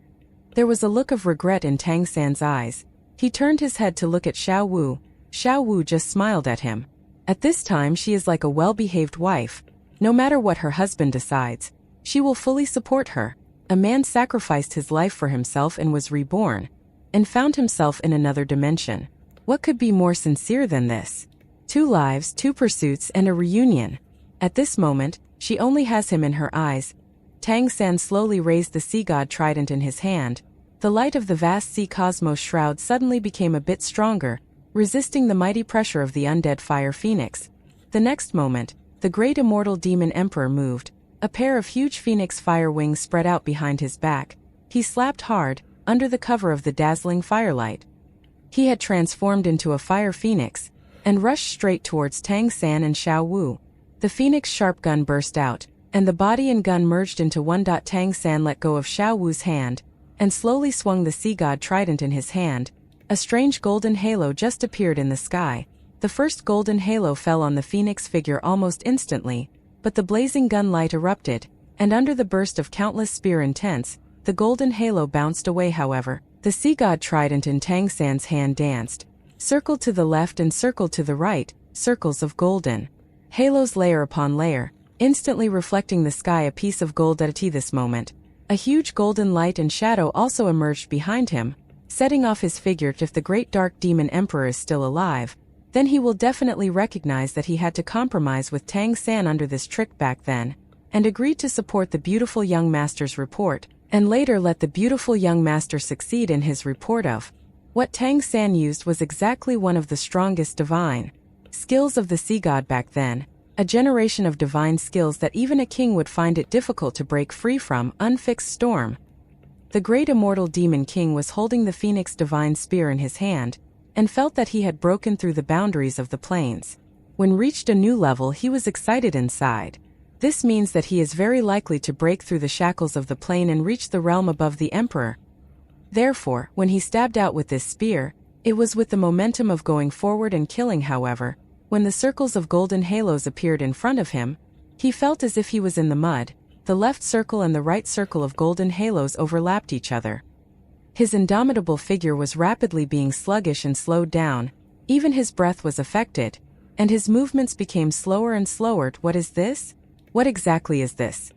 There was a look of regret in Tang San's eyes. He turned his head to look at Xiao Wu. Xiao Wu just smiled at him. At this time she is like a well-behaved wife. No matter what her husband decides, she will fully support her. A man sacrificed his life for himself and was reborn, and found himself in another dimension. What could be more sincere than this? 2 lives, 2 pursuits, and a reunion. At this moment, she only has him in her eyes. Tang San slowly raised the sea god trident in his hand. The light of the vast sea cosmos shroud suddenly became a bit stronger, resisting the mighty pressure of the undead fire phoenix. The next moment, the great immortal demon emperor moved. A pair of huge phoenix fire wings spread out behind his back. He slapped hard, under the cover of the dazzling firelight. He had transformed into a fire phoenix, and rushed straight towards Tang San and Shao Wu. The phoenix sharp gun burst out, and the body and gun merged into one. Tang San let go of Shao Wu's hand, and slowly swung the sea god trident in his hand. A strange golden halo just appeared in the sky. The first golden halo fell on the phoenix figure almost instantly, but the blazing gun light erupted, and under the burst of countless spear intents, the golden halo bounced away. However, the sea god trident in Tang San's hand danced, circled to the left and circled to the right, circles of golden halos layer upon layer, instantly reflecting the sky a piece of gold. At this moment, a huge golden light and shadow also emerged behind him, setting off his figure. If the great dark demon emperor is still alive, then he will definitely recognize that he had to compromise with Tang San under this trick back then, and agreed to support the beautiful young master's report, and later let the beautiful young master succeed in his report of. What Tang San used was exactly one of the strongest divine skills of the sea god back then, a generation of divine skills that even a king would find it difficult to break free from. Unfixed storm. The great immortal demon king was holding the phoenix divine spear in his hand, and felt that he had broken through the boundaries of the planes. When reached a new level, he was excited inside. This means that he is very likely to break through the shackles of the plane and reach the realm above the emperor. Therefore, when he stabbed out with this spear, it was with the momentum of going forward and killing. However, when the circles of golden halos appeared in front of him, he felt as if he was in the mud. The left circle and the right circle of golden halos overlapped each other. His indomitable figure was rapidly being sluggish and slowed down. Even his breath was affected, and his movements became slower and slower. What is this? What exactly is this?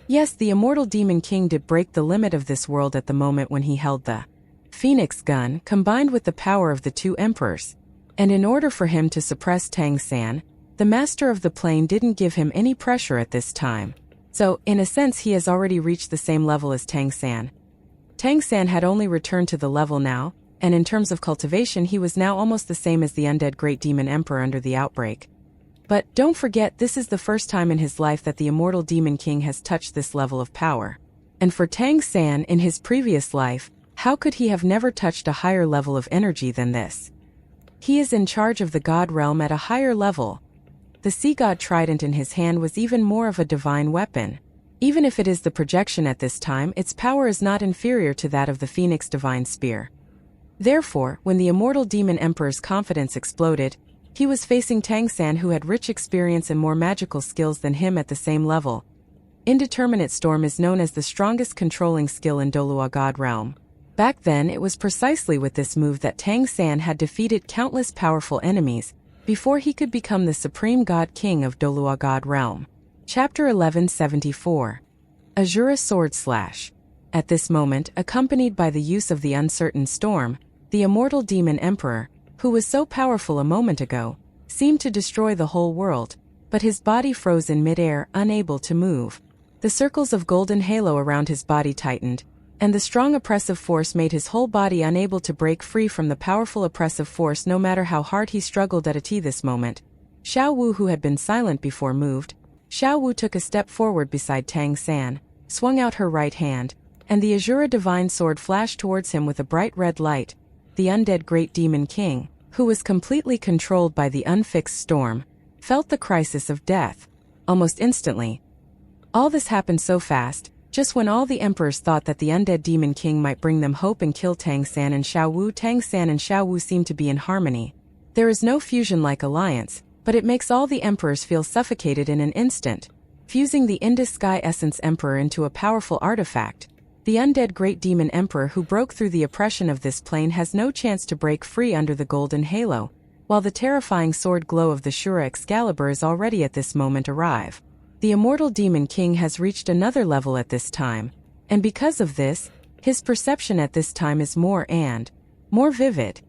Yes, the immortal demon king did break the limit of this world at the moment when he held the phoenix gun, combined with the power of the 2 emperors. And in order for him to suppress Tang San, the master of the plane didn't give him any pressure at this time. So, in a sense, he has already reached the same level as Tang San. Tang San had only returned to the level now, and in terms of cultivation he was now almost the same as the undead great demon emperor under the outbreak. But don't forget, this is the first time in his life that the immortal demon king has touched this level of power. And for Tang San in his previous life, how could he have never touched a higher level of energy than this? He is in charge of the god realm at a higher level. The sea god trident in his hand was even more of a divine weapon. Even if it is the projection at this time, its power is not inferior to that of the phoenix divine spear. Therefore, when the immortal demon emperor's confidence exploded, he was facing Tang San, who had rich experience and more magical skills than him at the same level. Indeterminate storm is known as the strongest controlling skill in Douluo god realm. Back then it was precisely with this move that Tang San had defeated countless powerful enemies, before he could become the supreme god king of Douluo god realm. Chapter 1174. Azura Sword Slash. At this moment, accompanied by the use of the uncertain storm, the immortal demon emperor, who was so powerful a moment ago, seemed to destroy the whole world, but his body froze in midair, unable to move. The circles of golden halo around his body tightened, and the strong oppressive force made his whole body unable to break free from the powerful oppressive force no matter how hard he struggled. At this moment, Shao Wu, who had been silent before, moved. Shao Wu took a step forward beside Tang San, swung out her right hand, and the Azura divine sword flashed towards him with a bright red light. The undead great demon king, who was completely controlled by the unfixed storm, felt the crisis of death. Almost instantly. All this happened so fast, just when all the emperors thought that the undead demon king might bring them hope and kill Tang San and Shao Wu. Tang San and Shao Wu seem to be in harmony. There is no fusion-like alliance, but it makes all the emperors feel suffocated in an instant. Fusing the Indus Sky Essence Emperor into a powerful artifact, the undead great demon emperor who broke through the oppression of this plane has no chance to break free under the golden halo. while the terrifying sword glow of the Shura Excalibur is already at this moment arrive. The immortal Demon King has reached another level at this time, and because of this, his perception at this time is more vivid.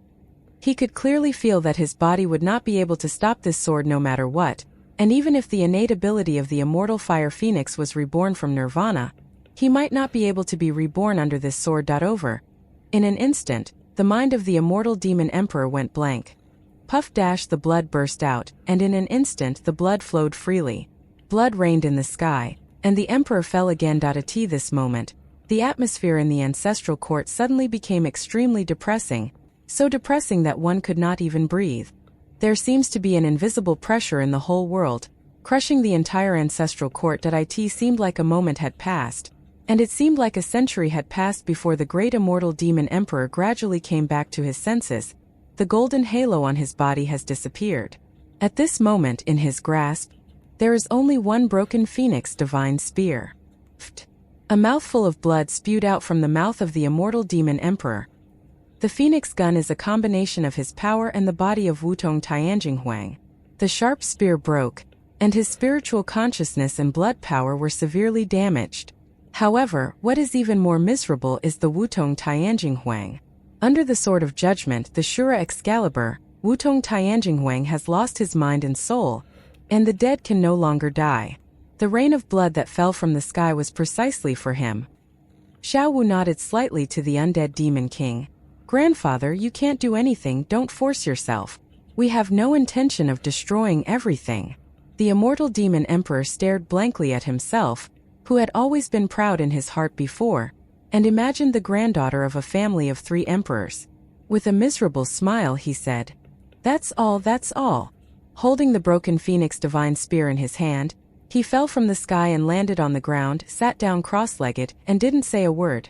He could clearly feel that his body would not be able to stop this sword no matter what, and even if the innate ability of the immortal Fire Phoenix was reborn from Nirvana, he might not be able to be reborn under this sword. Over. In an instant, the mind of the immortal Demon Emperor went blank. Puff dash the blood burst out, and in an instant the blood flowed freely. Blood rained in the sky, and the Emperor fell again. At this moment, the atmosphere in the ancestral court suddenly became extremely depressing, so depressing that one could not even breathe. There seems to be an invisible pressure in the whole world, crushing the entire ancestral court. It seemed like a moment had passed, and it seemed like a century had passed before the great immortal Demon Emperor gradually came back to his senses. The golden halo on his body has disappeared. At this moment, in his grasp, there is only one broken phoenix divine spear. A mouthful of blood spewed out from the mouth of the immortal Demon Emperor. The phoenix gun is a combination of his power and the body of Wutong Tianjing Huang. The sharp spear broke, and his spiritual consciousness and blood power were severely damaged. However, what is even more miserable is the Wutong Tianjing Huang. Under the Sword of Judgment, the Shura Excalibur, Wutong Tianjing Huang has lost his mind and soul, and the dead can no longer die. The rain of blood that fell from the sky was precisely for him. Xiao Wu nodded slightly to the undead Demon King. "Grandfather, you can't do anything, don't force yourself. We have no intention of destroying everything." The immortal Demon Emperor stared blankly at himself, who had always been proud in his heart before, and imagined the granddaughter of a family of 3 emperors. With a miserable smile he said, that's all. Holding the broken phoenix divine spear in his hand, he fell from the sky and landed on the ground, sat down cross-legged, and didn't say a word.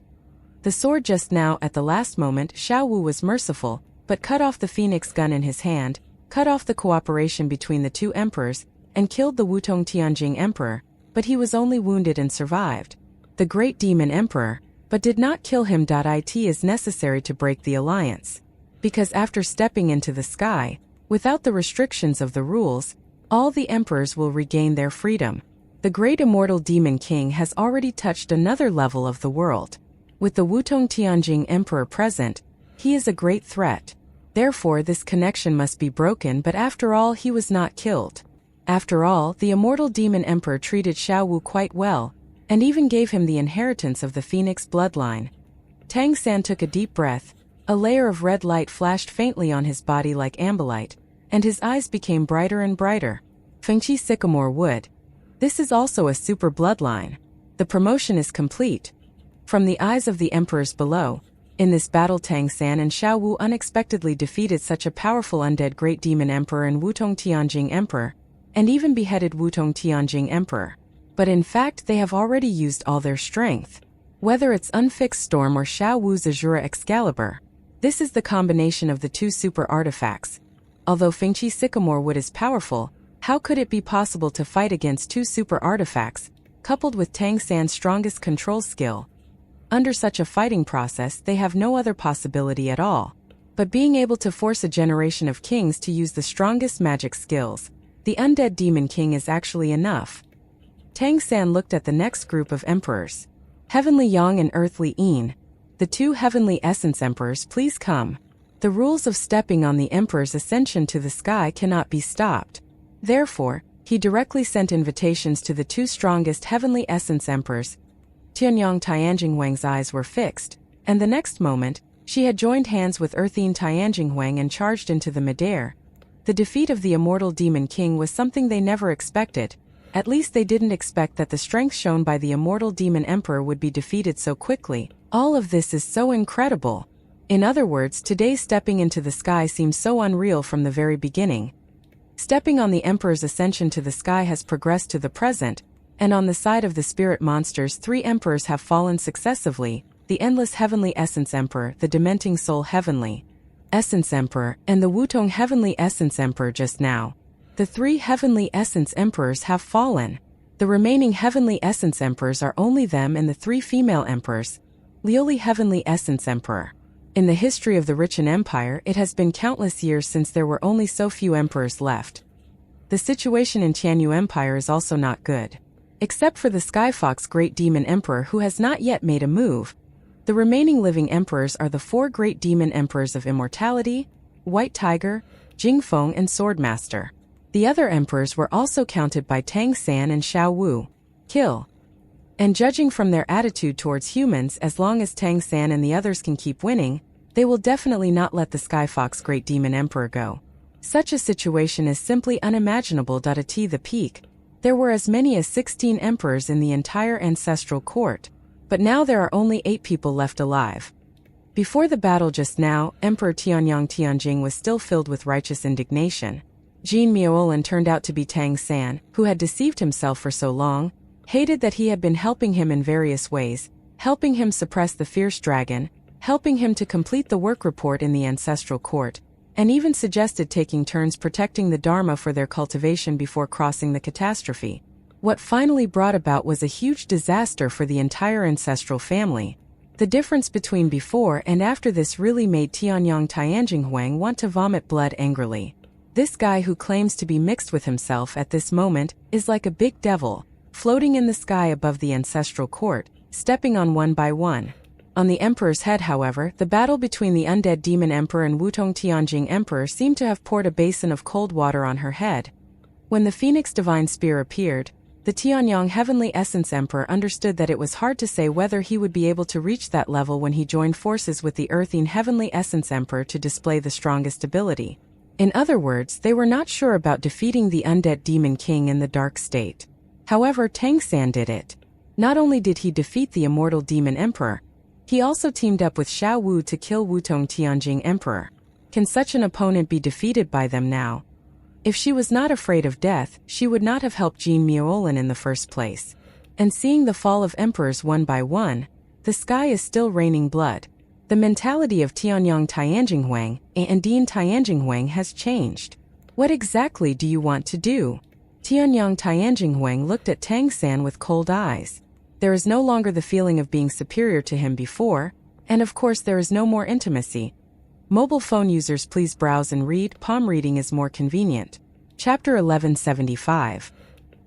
The sword just now, at the last moment, Xiao Wu was merciful, but cut off the phoenix gun in his hand, cut off the cooperation between the 2 emperors, and killed the Wutong Tianjing Emperor, but he was only wounded and survived. The great Demon Emperor, but did not kill him. It is necessary to break the alliance. Because after stepping into the sky, without the restrictions of the rules, all the emperors will regain their freedom. The great immortal Demon King has already touched another level of the world. With the Wutong Tianjing Emperor present, he is a great threat. Therefore this connection must be broken, but after all he was not killed. After all, the immortal Demon Emperor treated Xiao Wu quite well, and even gave him the inheritance of the Phoenix bloodline. Tang San took a deep breath, a layer of red light flashed faintly on his body like ambilight, and his eyes became brighter and brighter. Fengqi Sycamore Wood. This is also a super bloodline. The promotion is complete. From the eyes of the emperors below, in this battle Tang San and Xiao Wu unexpectedly defeated such a powerful undead great demon emperor and Wutong Tianjing Emperor, and even beheaded Wutong Tianjing Emperor. But in fact they have already used all their strength. Whether it's Unfixed Storm or Xiao Wu's Azura Excalibur, this is the combination of the 2 super artifacts. Although Fengqi Sycamore Wood is powerful, how could it be possible to fight against 2 super artifacts, coupled with Tang San's strongest control skill? Under such a fighting process they have no other possibility at all. But being able to force a generation of kings to use the strongest magic skills, the undead Demon King, is actually enough. Tang San looked at the next group of emperors. Heavenly Yang and Earthly Yin. The 2 Heavenly Essence Emperors, please come. The rules of stepping on the Emperor's ascension to the sky cannot be stopped. Therefore, he directly sent invitations to the 2 strongest Heavenly Essence Emperors. Tianyang Tianjing Huang's eyes were fixed, and the next moment, she had joined hands with Earthine Tianjing Huang and charged into the midair. The defeat of the immortal Demon King was something they never expected. At least they didn't expect that the strength shown by the immortal Demon Emperor would be defeated so quickly. All of this is so incredible. In other words, today's stepping into the sky seems so unreal from the very beginning. Stepping on the Emperor's ascension to the sky has progressed to the present, and on the side of the spirit monsters 3 emperors have fallen successively, the Endless Heavenly Essence Emperor, the Dementing Soul Heavenly Essence Emperor, and the Wutong Heavenly Essence Emperor. Just now, the 3 Heavenly Essence Emperors have fallen. The remaining Heavenly Essence Emperors are only them and the 3 female emperors. Lioli Heavenly Essence Emperor. In the history of the Richen Empire, it has been countless years since there were only so few emperors left. The situation in Tianyu Empire is also not good. Except for the Skyfox Great Demon Emperor who has not yet made a move, the remaining living emperors are the 4 Great Demon Emperors of Immortality, White Tiger, Jingfeng and Swordmaster. The other emperors were also counted by Tang San and Shao Wu. Kill. And judging from their attitude towards humans, as long as Tang San and the others can keep winning, they will definitely not let the Skyfox Great Demon Emperor go. Such a situation is simply unimaginable. At the peak, there were as many as 16 emperors in the entire ancestral court, but now there are only 8 people left alive. Before the battle just now, Emperor Tianyang Tianjing was still filled with righteous indignation. Jin Miaolin turned out to be Tang San, who had deceived himself for so long, hated that he had been helping him in various ways, helping him suppress the fierce dragon, helping him to complete the work report in the ancestral court, and even suggested taking turns protecting the Dharma for their cultivation before crossing the catastrophe. What finally brought about was a huge disaster for the entire ancestral family. The difference between before and after this really made Tianyang Tianjing Huang want to vomit blood angrily. This guy who claims to be mixed with himself at this moment is like a big devil, floating in the sky above the ancestral court, stepping on one by one. On the emperor's head, however, the battle between the undead demon emperor and Wutong Tianjing emperor seemed to have poured a basin of cold water on her head. When the Phoenix Divine Spear appeared, the Tianyang Heavenly Essence Emperor understood that it was hard to say whether he would be able to reach that level when he joined forces with the Earthine Heavenly Essence Emperor to display the strongest ability. In other words, they were not sure about defeating the undead demon king in the dark state. However, Tang San did it. Not only did he defeat the immortal demon emperor, he also teamed up with Shao Wu to kill Wutong Tianjing Emperor. Can such an opponent be defeated by them now? If she was not afraid of death, she would not have helped Jin Miaolin in the first place. And seeing the fall of emperors one by one, the sky is still raining blood. The mentality of Tianyang Tianjing Huang and Dean Tianjing Huang has changed. What exactly do you want to do? Tianyang Tianjing Huang looked at Tang San with cold eyes. There is no longer the feeling of being superior to him before, and of course there is no more intimacy. Mobile phone users, please browse and read. Palm reading is more convenient. Chapter 1175.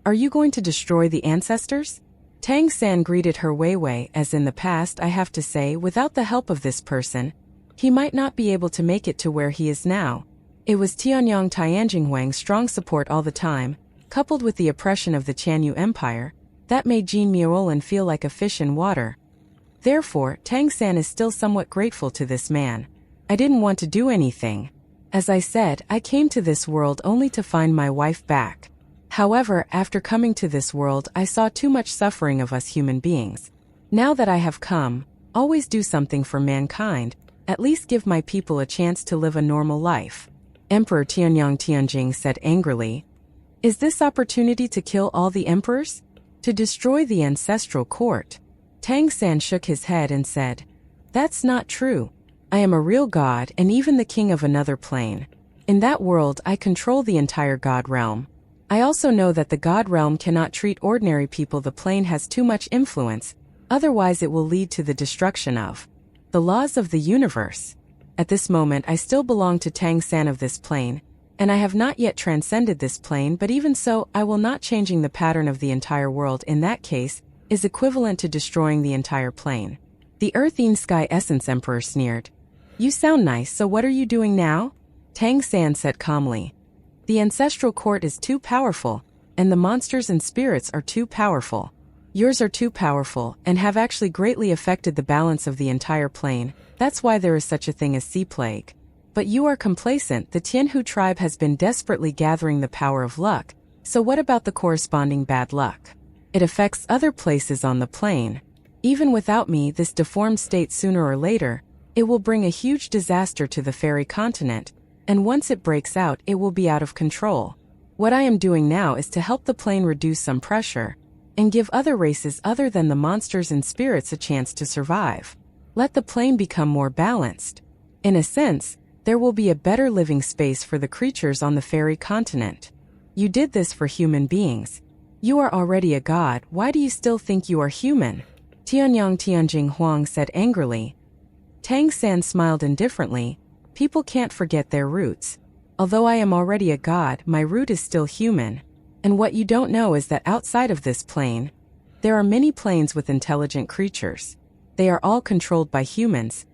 Are you going to destroy the ancestors? Tang San greeted her Weiwei. As in the past, I have to say, without the help of this person, he might not be able to make it to where he is now. It was Tianyang Tianjing Huang's strong support all the time, coupled with the oppression of the Tianyu Empire, that made Jin Miaolin feel like a fish in water. Therefore, Tang San is still somewhat grateful to this man. I didn't want to do anything. As I said, I came to this world only to find my wife back. However, after coming to this world, I saw too much suffering of us human beings. Now that I have come, always do something for mankind, at least give my people a chance to live a normal life. Emperor Tianyang Tianjing said angrily. Is this opportunity to kill all the emperors? To destroy the ancestral court? Tang San shook his head and said, that's not true. I am a real god and even the king of another plane. In that world, I control the entire god realm. I also know that the god realm cannot treat ordinary people. The plane has too much influence, otherwise it will lead to the destruction of the laws of the universe. At this moment, I still belong to Tang San of this plane, and I have not yet transcended this plane, but even so, I will not changing the pattern of the entire world. In that case, is equivalent to destroying the entire plane. The Earthine Sky Essence Emperor sneered. You sound nice, so what are you doing now? Tang San said calmly. The ancestral court is too powerful, and the monsters and spirits are too powerful. Yours are too powerful, and have actually greatly affected the balance of the entire plane. That's why there is such a thing as sea plague. But you are complacent. The Tianhu tribe has been desperately gathering the power of luck, so what about the corresponding bad luck? It affects other places on the plane. Even without me, this deformed state sooner or later, it will bring a huge disaster to the fairy continent, and once it breaks out, it will be out of control. What I am doing now is to help the plane reduce some pressure, and give other races other than the monsters and spirits a chance to survive. Let the plane become more balanced. In a sense, there will be a better living space for the creatures on the fairy continent. You did this for human beings. You are already a god, why do you still think you are human? Tianyang Tianjing Huang said angrily. Tang San smiled indifferently. People can't forget their roots. Although I am already a god, my root is still human. And what you don't know is that outside of this plane, there are many planes with intelligent creatures. They are all controlled by humans.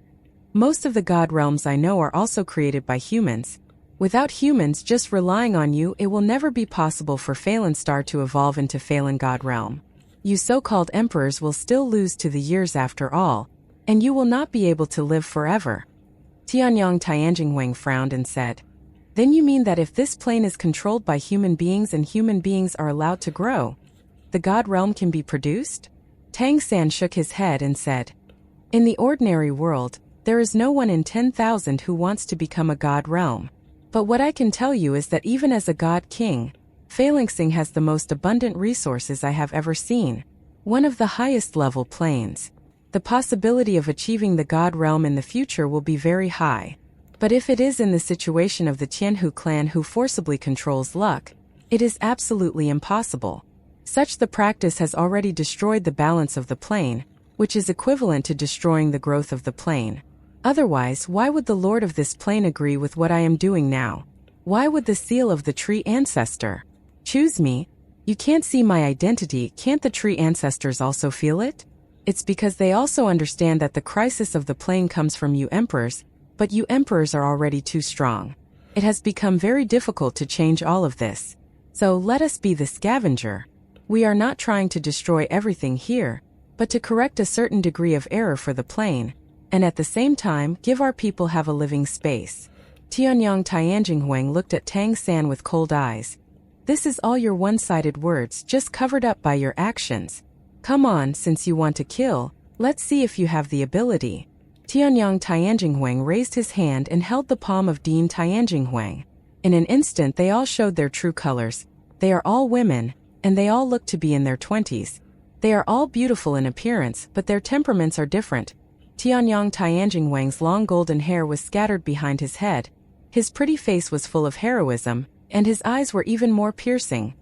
Most of the god realms I know are also created by humans. Without humans just relying on you, it will never be possible for Phelan Star to evolve into Phelan God Realm. You so-called emperors will still lose to the years after all, and you will not be able to live forever. Tianyang Tianjinghuang frowned and said, Then you mean that if this plane is controlled by human beings and human beings are allowed to grow, the God Realm can be produced? Tang San shook his head and said, In the ordinary world, there is no one in 10,000 who wants to become a God Realm. But what I can tell you is that even as a god king, Phalanxing has the most abundant resources I have ever seen. One of the highest level planes. The possibility of achieving the god realm in the future will be very high. But if it is in the situation of the Tianhu clan who forcibly controls luck, it is absolutely impossible. Such the practice has already destroyed the balance of the plane, which is equivalent to destroying the growth of the plane. Otherwise, why would the lord of this plane agree with what I am doing now? Why would the seal of the tree ancestor choose me? You can't see my identity, can't the tree ancestors also feel it? It's because they also understand that the crisis of the plane comes from you emperors, but you emperors are already too strong. It has become very difficult to change all of this. So let us be the scavenger. We are not trying to destroy everything here, but to correct a certain degree of error for the plane, and at the same time give our people have a living space. Tianyang Tianjinghuang looked at Tang San with cold eyes. This is all your one-sided words just covered up by your actions. Come on, since you want to kill, let's see if you have the ability. Tianyang Tianjinghuang raised his hand and held the palm of Dean Tianjinghuang. In an instant they all showed their true colors. They are all women, and they all look to be in their 20s. They are all beautiful in appearance, but their temperaments are different. Tianyang Tianjinghuang's long golden hair was scattered behind his head. His pretty face was full of heroism, and his eyes were even more piercing.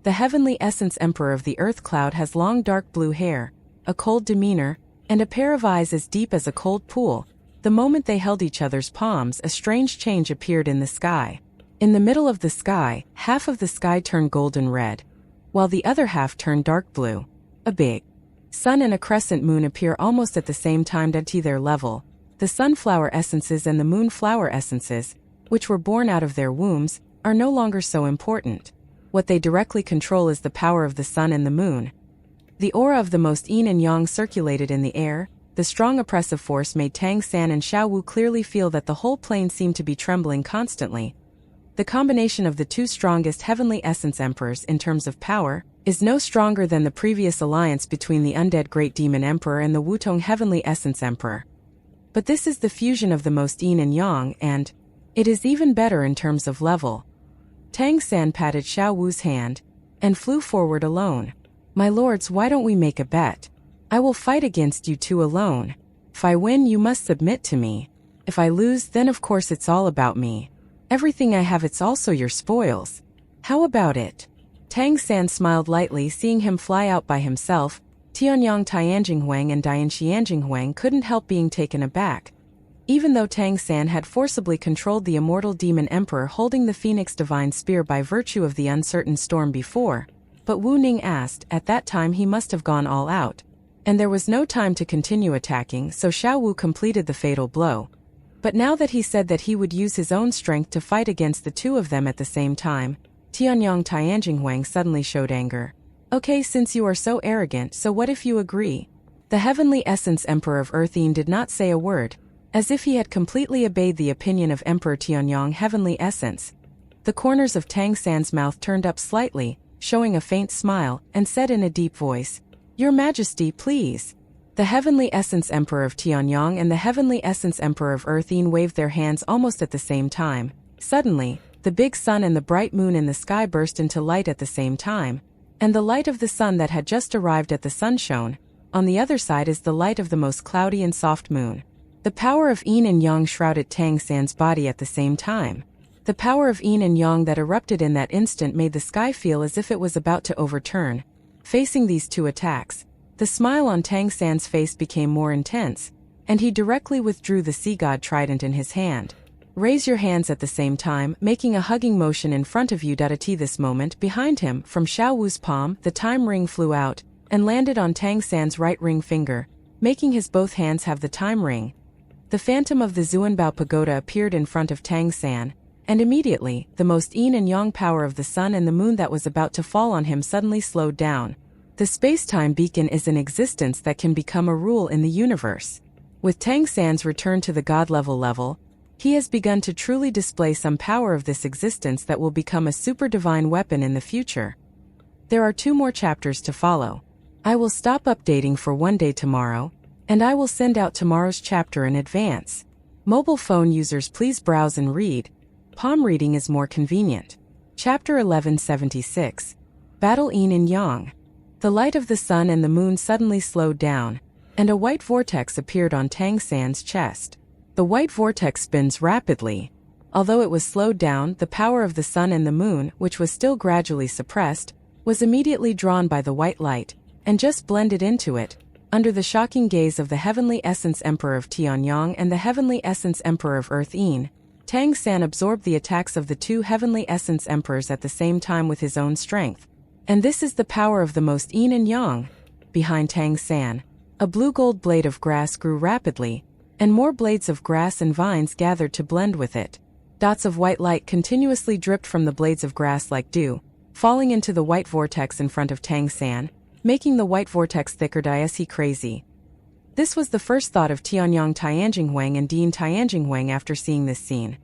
The heavenly essence emperor of the earth cloud has long dark blue hair, a cold demeanor, and a pair of eyes as deep as a cold pool. The moment they held each other's palms, a strange change appeared in the sky. In the middle of the sky, half of the sky turned golden red, while the other half turned dark blue. A big sun and a crescent moon appear almost at the same time at their level. The sunflower essences and the moonflower essences, which were born out of their wombs, are no longer so important. What they directly control is the power of the sun and the moon. The aura of the most yin and yang circulated in the air. The strong oppressive force made Tang San and Xiao Wu clearly feel that the whole plane seemed to be trembling constantly. The combination of the two strongest heavenly essence emperors in terms of power is no stronger than the previous alliance between the undead Great Demon Emperor and the Wutong Heavenly Essence Emperor. But this is the fusion of the most yin and yang, and it is even better in terms of level. Tang San patted Xiao Wu's hand and flew forward alone. My lords, why don't we make a bet? I will fight against you two alone. If I win, you must submit to me. If I lose, then of course it's all about me. Everything I have, it's also your spoils. How about it? Tang San smiled lightly, seeing him fly out by himself. Tianyang Tianjinghuang and Dian Xianjinghuang couldn't help being taken aback. Even though Tang San had forcibly controlled the immortal demon emperor holding the phoenix divine spear by virtue of the uncertain storm before, but Wu Ning asked, at that time he must have gone all out. And there was no time to continue attacking, so Xiao Wu completed the fatal blow. But now that he said that he would use his own strength to fight against the two of them at the same time, Tianyang Tianjinghuang suddenly showed anger. Okay, since you are so arrogant, so what if you agree? The heavenly essence emperor of Earthine did not say a word, as if he had completely obeyed the opinion of Emperor Tianyang heavenly essence. The corners of Tang San's mouth turned up slightly, showing a faint smile, and said in a deep voice, Your Majesty, please. The heavenly essence emperor of Tianyang and the heavenly essence emperor of Earthine waved their hands almost at the same time. Suddenly, the big sun and the bright moon in the sky burst into light at the same time, and the light of the sun that had just arrived at the sun shone. On the other side is the light of the most cloudy and soft moon. The power of yin and yang shrouded Tang San's body at the same time. The power of yin and yang that erupted in that instant made the sky feel as if it was about to overturn. Facing these two attacks, the smile on Tang San's face became more intense, and he directly withdrew the sea god trident in his hand. Raise your hands at the same time, making a hugging motion in front of you. At this moment, behind him, from Shao Wu's palm, the time ring flew out and landed on Tang San's right ring finger, making his both hands have the time ring. The phantom of the Zuanbao pagoda appeared in front of Tang San, and immediately, the most yin and yang power of the sun and the moon that was about to fall on him suddenly slowed down. The space-time beacon is an existence that can become a rule in the universe. With Tang San's return to the god level, he has begun to truly display some power of this existence that will become a super divine weapon in the future. There are 2 more chapters to follow. I will stop updating for one day tomorrow, and I will send out tomorrow's chapter in advance. Mobile phone users, please browse and read. Palm reading is more convenient. Chapter 1176. Battle Yin and Yang. The light of the sun and the moon suddenly slowed down, and a white vortex appeared on Tang San's chest. The white vortex spins rapidly. Although it was slowed down, the power of the sun and the moon, which was still gradually suppressed, was immediately drawn by the white light, and just blended into it, under the shocking gaze of the Heavenly Essence Emperor of Tianyang and the Heavenly Essence Emperor of Earth Yin. Tang San absorbed the attacks of the 2 Heavenly Essence Emperors at the same time with his own strength. And this is the power of the most yin and yang. Behind Tang San, a blue-gold blade of grass grew rapidly, and more blades of grass and vines gathered to blend with it. Dots of white light continuously dripped from the blades of grass like dew, falling into the white vortex in front of Tang San, making the white vortex thicker. Is he crazy? This was the first thought of Tianyang Tianjinghuang and Dean Tianjinghuang after seeing this scene.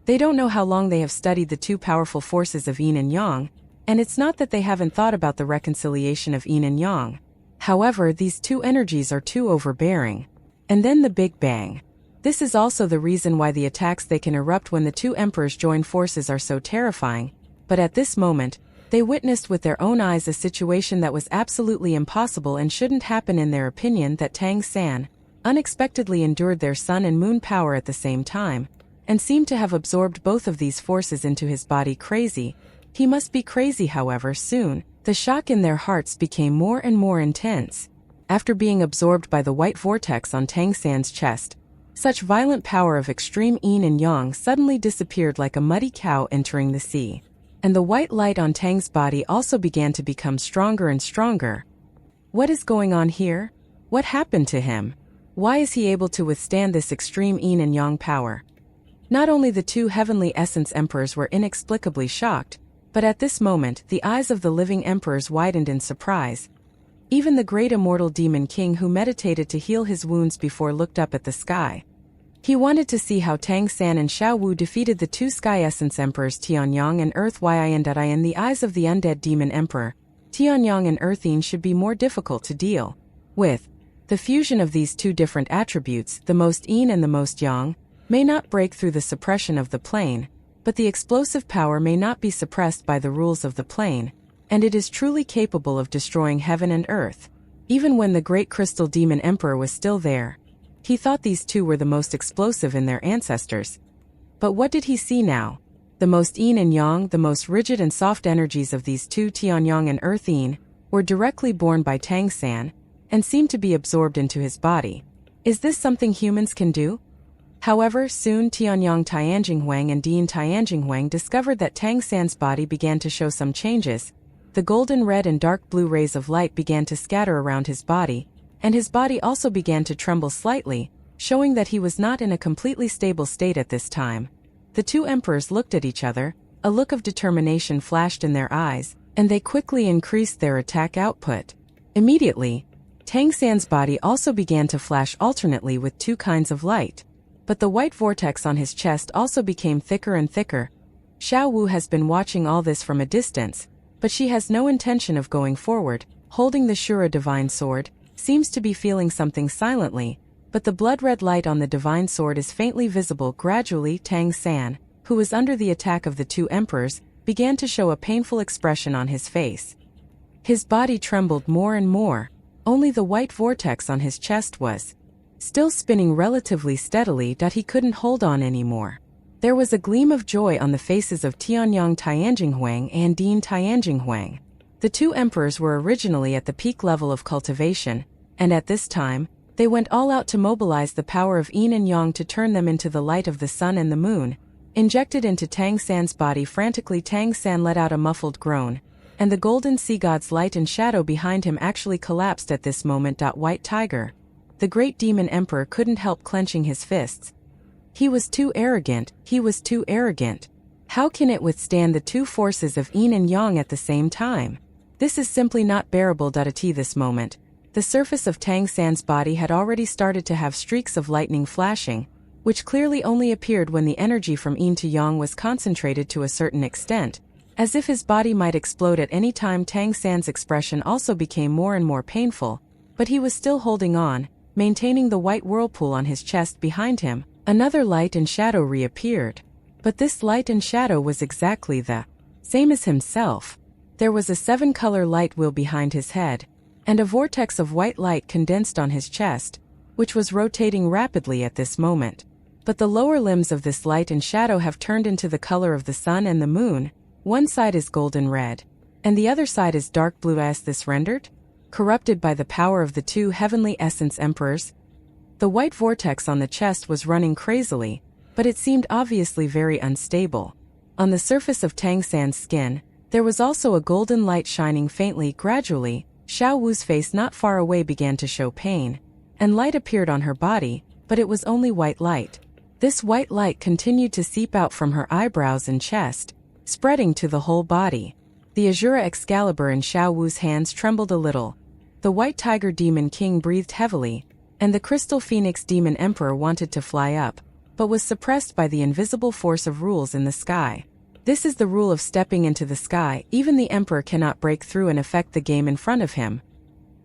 They don't know how long they have studied the 2 powerful forces of yin and yang, and it's not that they haven't thought about the reconciliation of yin and yang. However, these 2 energies are too overbearing. And then the Big Bang. This is also the reason why the attacks they can erupt when the 2 emperors join forces are so terrifying, but at this moment, they witnessed with their own eyes a situation that was absolutely impossible and shouldn't happen in their opinion. That Tang San unexpectedly endured their sun and moon power at the same time, and seemed to have absorbed both of these forces into his body. Crazy. He must be crazy. However, soon, the shock in their hearts became more and more intense. After being absorbed by the white vortex on Tang San's chest, such violent power of extreme yin and yang suddenly disappeared like a muddy cow entering the sea. And the white light on Tang's body also began to become stronger and stronger. What is going on here? What happened to him? Why is he able to withstand this extreme yin and yang power? Not only the 2 Heavenly Essence Emperors were inexplicably shocked, but at this moment the eyes of the living emperors widened in surprise. Even the great immortal demon king who meditated to heal his wounds before looked up at the sky. He wanted to see how Tang San and Shao Wu defeated the 2 Sky Essence Emperors Tianyang and Earth Yin. In the eyes of the undead demon emperor, Tianyang and Earth Yin should be more difficult to deal with. The fusion of these 2 different attributes, the most yin and the most yang, may not break through the suppression of the plane, but the explosive power may not be suppressed by the rules of the plane, and it is truly capable of destroying heaven and earth. Even when the great crystal demon emperor was still there, he thought these 2 were the most explosive in their ancestors. But what did he see now? The most yin and yang, the most rigid and soft energies of these 2 Tianyang and Earth Yin, were directly born by Tang San, and seemed to be absorbed into his body. Is this something humans can do? However, soon Tianyang Tianjinghuang and Dean Tianjinghuang discovered that Tang San's body began to show some changes. The golden red and dark blue rays of light began to scatter around his body, and his body also began to tremble slightly, showing that he was not in a completely stable state at this time. The 2 emperors looked at each other, a look of determination flashed in their eyes, and they quickly increased their attack output. Immediately, Tang San's body also began to flash alternately with 2 kinds of light. But the white vortex on his chest also became thicker and thicker. Shao Wu has been watching all this from a distance, but she has no intention of going forward, holding the Shura divine sword, seems to be feeling something silently, but the blood-red light on the divine sword is faintly visible. Gradually, Tang San, who was under the attack of the 2 emperors, began to show a painful expression on his face. His body trembled more and more. Only the white vortex on his chest was still spinning relatively steadily. He couldn't hold on anymore. There was a gleam of joy on the faces of Tianyang Tianjinghuang and Dean Tianjinghuang. The 2 emperors were originally at the peak level of cultivation, and at this time, They went all out to mobilize the power of yin and yang to turn them into the light of the sun and the moon. Injected into Tang San's body frantically, Tang San let out a muffled groan, and the golden sea god's light and shadow behind him actually collapsed at this moment. White Tiger. The great demon emperor couldn't help clenching his fists. He was too arrogant, he was too arrogant. How can it withstand the two forces of yin and yang at the same time? This is simply not bearable. At this moment, the surface of Tang San's body had already started to have streaks of lightning flashing, which clearly only appeared when the energy from yin to yang was concentrated to a certain extent, as if his body might explode at any time. Tang San's expression also became more and more painful, but he was still holding on, maintaining the white whirlpool on his chest. Behind him, another light and shadow reappeared. But this light and shadow was exactly the same as himself. There was a 7-color light wheel behind his head, and a vortex of white light condensed on his chest, which was rotating rapidly at this moment. But the lower limbs of this light and shadow have turned into the color of the sun and the moon. One side is golden red, and the other side is dark blue. As this rendered? Corrupted by the power of the two heavenly essence emperors. The white vortex on the chest was running crazily, but it seemed obviously very unstable. On the surface of Tang San's skin, there was also a golden light shining faintly. Gradually, Xiao Wu's face not far away began to show pain, and light appeared on her body, but it was only white light. This white light continued to seep out from her eyebrows and chest, spreading to the whole body. The Azura Excalibur in Xiao Wu's hands trembled a little. The White Tiger Demon King breathed heavily, and the Crystal Phoenix Demon Emperor wanted to fly up, but was suppressed by the invisible force of rules in the sky. This is the rule of stepping into the sky. Even the Emperor cannot break through and affect the game in front of him.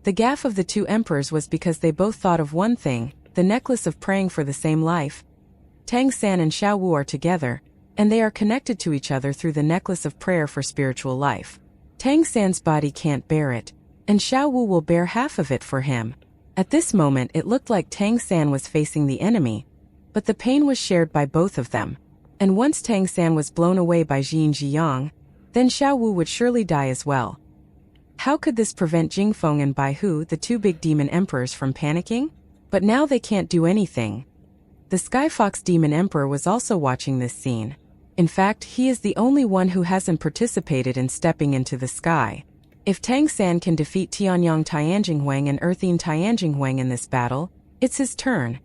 The gaffe of the two emperors was because they both thought of one thing, the necklace of praying for the same life. Tang San and Xiao Wu are together, and they are connected to each other through the necklace of prayer for spiritual life. Tang San's body can't bear it, and Xiao Wu will bear half of it for him. At this moment it looked like Tang San was facing the enemy, but the pain was shared by both of them. And once Tang San was blown away by Jin Ziyang, then Xiao Wu would surely die as well. How could this prevent Jingfeng and Bai Hu, the two big demon emperors, from panicking? But now they can't do anything. The Sky Fox Demon Emperor was also watching this scene. In fact, he is the only one who hasn't participated in stepping into the sky. If Tang San can defeat Tianyang Tianjinghuang and Earthine Tianjinghuang in this battle, it's his turn.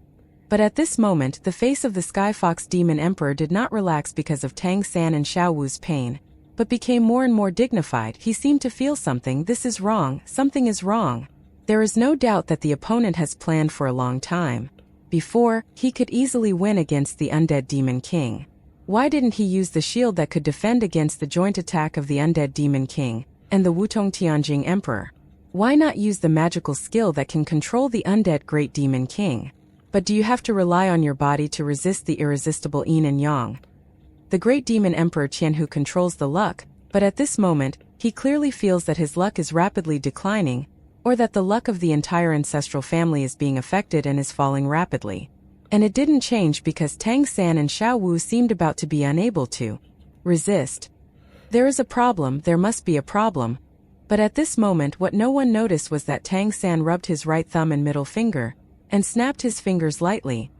But at this moment, the face of the Sky Fox Demon Emperor did not relax because of Tang San and Xiao Wu's pain, but became more and more dignified. He seemed to feel something. This is wrong, something is wrong. There is no doubt that the opponent has planned for a long time. Before, he could easily win against the Undead Demon King. Why didn't he use the shield that could defend against the joint attack of the Undead Demon King and the Wutong Tianjing Emperor? Why not use the magical skill that can control the Undead Great Demon King? But do you have to rely on your body to resist the irresistible yin and yang? The Great Demon Emperor Qianhu controls the luck, but at this moment, he clearly feels that his luck is rapidly declining, or that the luck of the entire ancestral family is being affected and is falling rapidly. And it didn't change because Tang San and Xiao Wu seemed about to be unable to resist. There is a problem, there must be a problem. But at this moment what no one noticed was that Tang San rubbed his right thumb and middle finger, and snapped his fingers lightly.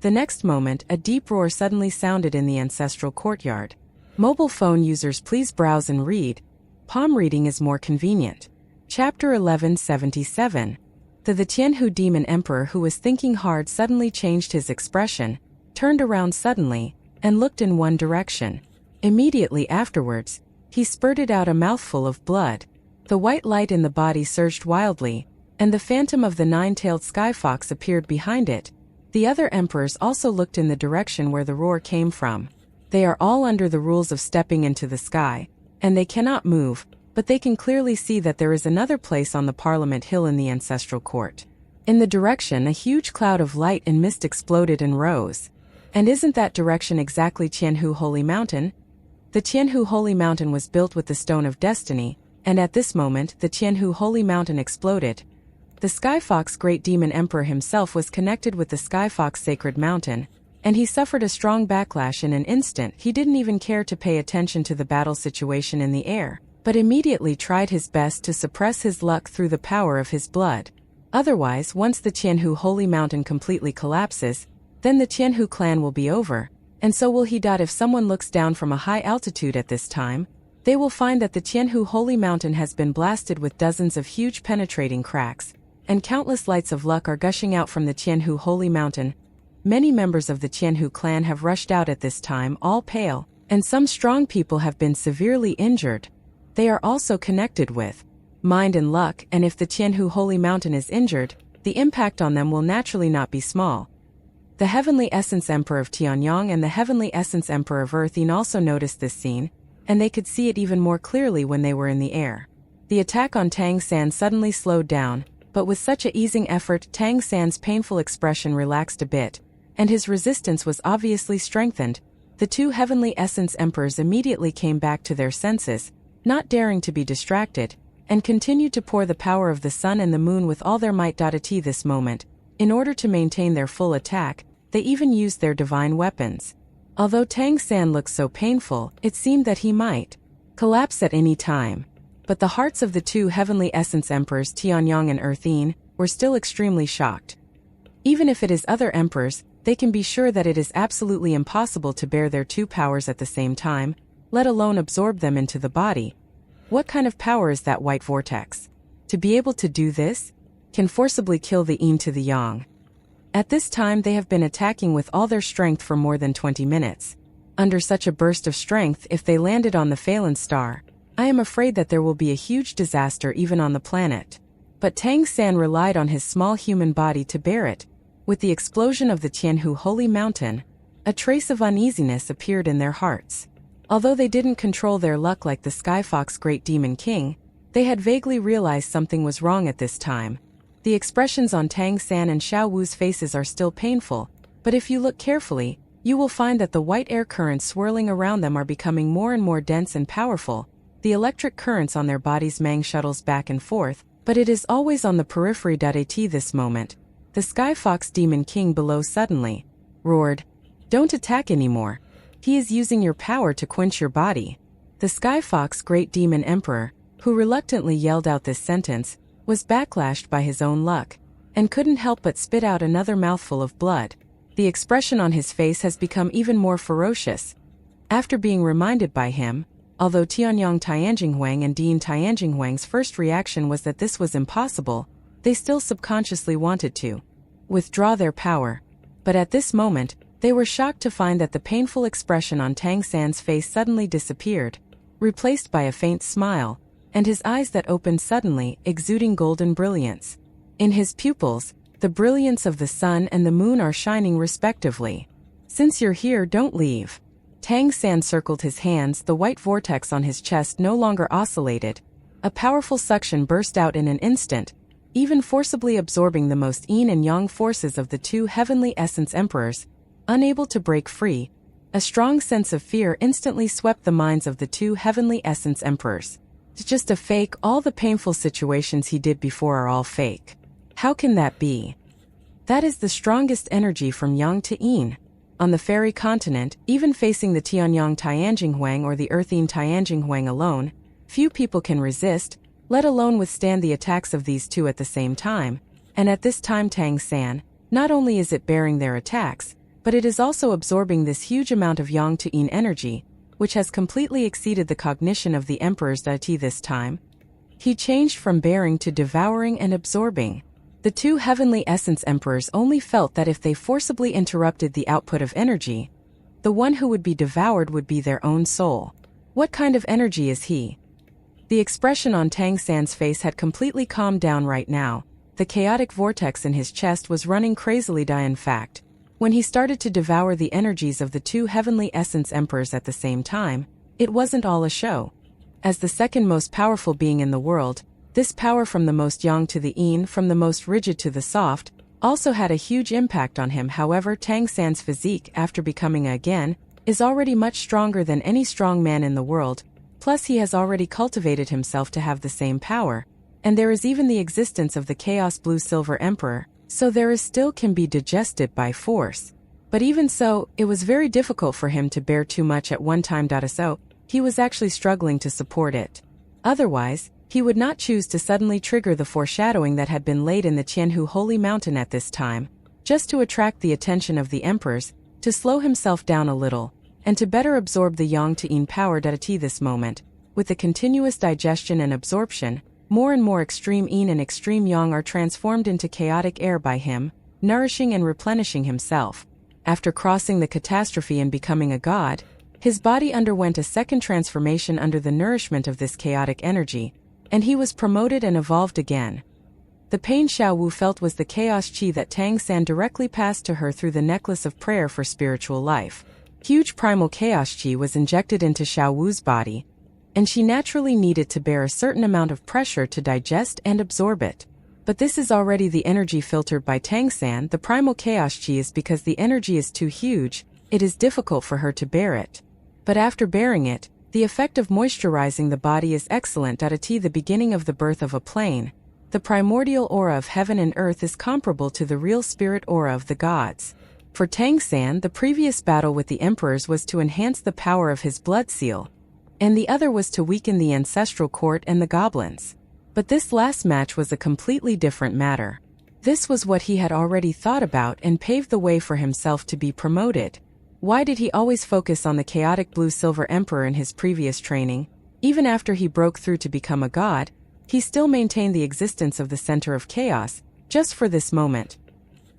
The next moment, a deep roar suddenly sounded in the ancestral courtyard. Mobile phone users, please browse and read. Palm reading is more convenient. Chapter 1177. The Tianhu Demon Emperor, who was thinking hard, suddenly changed his expression, turned around suddenly, and looked in one direction. Immediately afterwards, he spurted out a mouthful of blood. The white light in the body surged wildly, and the phantom of the nine-tailed sky fox appeared behind it. The other emperors also looked in the direction where the roar came from. They are all under the rules of stepping into the sky, and they cannot move, but they can clearly see that there is another place on the Parliament Hill in the ancestral court. In the direction, a huge cloud of light and mist exploded and rose. And isn't that direction exactly Tianhu Holy Mountain? The Tianhu Holy Mountain was built with the Stone of Destiny, and at this moment, the Tianhu Holy Mountain exploded. The Sky Fox Great Demon Emperor himself was connected with the Sky Fox Sacred Mountain, and he suffered a strong backlash in an instant. He didn't even care to pay attention to the battle situation in the air, but immediately tried his best to suppress his luck through the power of his blood. Otherwise, once the Qianhu Holy Mountain completely collapses, then the Qianhu clan will be over, and so will he. If someone looks down from a high altitude at this time, they will find that the Qianhu Holy Mountain has been blasted with dozens of huge penetrating cracks, and countless lights of luck are gushing out from the Qianhu Holy Mountain. Many members of the Qianhu clan have rushed out at this time, all pale, and some strong people have been severely injured. They are also connected with mind and luck, and if the Qianhu Holy Mountain is injured, the impact on them will naturally not be small. The Heavenly Essence Emperor of Tianyang and the Heavenly Essence Emperor of Earthine also noticed this scene, and they could see it even more clearly when they were in the air. The attack on Tang San suddenly slowed down, but with such an easing effort, Tang San's painful expression relaxed a bit, and his resistance was obviously strengthened. The two Heavenly Essence Emperors immediately came back to their senses, not daring to be distracted, and continued to pour the power of the sun and the moon with all their might. At this moment, in order to maintain their full attack, they even used their divine weapons. Although Tang San looked so painful, it seemed that he might collapse at any time. But the hearts of the two Heavenly Essence Emperors, Tianyang and Earthine, were still extremely shocked. Even if it is other emperors, they can be sure that it is absolutely impossible to bear their two powers at the same time, let alone absorb them into the body. What kind of power is that white vortex? To be able to do this, can forcibly kill the yin to the yang. At this time they have been attacking with all their strength for more than 20 minutes. Under such a burst of strength, if they landed on the Phelan star, I am afraid that there will be a huge disaster even on the planet. But Tang San relied on his small human body to bear it. With the explosion of the Qianhu Holy Mountain, a trace of uneasiness appeared in their hearts. Although they didn't control their luck like the Sky Fox Great Demon King, they had vaguely realized something was wrong at this time. The expressions on Tang San and Xiao Wu's faces are still painful, but if you look carefully, you will find that the white air currents swirling around them are becoming more and more dense and powerful. The electric currents on their bodies Mang shuttles back and forth, but it is always on the periphery. At this moment, the Sky Fox Demon King below suddenly roared, "Don't attack anymore. He is using your power to quench your body." The Sky Fox Great Demon Emperor, who reluctantly yelled out this sentence, was backlashed by his own luck, and couldn't help but spit out another mouthful of blood. The expression on his face has become even more ferocious. After being reminded by him, although Tianyang Tianjinghuang and Dean Tianjinghuang's first reaction was that this was impossible, they still subconsciously wanted to withdraw their power. But at this moment, they were shocked to find that the painful expression on Tang San's face suddenly disappeared, replaced by a faint smile, and his eyes that opened suddenly, exuding golden brilliance. In his pupils, the brilliance of the sun and the moon are shining respectively. "Since you're here, don't leave." Tang San circled his hands. The white vortex on his chest no longer oscillated. A powerful suction burst out in an instant, even forcibly absorbing the most yin and yang forces of the two Heavenly Essence Emperors. Unable to break free, a strong sense of fear instantly swept the minds of the two Heavenly Essence Emperors. It's just a fake. All the painful situations he did before are all fake. How can that be? That is the strongest energy from yang to yin. On the fairy continent, even facing the Tianyang Tianjinghuang or the Earthine Tianjinghuang alone, few people can resist, let alone withstand the attacks of these two at the same time. And at this time Tang San, not only is it bearing their attacks, but it is also absorbing this huge amount of yang to yin energy, which has completely exceeded the cognition of the Emperor's deity this time. He changed from bearing to devouring and absorbing. The two Heavenly Essence Emperors only felt that if they forcibly interrupted the output of energy, the one who would be devoured would be their own soul. What kind of energy is he? The expression on Tang San's face had completely calmed down right now. The chaotic vortex in his chest was running crazily. In fact, when he started to devour the energies of the two Heavenly Essence Emperors at the same time, it wasn't all a show. As the second most powerful being in the world, this power from the most yang to the yin, from the most rigid to the soft, also had a huge impact on him. However, Tang San's physique, after becoming a again, is already much stronger than any strong man in the world, plus he has already cultivated himself to have the same power, and there is even the existence of the Chaos Blue Silver Emperor, so there is still can be digested by force. But even so, it was very difficult for him to bear too much at one time. So, he was actually struggling to support it. Otherwise, He would not choose to suddenly trigger the foreshadowing that had been laid in the Qianhu Holy Mountain at this time, just to attract the attention of the emperors, to slow himself down a little, and to better absorb the yang to yin power at this moment. With the continuous digestion and absorption, more and more extreme yin and extreme yang are transformed into chaotic air by him, nourishing and replenishing himself. After crossing the catastrophe and becoming a god, his body underwent a second transformation under the nourishment of this chaotic energy, and he was promoted and evolved again. The pain Xiao Wu felt was the chaos qi that Tang San directly passed to her through the necklace of prayer for spiritual life. Huge primal chaos qi was injected into Xiao Wu's body, and she naturally needed to bear a certain amount of pressure to digest and absorb it. But this is already the energy filtered by Tang San. The primal chaos qi is because the energy is too huge, it is difficult for her to bear it. But after bearing it, the effect of moisturizing the body is excellent. At the beginning of the birth of a plane, the primordial aura of heaven and earth is comparable to the real spirit aura of the gods. For Tang San, the previous battle with the emperors was to enhance the power of his blood seal, and the other was to weaken the ancestral court and the goblins. But this last match was a completely different matter. This was what he had already thought about and paved the way for himself to be promoted. Why did he always focus on the chaotic blue-silver emperor in his previous training? Even after he broke through to become a god, he still maintained the existence of the center of chaos, just for this moment.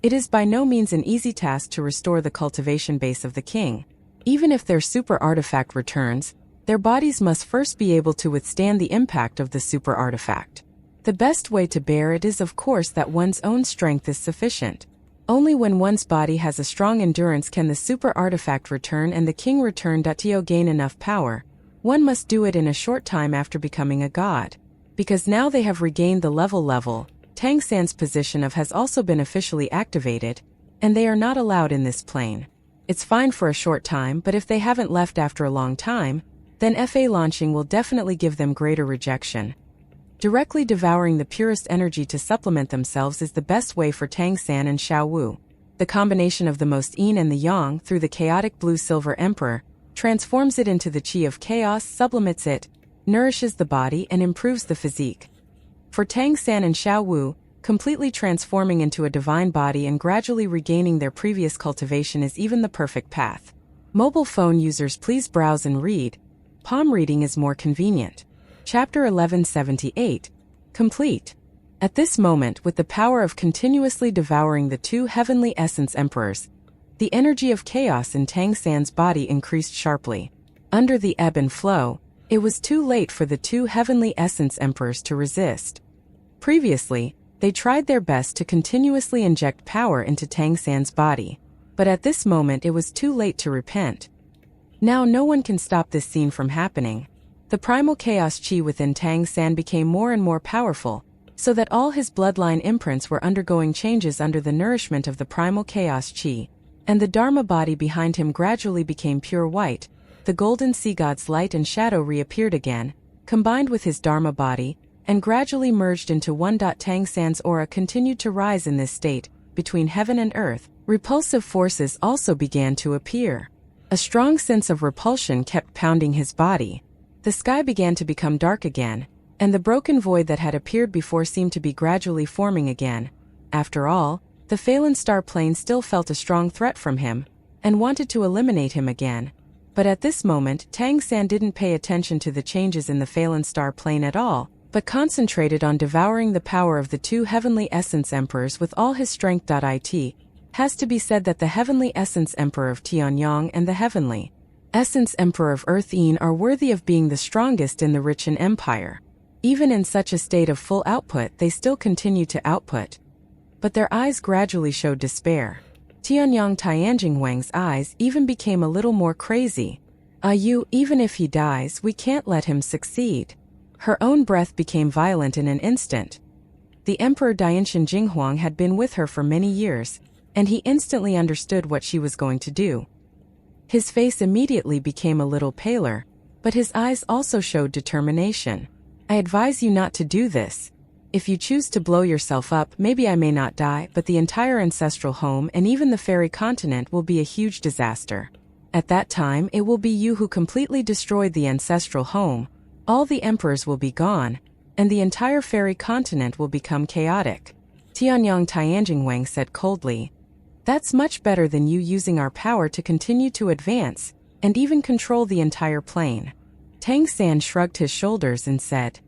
It is by no means an easy task to restore the cultivation base of the king. Even if their super artifact returns, their bodies must first be able to withstand the impact of the super artifact. The best way to bear it is of course that one's own strength is sufficient. Only when one's body has a strong endurance can the super artifact return and the king return. To gain enough power, one must do it in a short time after becoming a god. Because now they have regained the level, Tang San's position of has also been officially activated, and they are not allowed in this plane. It's fine for a short time, but if they haven't left after a long time, then FA launching will definitely give them greater rejection. Directly devouring the purest energy to supplement themselves is the best way for Tang San and Xiao Wu. The combination of the most yin and the yang through the chaotic blue-silver emperor transforms it into the qi of chaos, sublimates it, nourishes the body and improves the physique. For Tang San and Xiao Wu, completely transforming into a divine body and gradually regaining their previous cultivation is even the perfect path. Mobile phone users, please browse and read. Palm reading is more convenient. Chapter 1178. Complete. At this moment, with the power of continuously devouring the two heavenly essence emperors, the energy of chaos in Tang San's body increased sharply. Under the ebb and flow, it was too late for the two heavenly essence emperors to resist. Previously, they tried their best to continuously inject power into Tang San's body, but at this moment it was too late to repent. Now no one can stop this scene from happening. The primal chaos qi within Tang San became more and more powerful, so that all his bloodline imprints were undergoing changes under the nourishment of the primal chaos qi, and the Dharma body behind him gradually became pure white. The golden sea god's light and shadow reappeared again, combined with his Dharma body, and gradually merged into one. Tang San's aura continued to rise in this state, between heaven and earth. Repulsive forces also began to appear. A strong sense of repulsion kept pounding his body. The sky began to become dark again, and the broken void that had appeared before seemed to be gradually forming again. After all, the Phelan star plane still felt a strong threat from him, and wanted to eliminate him again. But at this moment, Tang San didn't pay attention to the changes in the Phelan star plane at all, but concentrated on devouring the power of the two heavenly essence emperors with all his strength. It has to be said that the heavenly essence emperor of Tianyang and the heavenly essence emperor of Earth Yin are worthy of being the strongest in the Richen Empire. Even in such a state of full output, they still continued to output. But their eyes gradually showed despair. Tianyang Tianjinghuang's eyes even became a little more crazy. Even if he dies, we can't let him succeed. Her own breath became violent in an instant. The Emperor Dianshan Jinghuang had been with her for many years, and he instantly understood what she was going to do. His face immediately became a little paler, but his eyes also showed determination. I advise you not to do this. If you choose to blow yourself up, maybe I may not die, but the entire ancestral home and even the fairy continent will be a huge disaster. At that time, it will be you who completely destroyed the ancestral home. All the emperors will be gone, and the entire fairy continent will become chaotic. Tianyang Tianjingwang said coldly. That's much better than you using our power to continue to advance, and even control the entire plane. Tang San shrugged his shoulders and said,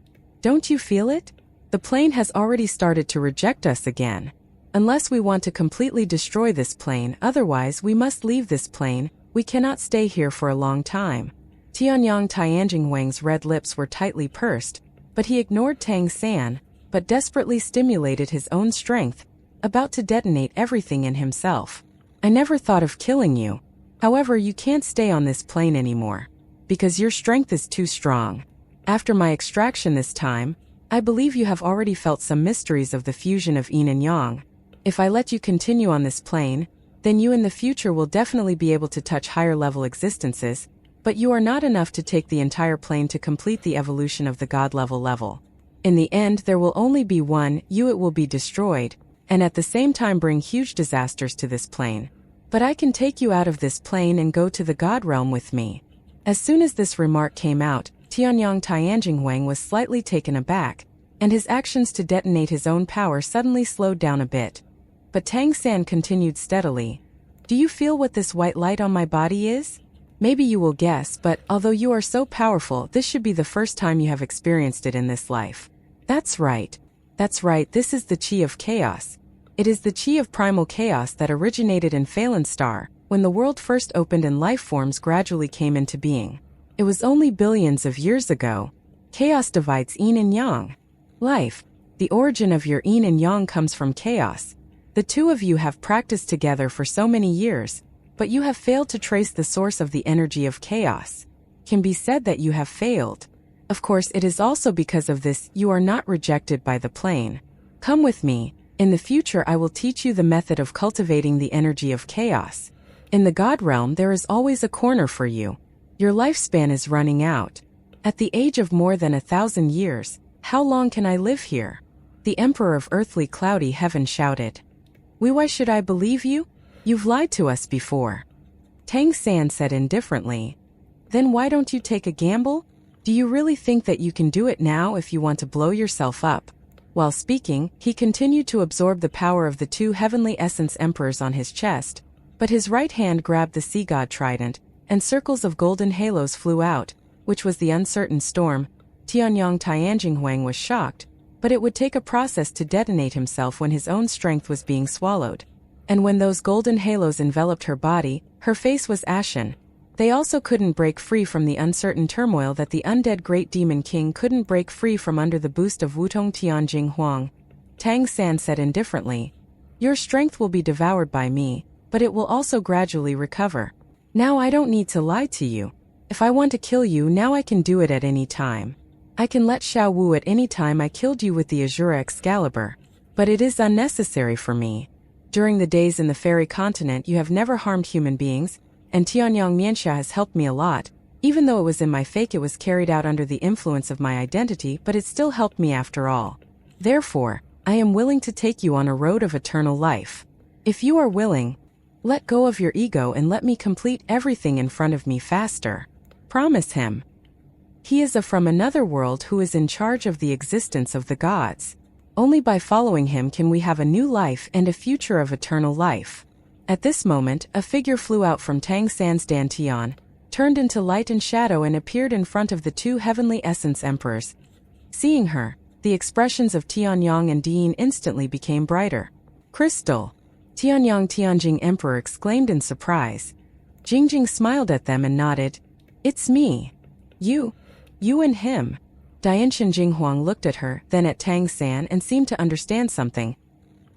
Don't you feel it? The plane has already started to reject us again. Unless we want to completely destroy this plane, otherwise we must leave this plane, we cannot stay here for a long time. Tianyang Tianjingwang's red lips were tightly pursed, but he ignored Tang San, but desperately stimulated his own strength, about to detonate everything in himself. I never thought of killing you. However, you can't stay on this plane anymore, because your strength is too strong. After my extraction this time, I believe you have already felt some mysteries of the fusion of yin and yang. If I let you continue on this plane, then you in the future will definitely be able to touch higher level existences, but you are not enough to take the entire plane to complete the evolution of the god level. In the end, there will only be one, it will be destroyed, and at the same time bring huge disasters to this plane. But I can take you out of this plane and go to the god realm with me. As soon as this remark came out, Tianyang Tianjingwang was slightly taken aback, and his actions to detonate his own power suddenly slowed down a bit. But Tang San continued steadily. Do you feel what this white light on my body is? Maybe you will guess, but although you are so powerful, this should be the first time you have experienced it in this life. That's right, this is the Qi of Chaos. It is the Qi of primal chaos that originated in Phelan Star, when the world first opened and life forms gradually came into being. It was only billions of years ago. Chaos divides yin and yang. Life, the origin of your yin and yang comes from chaos. The two of you have practiced together for so many years, but you have failed to trace the source of the energy of chaos. Can be said that you have failed. Of course, it is also because of this you are not rejected by the plane. Come with me. In the future I will teach you the method of cultivating the energy of chaos. In the God realm there is always a corner for you. Your lifespan is running out. At the age of more than 1,000 years, how long can I live here? The Emperor of Earthly Cloudy Heaven shouted. Why should I believe you? You've lied to us before. Tang San said indifferently. Then why don't you take a gamble? Do you really think that you can do it now if you want to blow yourself up? While speaking, he continued to absorb the power of the two heavenly essence emperors on his chest, but his right hand grabbed the sea god trident, and circles of golden halos flew out, which was the uncertain storm. Tianyang Tianjingwang was shocked, but it would take a process to detonate himself when his own strength was being swallowed. And when those golden halos enveloped her body, her face was ashen. They also couldn't break free from the uncertain turmoil that the undead Great Demon King couldn't break free from under the boost of Wutong Tianjing Huang. Tang San said indifferently, Your strength will be devoured by me, but it will also gradually recover. Now I don't need to lie to you. If I want to kill you now I can do it at any time. I can let Xiao Wu at any time I killed you with the Azura Excalibur. But it is unnecessary for me. During the days in the fairy continent you have never harmed human beings, and Tianyang Mianxia has helped me a lot. Even though it was in my fake, it was carried out under the influence of my identity, but it still helped me after all. Therefore, I am willing to take you on a road of eternal life. If you are willing, let go of your ego and let me complete everything in front of me faster. Promise him. He is from another world who is in charge of the existence of the gods. Only by following him can we have a new life and a future of eternal life. At this moment, a figure flew out from Tang San's Dantian, turned into light and shadow and appeared in front of the two heavenly essence emperors. Seeing her, the expressions of Tianyang and Diyin instantly became brighter. Crystal! Tianyang Tianjing Emperor exclaimed in surprise. Jingjing smiled at them and nodded. It's me. You and him. Dianshan Jinghuang looked at her, then at Tang San and seemed to understand something.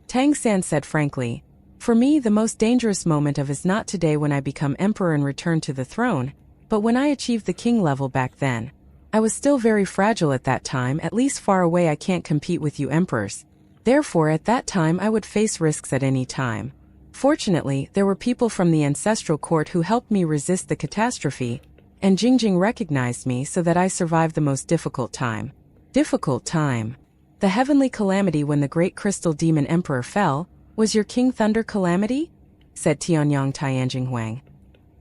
Tang San said frankly, For me the most dangerous moment is not today when I become emperor and return to the throne, but when I achieved the king level back then. I was still very fragile at that time, at least far away I can't compete with you emperors. Therefore at that time I would face risks at any time. Fortunately, there were people from the ancestral court who helped me resist the catastrophe, and Jingjing recognized me so that I survived the most difficult time. Difficult time? The heavenly calamity when the great crystal demon emperor fell, was your King Thunder calamity? Said Tianyang Tianjing Huang.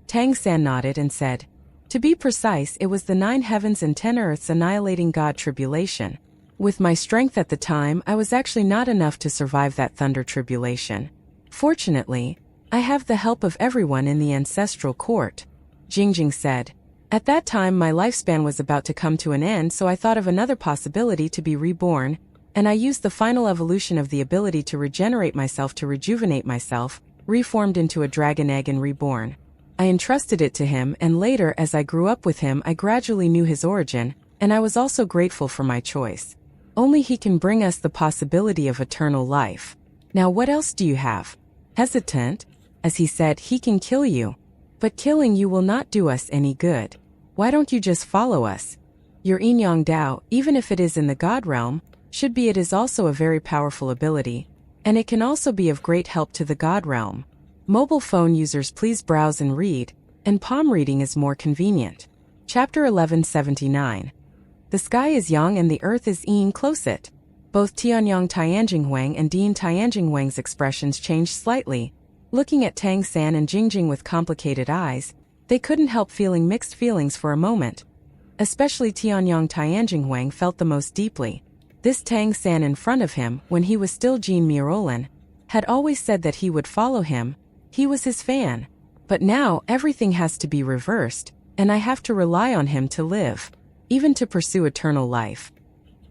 Tang San nodded and said, To be precise, it was the 9 heavens and 10 earths annihilating God tribulation. With my strength at the time, I was actually not enough to survive that thunder tribulation. Fortunately, I have the help of everyone in the ancestral court, Jingjing said. At that time my lifespan was about to come to an end, so I thought of another possibility to be reborn, and I used the final evolution of the ability to regenerate myself to rejuvenate myself, reformed into a dragon egg and reborn. I entrusted it to him, and later as I grew up with him I gradually knew his origin, and I was also grateful for my choice. Only he can bring us the possibility of eternal life. Now what else do you have? Hesitant? As he said, he can kill you. But killing you will not do us any good. Why don't you just follow us? Your Yin-Yang Dao, even if it is in the God realm, should be it is also a very powerful ability, and it can also be of great help to the God realm. Mobile phone users please browse and read, and palm reading is more convenient. Chapter 1179. The sky is yang and the earth is yin closet. Both Tianyang Tianjinghuang and Dean Tianjinghuang's expressions changed slightly. Looking at Tang San and Jingjing with complicated eyes, they couldn't help feeling mixed feelings for a moment. Especially Tianyang Tianjinghuang felt the most deeply. This Tang San in front of him, when he was still Jean Mirolan, had always said that he would follow him. He was his fan. But now everything has to be reversed, and I have to rely on him to live, even to pursue eternal life.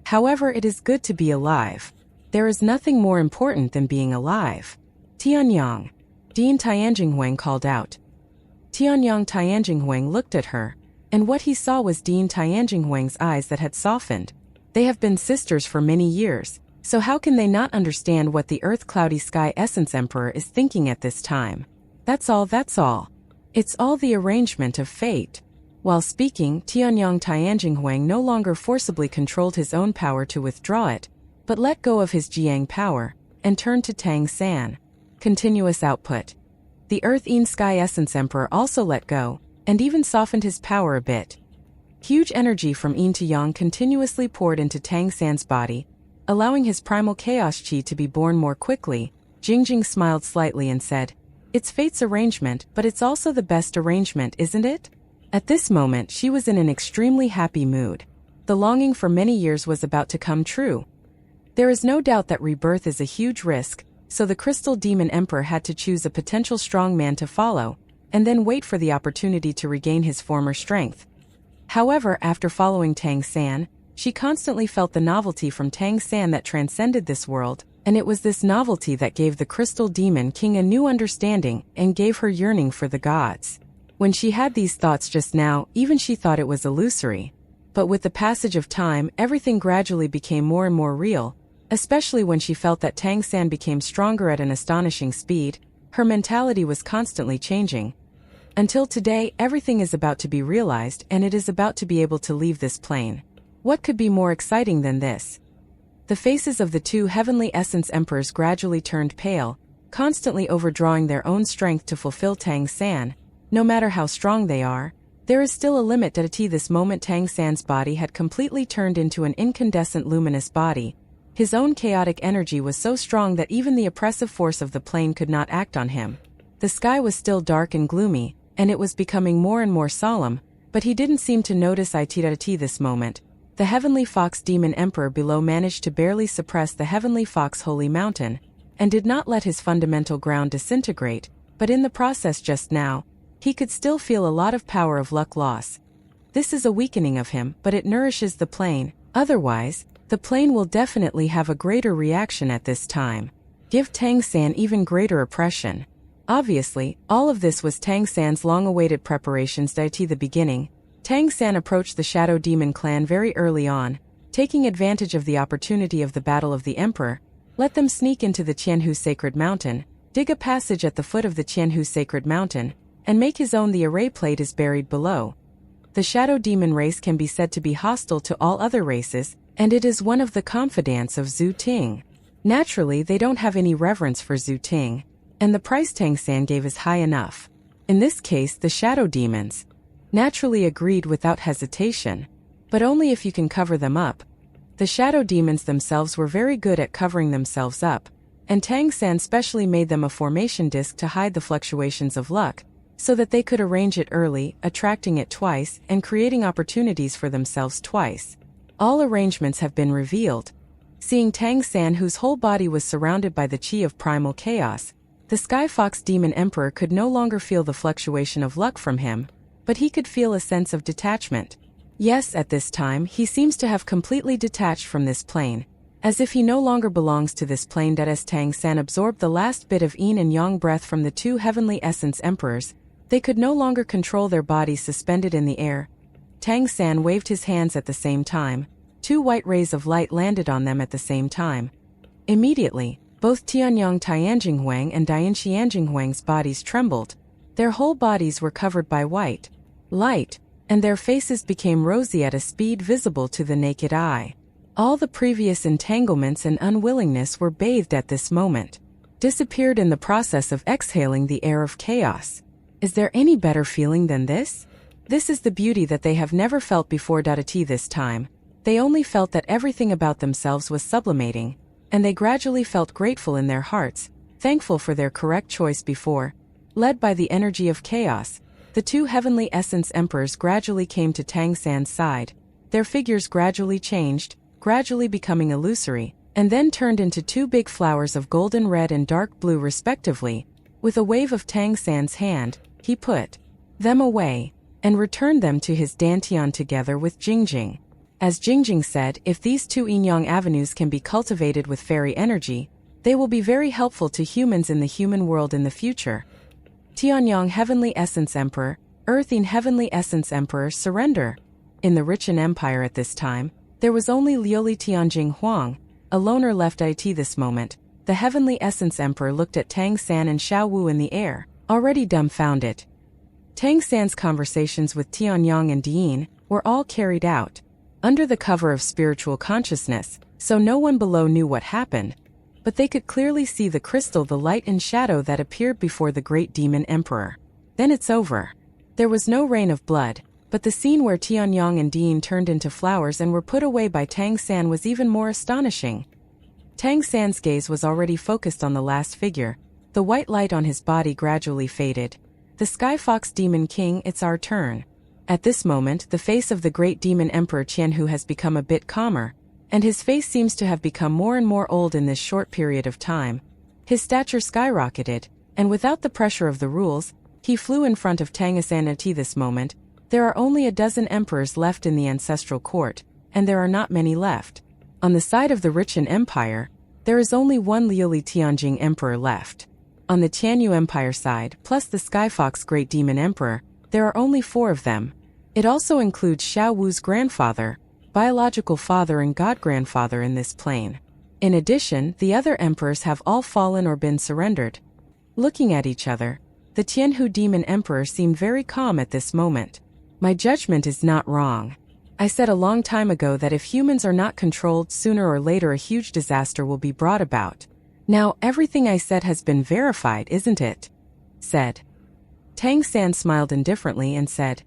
However, it is good to be alive. There is nothing more important than being alive. Tianyang. Dean Tianjinghuang called out. Tianyang Tianjinghuang looked at her, and what he saw was Dean Tianjinghuang's eyes that had softened. They have been sisters for many years, so how can they not understand what the Earth Cloudy Sky Essence Emperor is thinking at this time? That's all. It's all the arrangement of fate. While speaking, Tianyang Tianjinghuang no longer forcibly controlled his own power to withdraw it, but let go of his Jiang power, and turned to Tang San. Continuous output. The Earth-Yin Sky Essence Emperor also let go, and even softened his power a bit. Huge energy from Yin to Yang continuously poured into Tang San's body, allowing his primal chaos chi to be born more quickly. Jingjing smiled slightly and said, "It's fate's arrangement, but it's also the best arrangement, isn't it?" At this moment she was in an extremely happy mood. The longing for many years was about to come true. There is no doubt that rebirth is a huge risk, so the Crystal Demon Emperor had to choose a potential strong man to follow, and then wait for the opportunity to regain his former strength. However, after following Tang San, she constantly felt the novelty from Tang San that transcended this world, and it was this novelty that gave the Crystal Demon King a new understanding and gave her yearning for the gods. When she had these thoughts just now, even she thought it was illusory. But with the passage of time, everything gradually became more and more real, especially when she felt that Tang San became stronger at an astonishing speed. Her mentality was constantly changing. Until today, everything is about to be realized, and it is about to be able to leave this plane. What could be more exciting than this? The faces of the two heavenly essence emperors gradually turned pale, constantly overdrawing their own strength to fulfill Tang San. No matter how strong they are, there is still a limit to this moment. Tang San's body had completely turned into an incandescent luminous body. His own chaotic energy was so strong that even the oppressive force of the plane could not act on him. The sky was still dark and gloomy, and it was becoming more and more solemn, but he didn't seem to notice it this moment. The Heavenly Fox Demon Emperor below managed to barely suppress the Heavenly Fox Holy Mountain, and did not let his fundamental ground disintegrate, but in the process just now, he could still feel a lot of power of luck loss. This is a weakening of him, but it nourishes the plane. Otherwise, the plane will definitely have a greater reaction at this time. Give Tang San even greater oppression. Obviously, all of this was Tang San's long-awaited preparations. The beginning, Tang San approached the Shadow Demon clan very early on, taking advantage of the opportunity of the Battle of the Emperor. Let them sneak into the Qianhu Sacred Mountain, dig a passage at the foot of the Qianhu Sacred Mountain, and make his own. The array plate is buried below. The Shadow Demon race can be said to be hostile to all other races, and it is one of the confidants of Zhu Ting. Naturally, they don't have any reverence for Zhu Ting, and the price Tang San gave is high enough. In this case, the Shadow Demons naturally agreed without hesitation, but only if you can cover them up. The Shadow Demons themselves were very good at covering themselves up, and Tang San specially made them a formation disc to hide the fluctuations of luck, so that they could arrange it early, attracting it twice, and creating opportunities for themselves twice. All arrangements have been revealed. Seeing Tang San, whose whole body was surrounded by the chi of primal chaos, the Sky Fox Demon Emperor could no longer feel the fluctuation of luck from him, but he could feel a sense of detachment. Yes, at this time, he seems to have completely detached from this plane, as if he no longer belongs to this plane. That as Tang San absorbed the last bit of yin and yang breath from the two heavenly essence emperors, they could no longer control their bodies suspended in the air. Tang San waved his hands at the same time. Two white rays of light landed on them at the same time. Immediately, both Tianyang Tianjinghuang and Dian Xianjinghuang's bodies trembled. Their whole bodies were covered by white light, and their faces became rosy at a speed visible to the naked eye. All the previous entanglements and unwillingness were bathed at this moment, disappeared in the process of exhaling the air of chaos. Is there any better feeling than this? This is the beauty that they have never felt before. This time, they only felt that everything about themselves was sublimating, and they gradually felt grateful in their hearts, thankful for their correct choice before. Led by the energy of chaos, the two heavenly essence emperors gradually came to Tang San's side. Their figures gradually changed, gradually becoming illusory, and then turned into two big flowers of golden red and dark blue respectively. With a wave of Tang San's hand, he put them away, and returned them to his dantian together with Jingjing. As Jingjing said, if these two yin-yang avenues can be cultivated with fairy energy, they will be very helpful to humans in the human world in the future. Tianyang Heavenly Essence Emperor, Earthing Heavenly Essence Emperor surrender. In the Richen Empire at this time, there was only Liuli Tianjing Huang, a loner left. This moment, the Heavenly Essence Emperor looked at Tang San and Xiao Wu in the air, already dumbfounded. Tang San's conversations with Tianyang and Dian were all carried out under the cover of spiritual consciousness, so no one below knew what happened, but they could clearly see the crystal, the light and shadow that appeared before the great demon emperor. Then it's over. There was no rain of blood, but the scene where Tianyang and Dian turned into flowers and were put away by Tang San was even more astonishing. Tang San's gaze was already focused on the last figure. The white light on his body gradually faded. The Sky Fox Demon King, it's our turn. At this moment, the face of the great demon emperor Qianhu has become a bit calmer, and his face seems to have become more and more old in this short period of time. His stature skyrocketed, and without the pressure of the rules, he flew in front of Tang San. At this moment, there are only a dozen emperors left in the ancestral court, and there are not many left. On the side of the Richen Empire, there is only one Liuli Tianjing Emperor left. On the Tianyu Empire side, plus the Skyfox Great Demon Emperor, there are only 4 of them. It also includes Xiao Wu's grandfather, biological father and god-grandfather in this plane. In addition, the other emperors have all fallen or been surrendered. Looking at each other, the Tianhu Demon Emperor seemed very calm at this moment. My judgment is not wrong. I said a long time ago that if humans are not controlled, sooner or later a huge disaster will be brought about. Now, everything I said has been verified, isn't it? Said. Tang San smiled indifferently and said,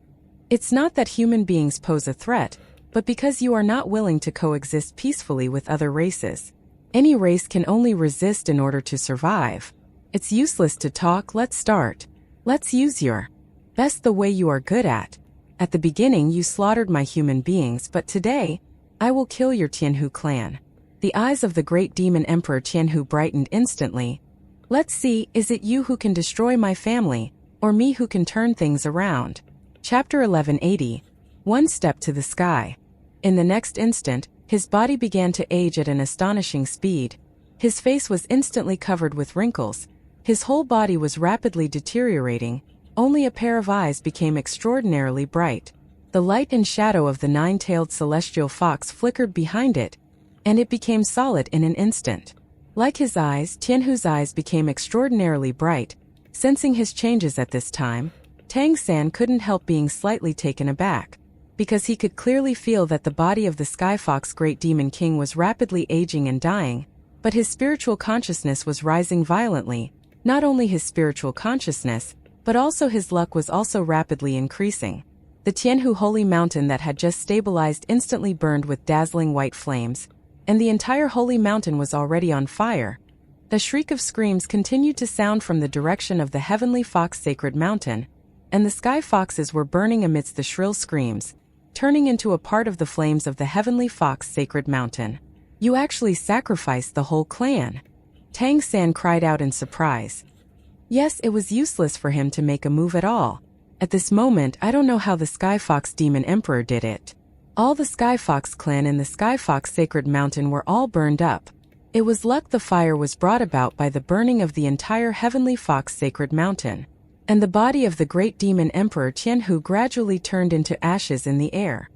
"It's not that human beings pose a threat, but because you are not willing to coexist peacefully with other races. Any race can only resist in order to survive. It's useless to talk, let's start. Let's use your best the way you are good at. At the beginning you slaughtered my human beings, but today, I will kill your Tianhu clan." The eyes of the great demon emperor Tianhu brightened instantly. "Let's see, is it you who can destroy my family, or me who can turn things around?" Chapter 1180. One step to the sky. In the next instant, his body began to age at an astonishing speed. His face was instantly covered with wrinkles. His whole body was rapidly deteriorating. Only a pair of eyes became extraordinarily bright. The light and shadow of the 9-tailed celestial fox flickered behind it, and it became solid in an instant. Like his eyes, Tianhu's eyes became extraordinarily bright. Sensing his changes at this time, Tang San couldn't help being slightly taken aback, because he could clearly feel that the body of the Sky Fox Great Demon King was rapidly aging and dying, but his spiritual consciousness was rising violently. Not only his spiritual consciousness, but also his luck was also rapidly increasing. The Tianhu Holy Mountain that had just stabilized instantly burned with dazzling white flames, and the entire holy mountain was already on fire. A shriek of screams continued to sound from the direction of the Heavenly Fox Sacred Mountain, and the Sky Foxes were burning amidst the shrill screams. turning into a part of the flames of the Heavenly Fox Sacred Mountain. You actually sacrificed the whole clan. Tang San cried out in surprise. Yes, it was useless for him to make a move at all. At this moment, I don't know how the Sky Fox Demon Emperor did it. All the Sky Fox clan in the Sky Fox Sacred Mountain were all burned up. It was luck the fire was brought about by the burning of the entire Heavenly Fox Sacred Mountain, and the body of the great demon emperor Tianhu gradually turned into ashes in the air.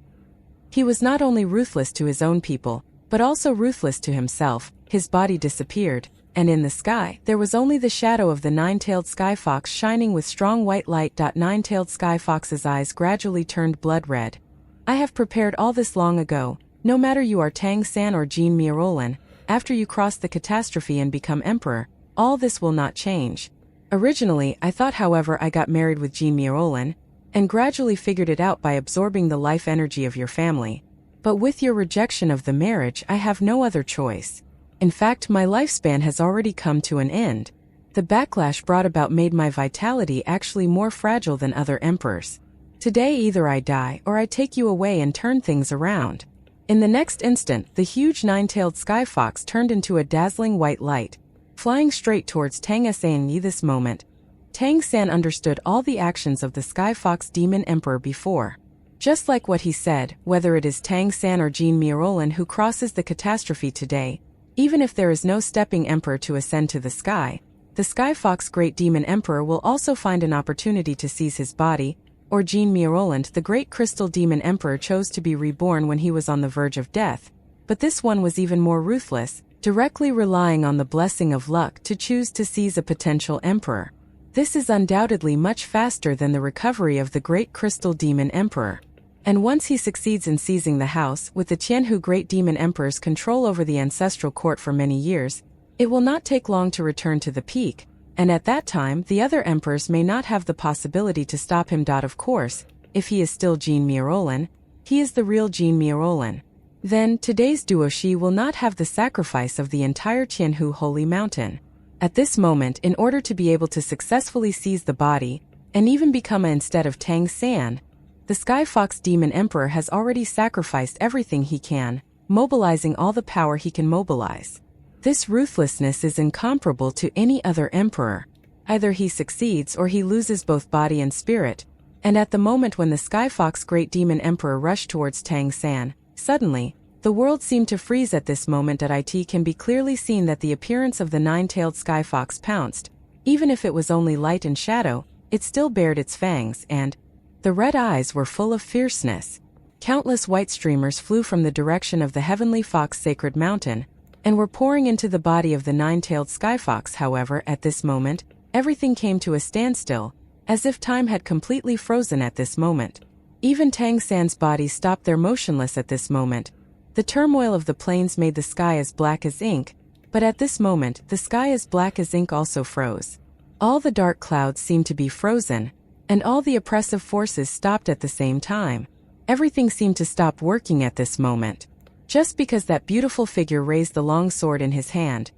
He was not only ruthless to his own people, but also ruthless to himself. His body disappeared, and in the sky, there was only the shadow of the nine-tailed sky fox shining with strong white light. Nine-tailed sky fox's eyes gradually turned blood red. I have prepared all this long ago. No matter you are Tang San or Jean Mirolan, after you cross the catastrophe and become emperor, all this will not change. Originally, I thought, however, I got married with Jean Mirolan, and gradually figured it out by absorbing the life energy of your family. But with your rejection of the marriage, I have no other choice. In fact, my lifespan has already come to an end. The backlash brought about made my vitality actually more fragile than other emperors. Today either I die or I take you away and turn things around. In the next instant, the huge nine-tailed sky fox turned into a dazzling white light, flying straight towards Tang San. This moment, Tang San understood all the actions of the Sky Fox Demon Emperor before. Just like what he said, whether it is Tang San or Jean Mirolan who crosses the catastrophe today, even if there is no stepping emperor to ascend to the Sky Fox Great Demon Emperor will also find an opportunity to seize his body, or Jean Miroland, the Great Crystal Demon Emperor, chose to be reborn when he was on the verge of death, but this one was even more ruthless, directly relying on the blessing of luck to choose to seize a potential emperor. This is undoubtedly much faster than the recovery of the Great Crystal Demon Emperor. And once he succeeds in seizing the house, with the Tianhu Great Demon Emperor's control over the ancestral court for many years, it will not take long to return to the peak, and at that time the other emperors may not have the possibility to stop him. Of course, if he is still Jean Mirolan, he is the real Jean Mirolan. Then, today's duoshi will not have the sacrifice of the entire Tianhu Holy Mountain. At this moment, in order to be able to successfully seize the body, and even become instead of Tang San, the Sky Fox Demon Emperor has already sacrificed everything he can, mobilizing all the power he can mobilize. This ruthlessness is incomparable to any other emperor. Either he succeeds or he loses both body and spirit, and at the moment when the Sky Fox Great Demon Emperor rushed towards Tang San, suddenly, the world seemed to freeze at this moment. It can be clearly seen that the appearance of the nine-tailed sky fox pounced. Even if it was only light and shadow, it still bared its fangs, and the red eyes were full of fierceness. Countless white streamers flew from the direction of the Heavenly Fox Sacred Mountain, and were pouring into the body of the nine-tailed sky fox. However, at this moment, everything came to a standstill, as if time had completely frozen at this moment. Even Tang San's body stopped there motionless at this moment. The turmoil of the plains made the sky as black as ink, but at this moment, the sky as black as ink also froze. All the dark clouds seemed to be frozen, and all the oppressive forces stopped at the same time. Everything seemed to stop working at this moment. Just because that beautiful figure raised the long sword in his hand.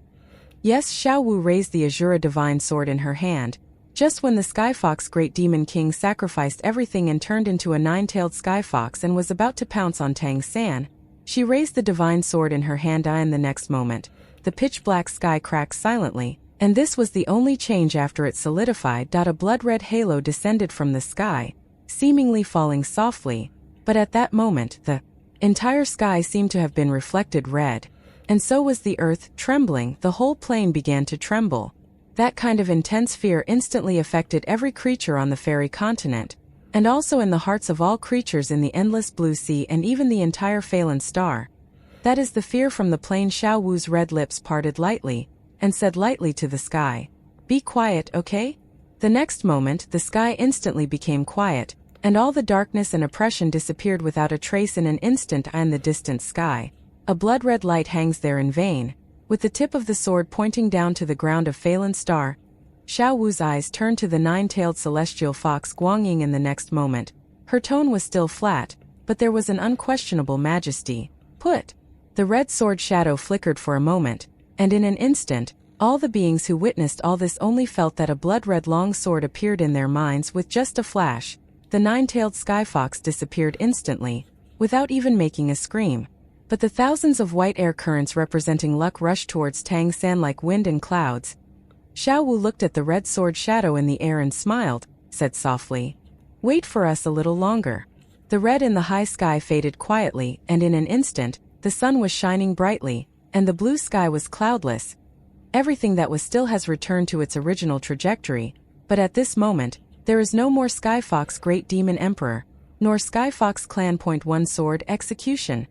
Yes, Xiao Wu raised the Azura divine sword in her hand, just when the Sky Fox Great Demon King sacrificed everything and turned into a nine-tailed sky fox and was about to pounce on Tang San. She raised the divine sword in her hand, and the next moment, the pitch-black sky cracked silently, and this was the only change after it solidified. A blood-red halo descended from the sky, seemingly falling softly, but at that moment, the entire sky seemed to have been reflected red, and so was the earth, trembling. The whole plain began to tremble. That kind of intense fear instantly affected every creature on the fairy continent, and also in the hearts of all creatures in the endless blue sea and even the entire Phelan star. That is the fear from the plain. Xiao Wu's red lips parted lightly, and said lightly to the sky, "Be quiet, okay?" The next moment, the sky instantly became quiet, and all the darkness and oppression disappeared without a trace. In an instant, in the distant sky, a blood-red light hangs there in vain, with the tip of the sword pointing down to the ground of Phelan star. Xiao Wu's eyes turned to the nine-tailed celestial fox Guangying in the next moment. Her tone was still flat, but there was an unquestionable majesty. Put! The red sword shadow flickered for a moment, and in an instant, all the beings who witnessed all this only felt that a blood-red long sword appeared in their minds with just a flash. The nine-tailed sky fox disappeared instantly, without even making a scream. But the thousands of white air currents representing luck rushed towards Tang San like wind and clouds. Shao Wu looked at the red sword shadow in the air and smiled, said softly, "Wait for us a little longer." The red in the high sky faded quietly, and in an instant, the sun was shining brightly, and the blue sky was cloudless. Everything that was still has returned to its original trajectory, but at this moment, there is no more Skyfox Great Demon Emperor, nor Skyfox Clan .1 Sword Execution.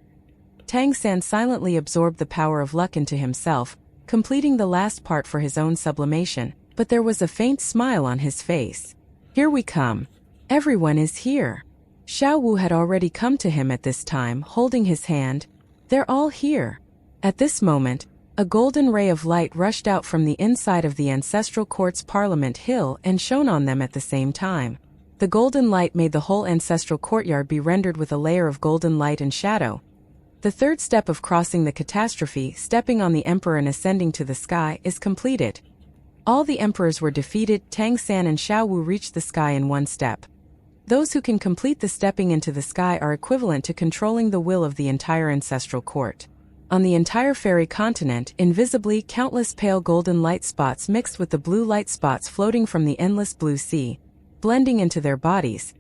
Tang San silently absorbed the power of luck into himself, completing the last part for his own sublimation, but there was a faint smile on his face. "Here we come. Everyone is here." Shao Wu had already come to him at this time, holding his hand. "They're all here." At this moment, a golden ray of light rushed out from the inside of the ancestral court's Parliament Hill and shone on them at the same time. The golden light made the whole ancestral courtyard be rendered with a layer of golden light and shadow. The third step of crossing the catastrophe, stepping on the emperor and ascending to the sky, is completed. All the emperors were defeated. Tang San and Shao Wu reached the sky in one step. Those who can complete the stepping into the sky are equivalent to controlling the will of the entire ancestral court. On the entire fairy continent, invisibly, countless pale golden light spots mixed with the blue light spots floating from the endless blue sea, blending into their bodies.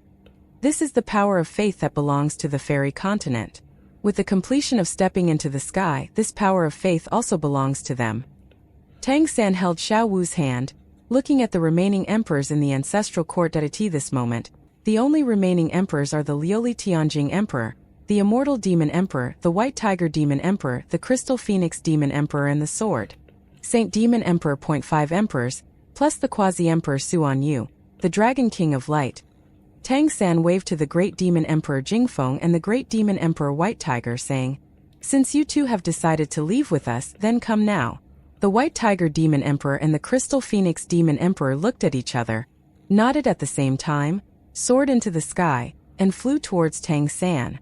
This is the power of faith that belongs to the fairy continent. With the completion of stepping into the sky, this power of faith also belongs to them. Tang San held Shao Wu's hand, looking at the remaining emperors in the ancestral court at this moment. The only remaining emperors are the Liuli Tianjing Emperor, the Immortal Demon Emperor, the White Tiger Demon Emperor, the Crystal Phoenix Demon Emperor and the Sword Saint Demon Emperor .5 Emperors, plus the Quasi-Emperor Suan Yu, the Dragon King of Light. Tang San waved to the Great Demon Emperor Jingfeng and the Great Demon Emperor White Tiger, saying, "Since you two have decided to leave with us, then come now." The White Tiger Demon Emperor and the Crystal Phoenix Demon Emperor looked at each other, nodded at the same time, soared into the sky, and flew towards Tang San.